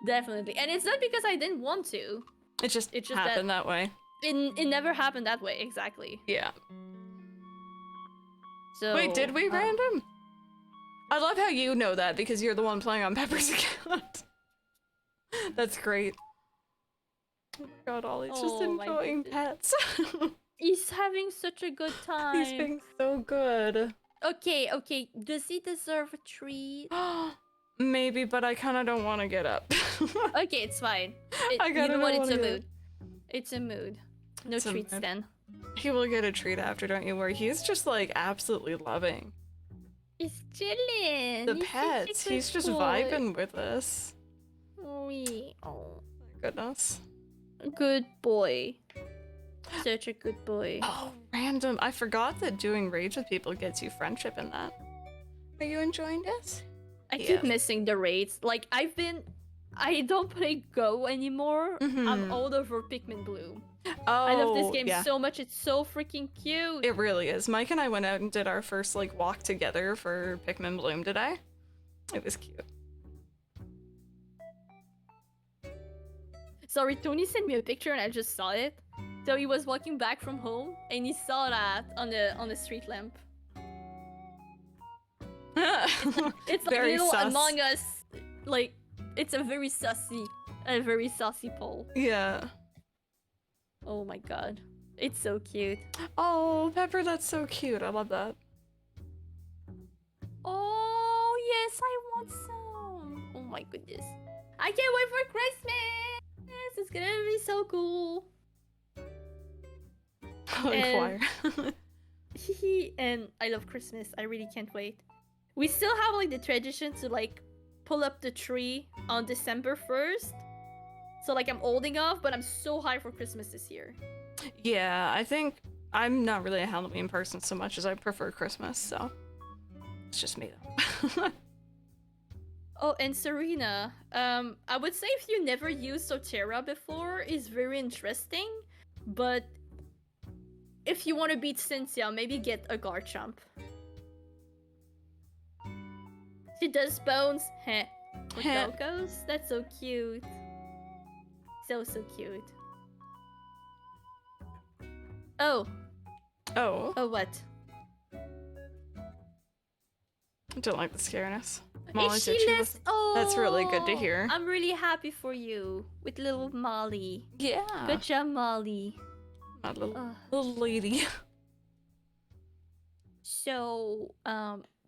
Speaker 2: Definitely. And it's not because I didn't want to.
Speaker 1: it just
Speaker 2: It's just
Speaker 1: happened that way.
Speaker 2: It never happened that way, exactly.
Speaker 1: Yeah.
Speaker 2: So
Speaker 1: Wait, did we random? I love how you know that because you're the one playing on Pepper's account. That's great. Oh my god, Ollie's just
Speaker 2: Oh my
Speaker 1: enjoying
Speaker 2: goodness.
Speaker 1: pets.
Speaker 2: He's having such a good time.
Speaker 1: He's being so good.
Speaker 2: Okay, does he deserve a treat?
Speaker 1: Maybe, but I kind of don't want to get up.
Speaker 2: Okay, it's fine.
Speaker 1: I
Speaker 2: You
Speaker 1: kinda
Speaker 2: know what?
Speaker 1: don't
Speaker 2: It's a
Speaker 1: wanna
Speaker 2: mood. It's a mood. No
Speaker 1: It's a
Speaker 2: treats
Speaker 1: mood.
Speaker 2: then.
Speaker 1: He will get a treat after, don't you worry. He's just like absolutely loving
Speaker 2: He's chilling.
Speaker 1: the
Speaker 2: He's such a
Speaker 1: pets.
Speaker 2: good
Speaker 1: He's just
Speaker 2: boy.
Speaker 1: vibing with us.
Speaker 2: Oh,
Speaker 1: My goodness.
Speaker 2: good boy. Such a good boy.
Speaker 1: Oh, random. I forgot that doing raids with people gets you friendship in that. Are you enjoying this?
Speaker 2: I
Speaker 1: Yeah.
Speaker 2: keep missing the raids. Like, I don't play Go anymore.
Speaker 1: Mhm.
Speaker 2: I'm all over Pikmin Bloom.
Speaker 1: Oh,
Speaker 2: I love this game
Speaker 1: yeah.
Speaker 2: so much. It's so freaking cute.
Speaker 1: It really is. Mike and I went out and did our first like walk together for Pikmin Bloom today. It was cute.
Speaker 2: Sorry, Tony sent me a picture and I just saw it. So he was walking back from home and he saw that on the street lamp. It's like
Speaker 1: Very
Speaker 2: little
Speaker 1: sus.
Speaker 2: Among Us. Like, it's a very saucy pole.
Speaker 1: Yeah.
Speaker 2: Oh my god. It's so cute.
Speaker 1: Oh, Pepper, that's so cute. I love that.
Speaker 2: Oh, yes, I want some. Oh my goodness. I can't wait for Christmas. It's gonna be so cool.
Speaker 1: Choir.
Speaker 2: And I love Christmas. I really can't wait. We still have like the tradition to like pull up the tree on December 1st. So like I'm holding off, but I'm so high for Christmas this year.
Speaker 1: Yeah, I think I'm not really a Halloween person so much as I prefer Christmas, so it's just me though.
Speaker 2: Oh, and Serena, I would say if you never used Sotera before, is very interesting. But if you want to beat Cynthia, maybe get a Garchomp. She does bones, heh. For
Speaker 1: Heh.
Speaker 2: Locos? That's so cute. So cute. Oh,
Speaker 1: Oh,
Speaker 2: what?
Speaker 1: I don't like the scariness.
Speaker 2: Is
Speaker 1: Molly's
Speaker 2: she
Speaker 1: itchy
Speaker 2: less?
Speaker 1: with-
Speaker 2: Oh,
Speaker 1: That's really good to hear.
Speaker 2: I'm really happy for you with little Molly.
Speaker 1: Yeah.
Speaker 2: Good job, Molly.
Speaker 1: My little,
Speaker 2: Ugh.
Speaker 1: little lady.
Speaker 2: So,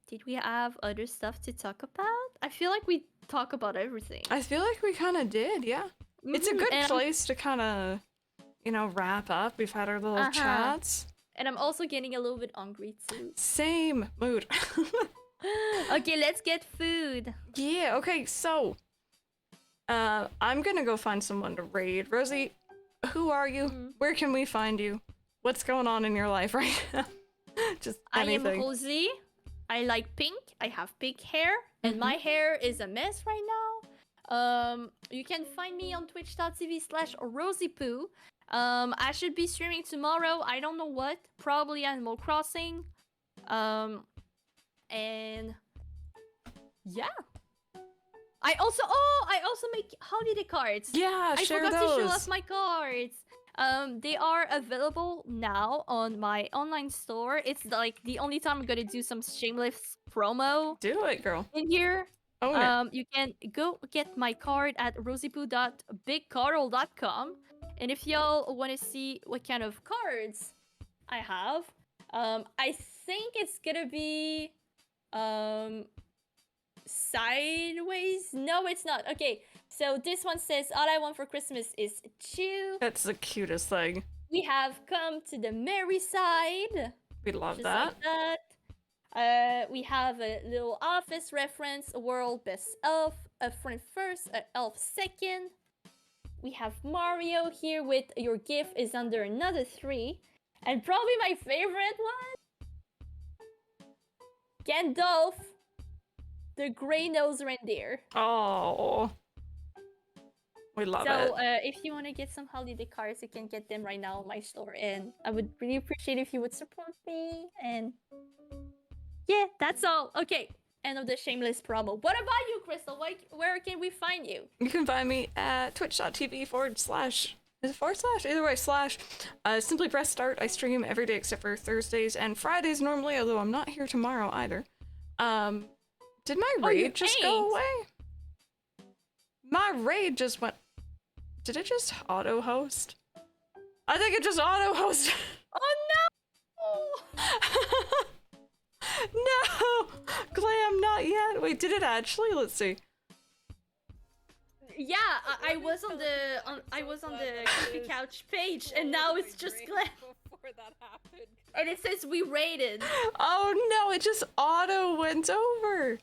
Speaker 2: did we have other stuff to talk about? I feel like we talk about everything.
Speaker 1: I feel like we kind of did, yeah. It's a
Speaker 2: Mhm,
Speaker 1: good
Speaker 2: and
Speaker 1: place to kind of, wrap up. We've had our little chats.
Speaker 2: And I'm also getting a little bit hungry too.
Speaker 1: Same mood.
Speaker 2: Okay, let's get food.
Speaker 1: Yeah, okay, so I'm gonna go find someone to raid. Rosie, who are you?
Speaker 2: Mhm.
Speaker 1: Where can we find you? What's going on in your life right now? Just
Speaker 2: I am
Speaker 1: anything.
Speaker 2: Rosie. I like pink. I have pink hair, and my hair is a mess right now. You can find me on twitch.tv/Roszipou. I should be streaming tomorrow. I don't know what. Probably Animal Crossing. And yeah. I also make holiday cards.
Speaker 1: Yeah,
Speaker 2: I
Speaker 1: share
Speaker 2: forgot
Speaker 1: those.
Speaker 2: to show off my cards. They are available now on my online store. It's like the only time I'm gonna do some shameless promo
Speaker 1: Do it, girl.
Speaker 2: in here.
Speaker 1: Own it.
Speaker 2: You can go get my card at roszipou.bigcarl.com. And if y'all want to see what kind of cards I have, I think it's gonna be sideways. No, it's not. Okay, so this one says, "All I want for Christmas is you."
Speaker 1: That's the cutest thing.
Speaker 2: We have come to the merry side.
Speaker 1: We love
Speaker 2: Just
Speaker 1: that.
Speaker 2: like that. We have a little office reference, a world best elf, a friend first, an elf second. We have Mario here with your gift is under another 3. And probably my favorite one, Gandalf, the gray-nosed reindeer.
Speaker 1: Oh. We love it.
Speaker 2: So if you want to get some holiday cards, you can get them right now on my store. And I would really appreciate if you would support me. And yeah, that's all. Okay, end of the shameless promo. What about you, Crystal? Where can we find you?
Speaker 1: You can find me at twitch.tv/. Is it / Either way, / SimplyPressStart. I stream every day except for Thursdays and Fridays normally, although I'm not here tomorrow either. Did my raid just go away? My raid just went... Did it just auto-host? I think it just auto-hosted.
Speaker 2: Oh no!
Speaker 1: No! Glam, not yet. Wait, did it actually? Let's see.
Speaker 2: Yeah, I was on the creepy couch page, and now it's just Glam.
Speaker 4: Before that happened.
Speaker 2: And it says we raided.
Speaker 1: Oh no, it just auto went over.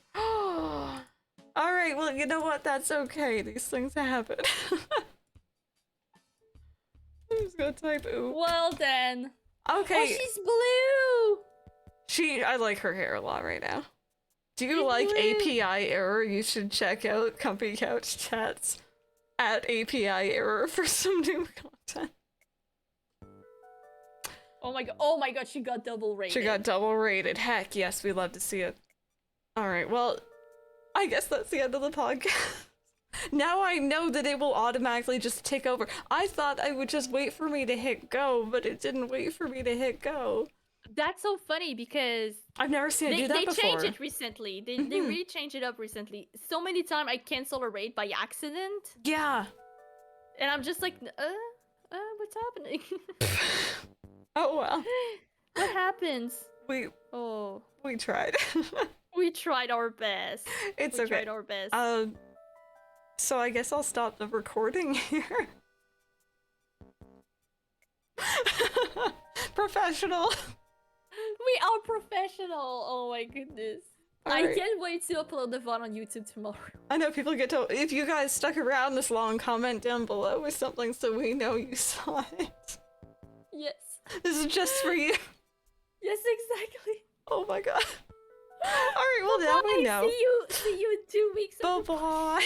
Speaker 1: Alright, well, you know what? That's okay. These things happen. I'm just gonna type ooh.
Speaker 2: Well then.
Speaker 1: Okay.
Speaker 2: Oh, she's blue!
Speaker 1: I like her hair a lot right now. Do you
Speaker 2: She's
Speaker 1: like
Speaker 2: blue.
Speaker 1: API Error? You should check out Comfy Couch Chats at API Error for some new content.
Speaker 2: Oh my god, she got double rated.
Speaker 1: She got double rated. Heck, yes, we love to see it. Alright, well, I guess that's the end of the podcast. Now I know that it will automatically just take over. I thought I would just wait for me to hit go, but it didn't wait for me to hit go.
Speaker 2: That's so funny because
Speaker 1: I've never seen it do that
Speaker 2: they
Speaker 1: before.
Speaker 2: changed it recently. They really changed it up recently. So many times I cancel a raid by accident.
Speaker 1: Yeah.
Speaker 2: And I'm just like, what's happening?
Speaker 1: Oh well.
Speaker 2: What happens?
Speaker 1: We tried.
Speaker 2: We tried our best.
Speaker 1: It's
Speaker 2: we
Speaker 1: okay.
Speaker 2: tried our best.
Speaker 1: So I guess I'll stop the recording here. Professional.
Speaker 2: We are professional. Oh my goodness. I
Speaker 1: Alright.
Speaker 2: can't wait to upload the VOD on YouTube tomorrow.
Speaker 1: I know people get to. If you guys stuck around this long, comment down below with something so we know you saw it.
Speaker 2: Yes.
Speaker 1: This is just for you.
Speaker 2: Yes, exactly.
Speaker 1: Oh my god. Alright, well now we know.
Speaker 2: See you in 2 weeks.
Speaker 1: Bye bye.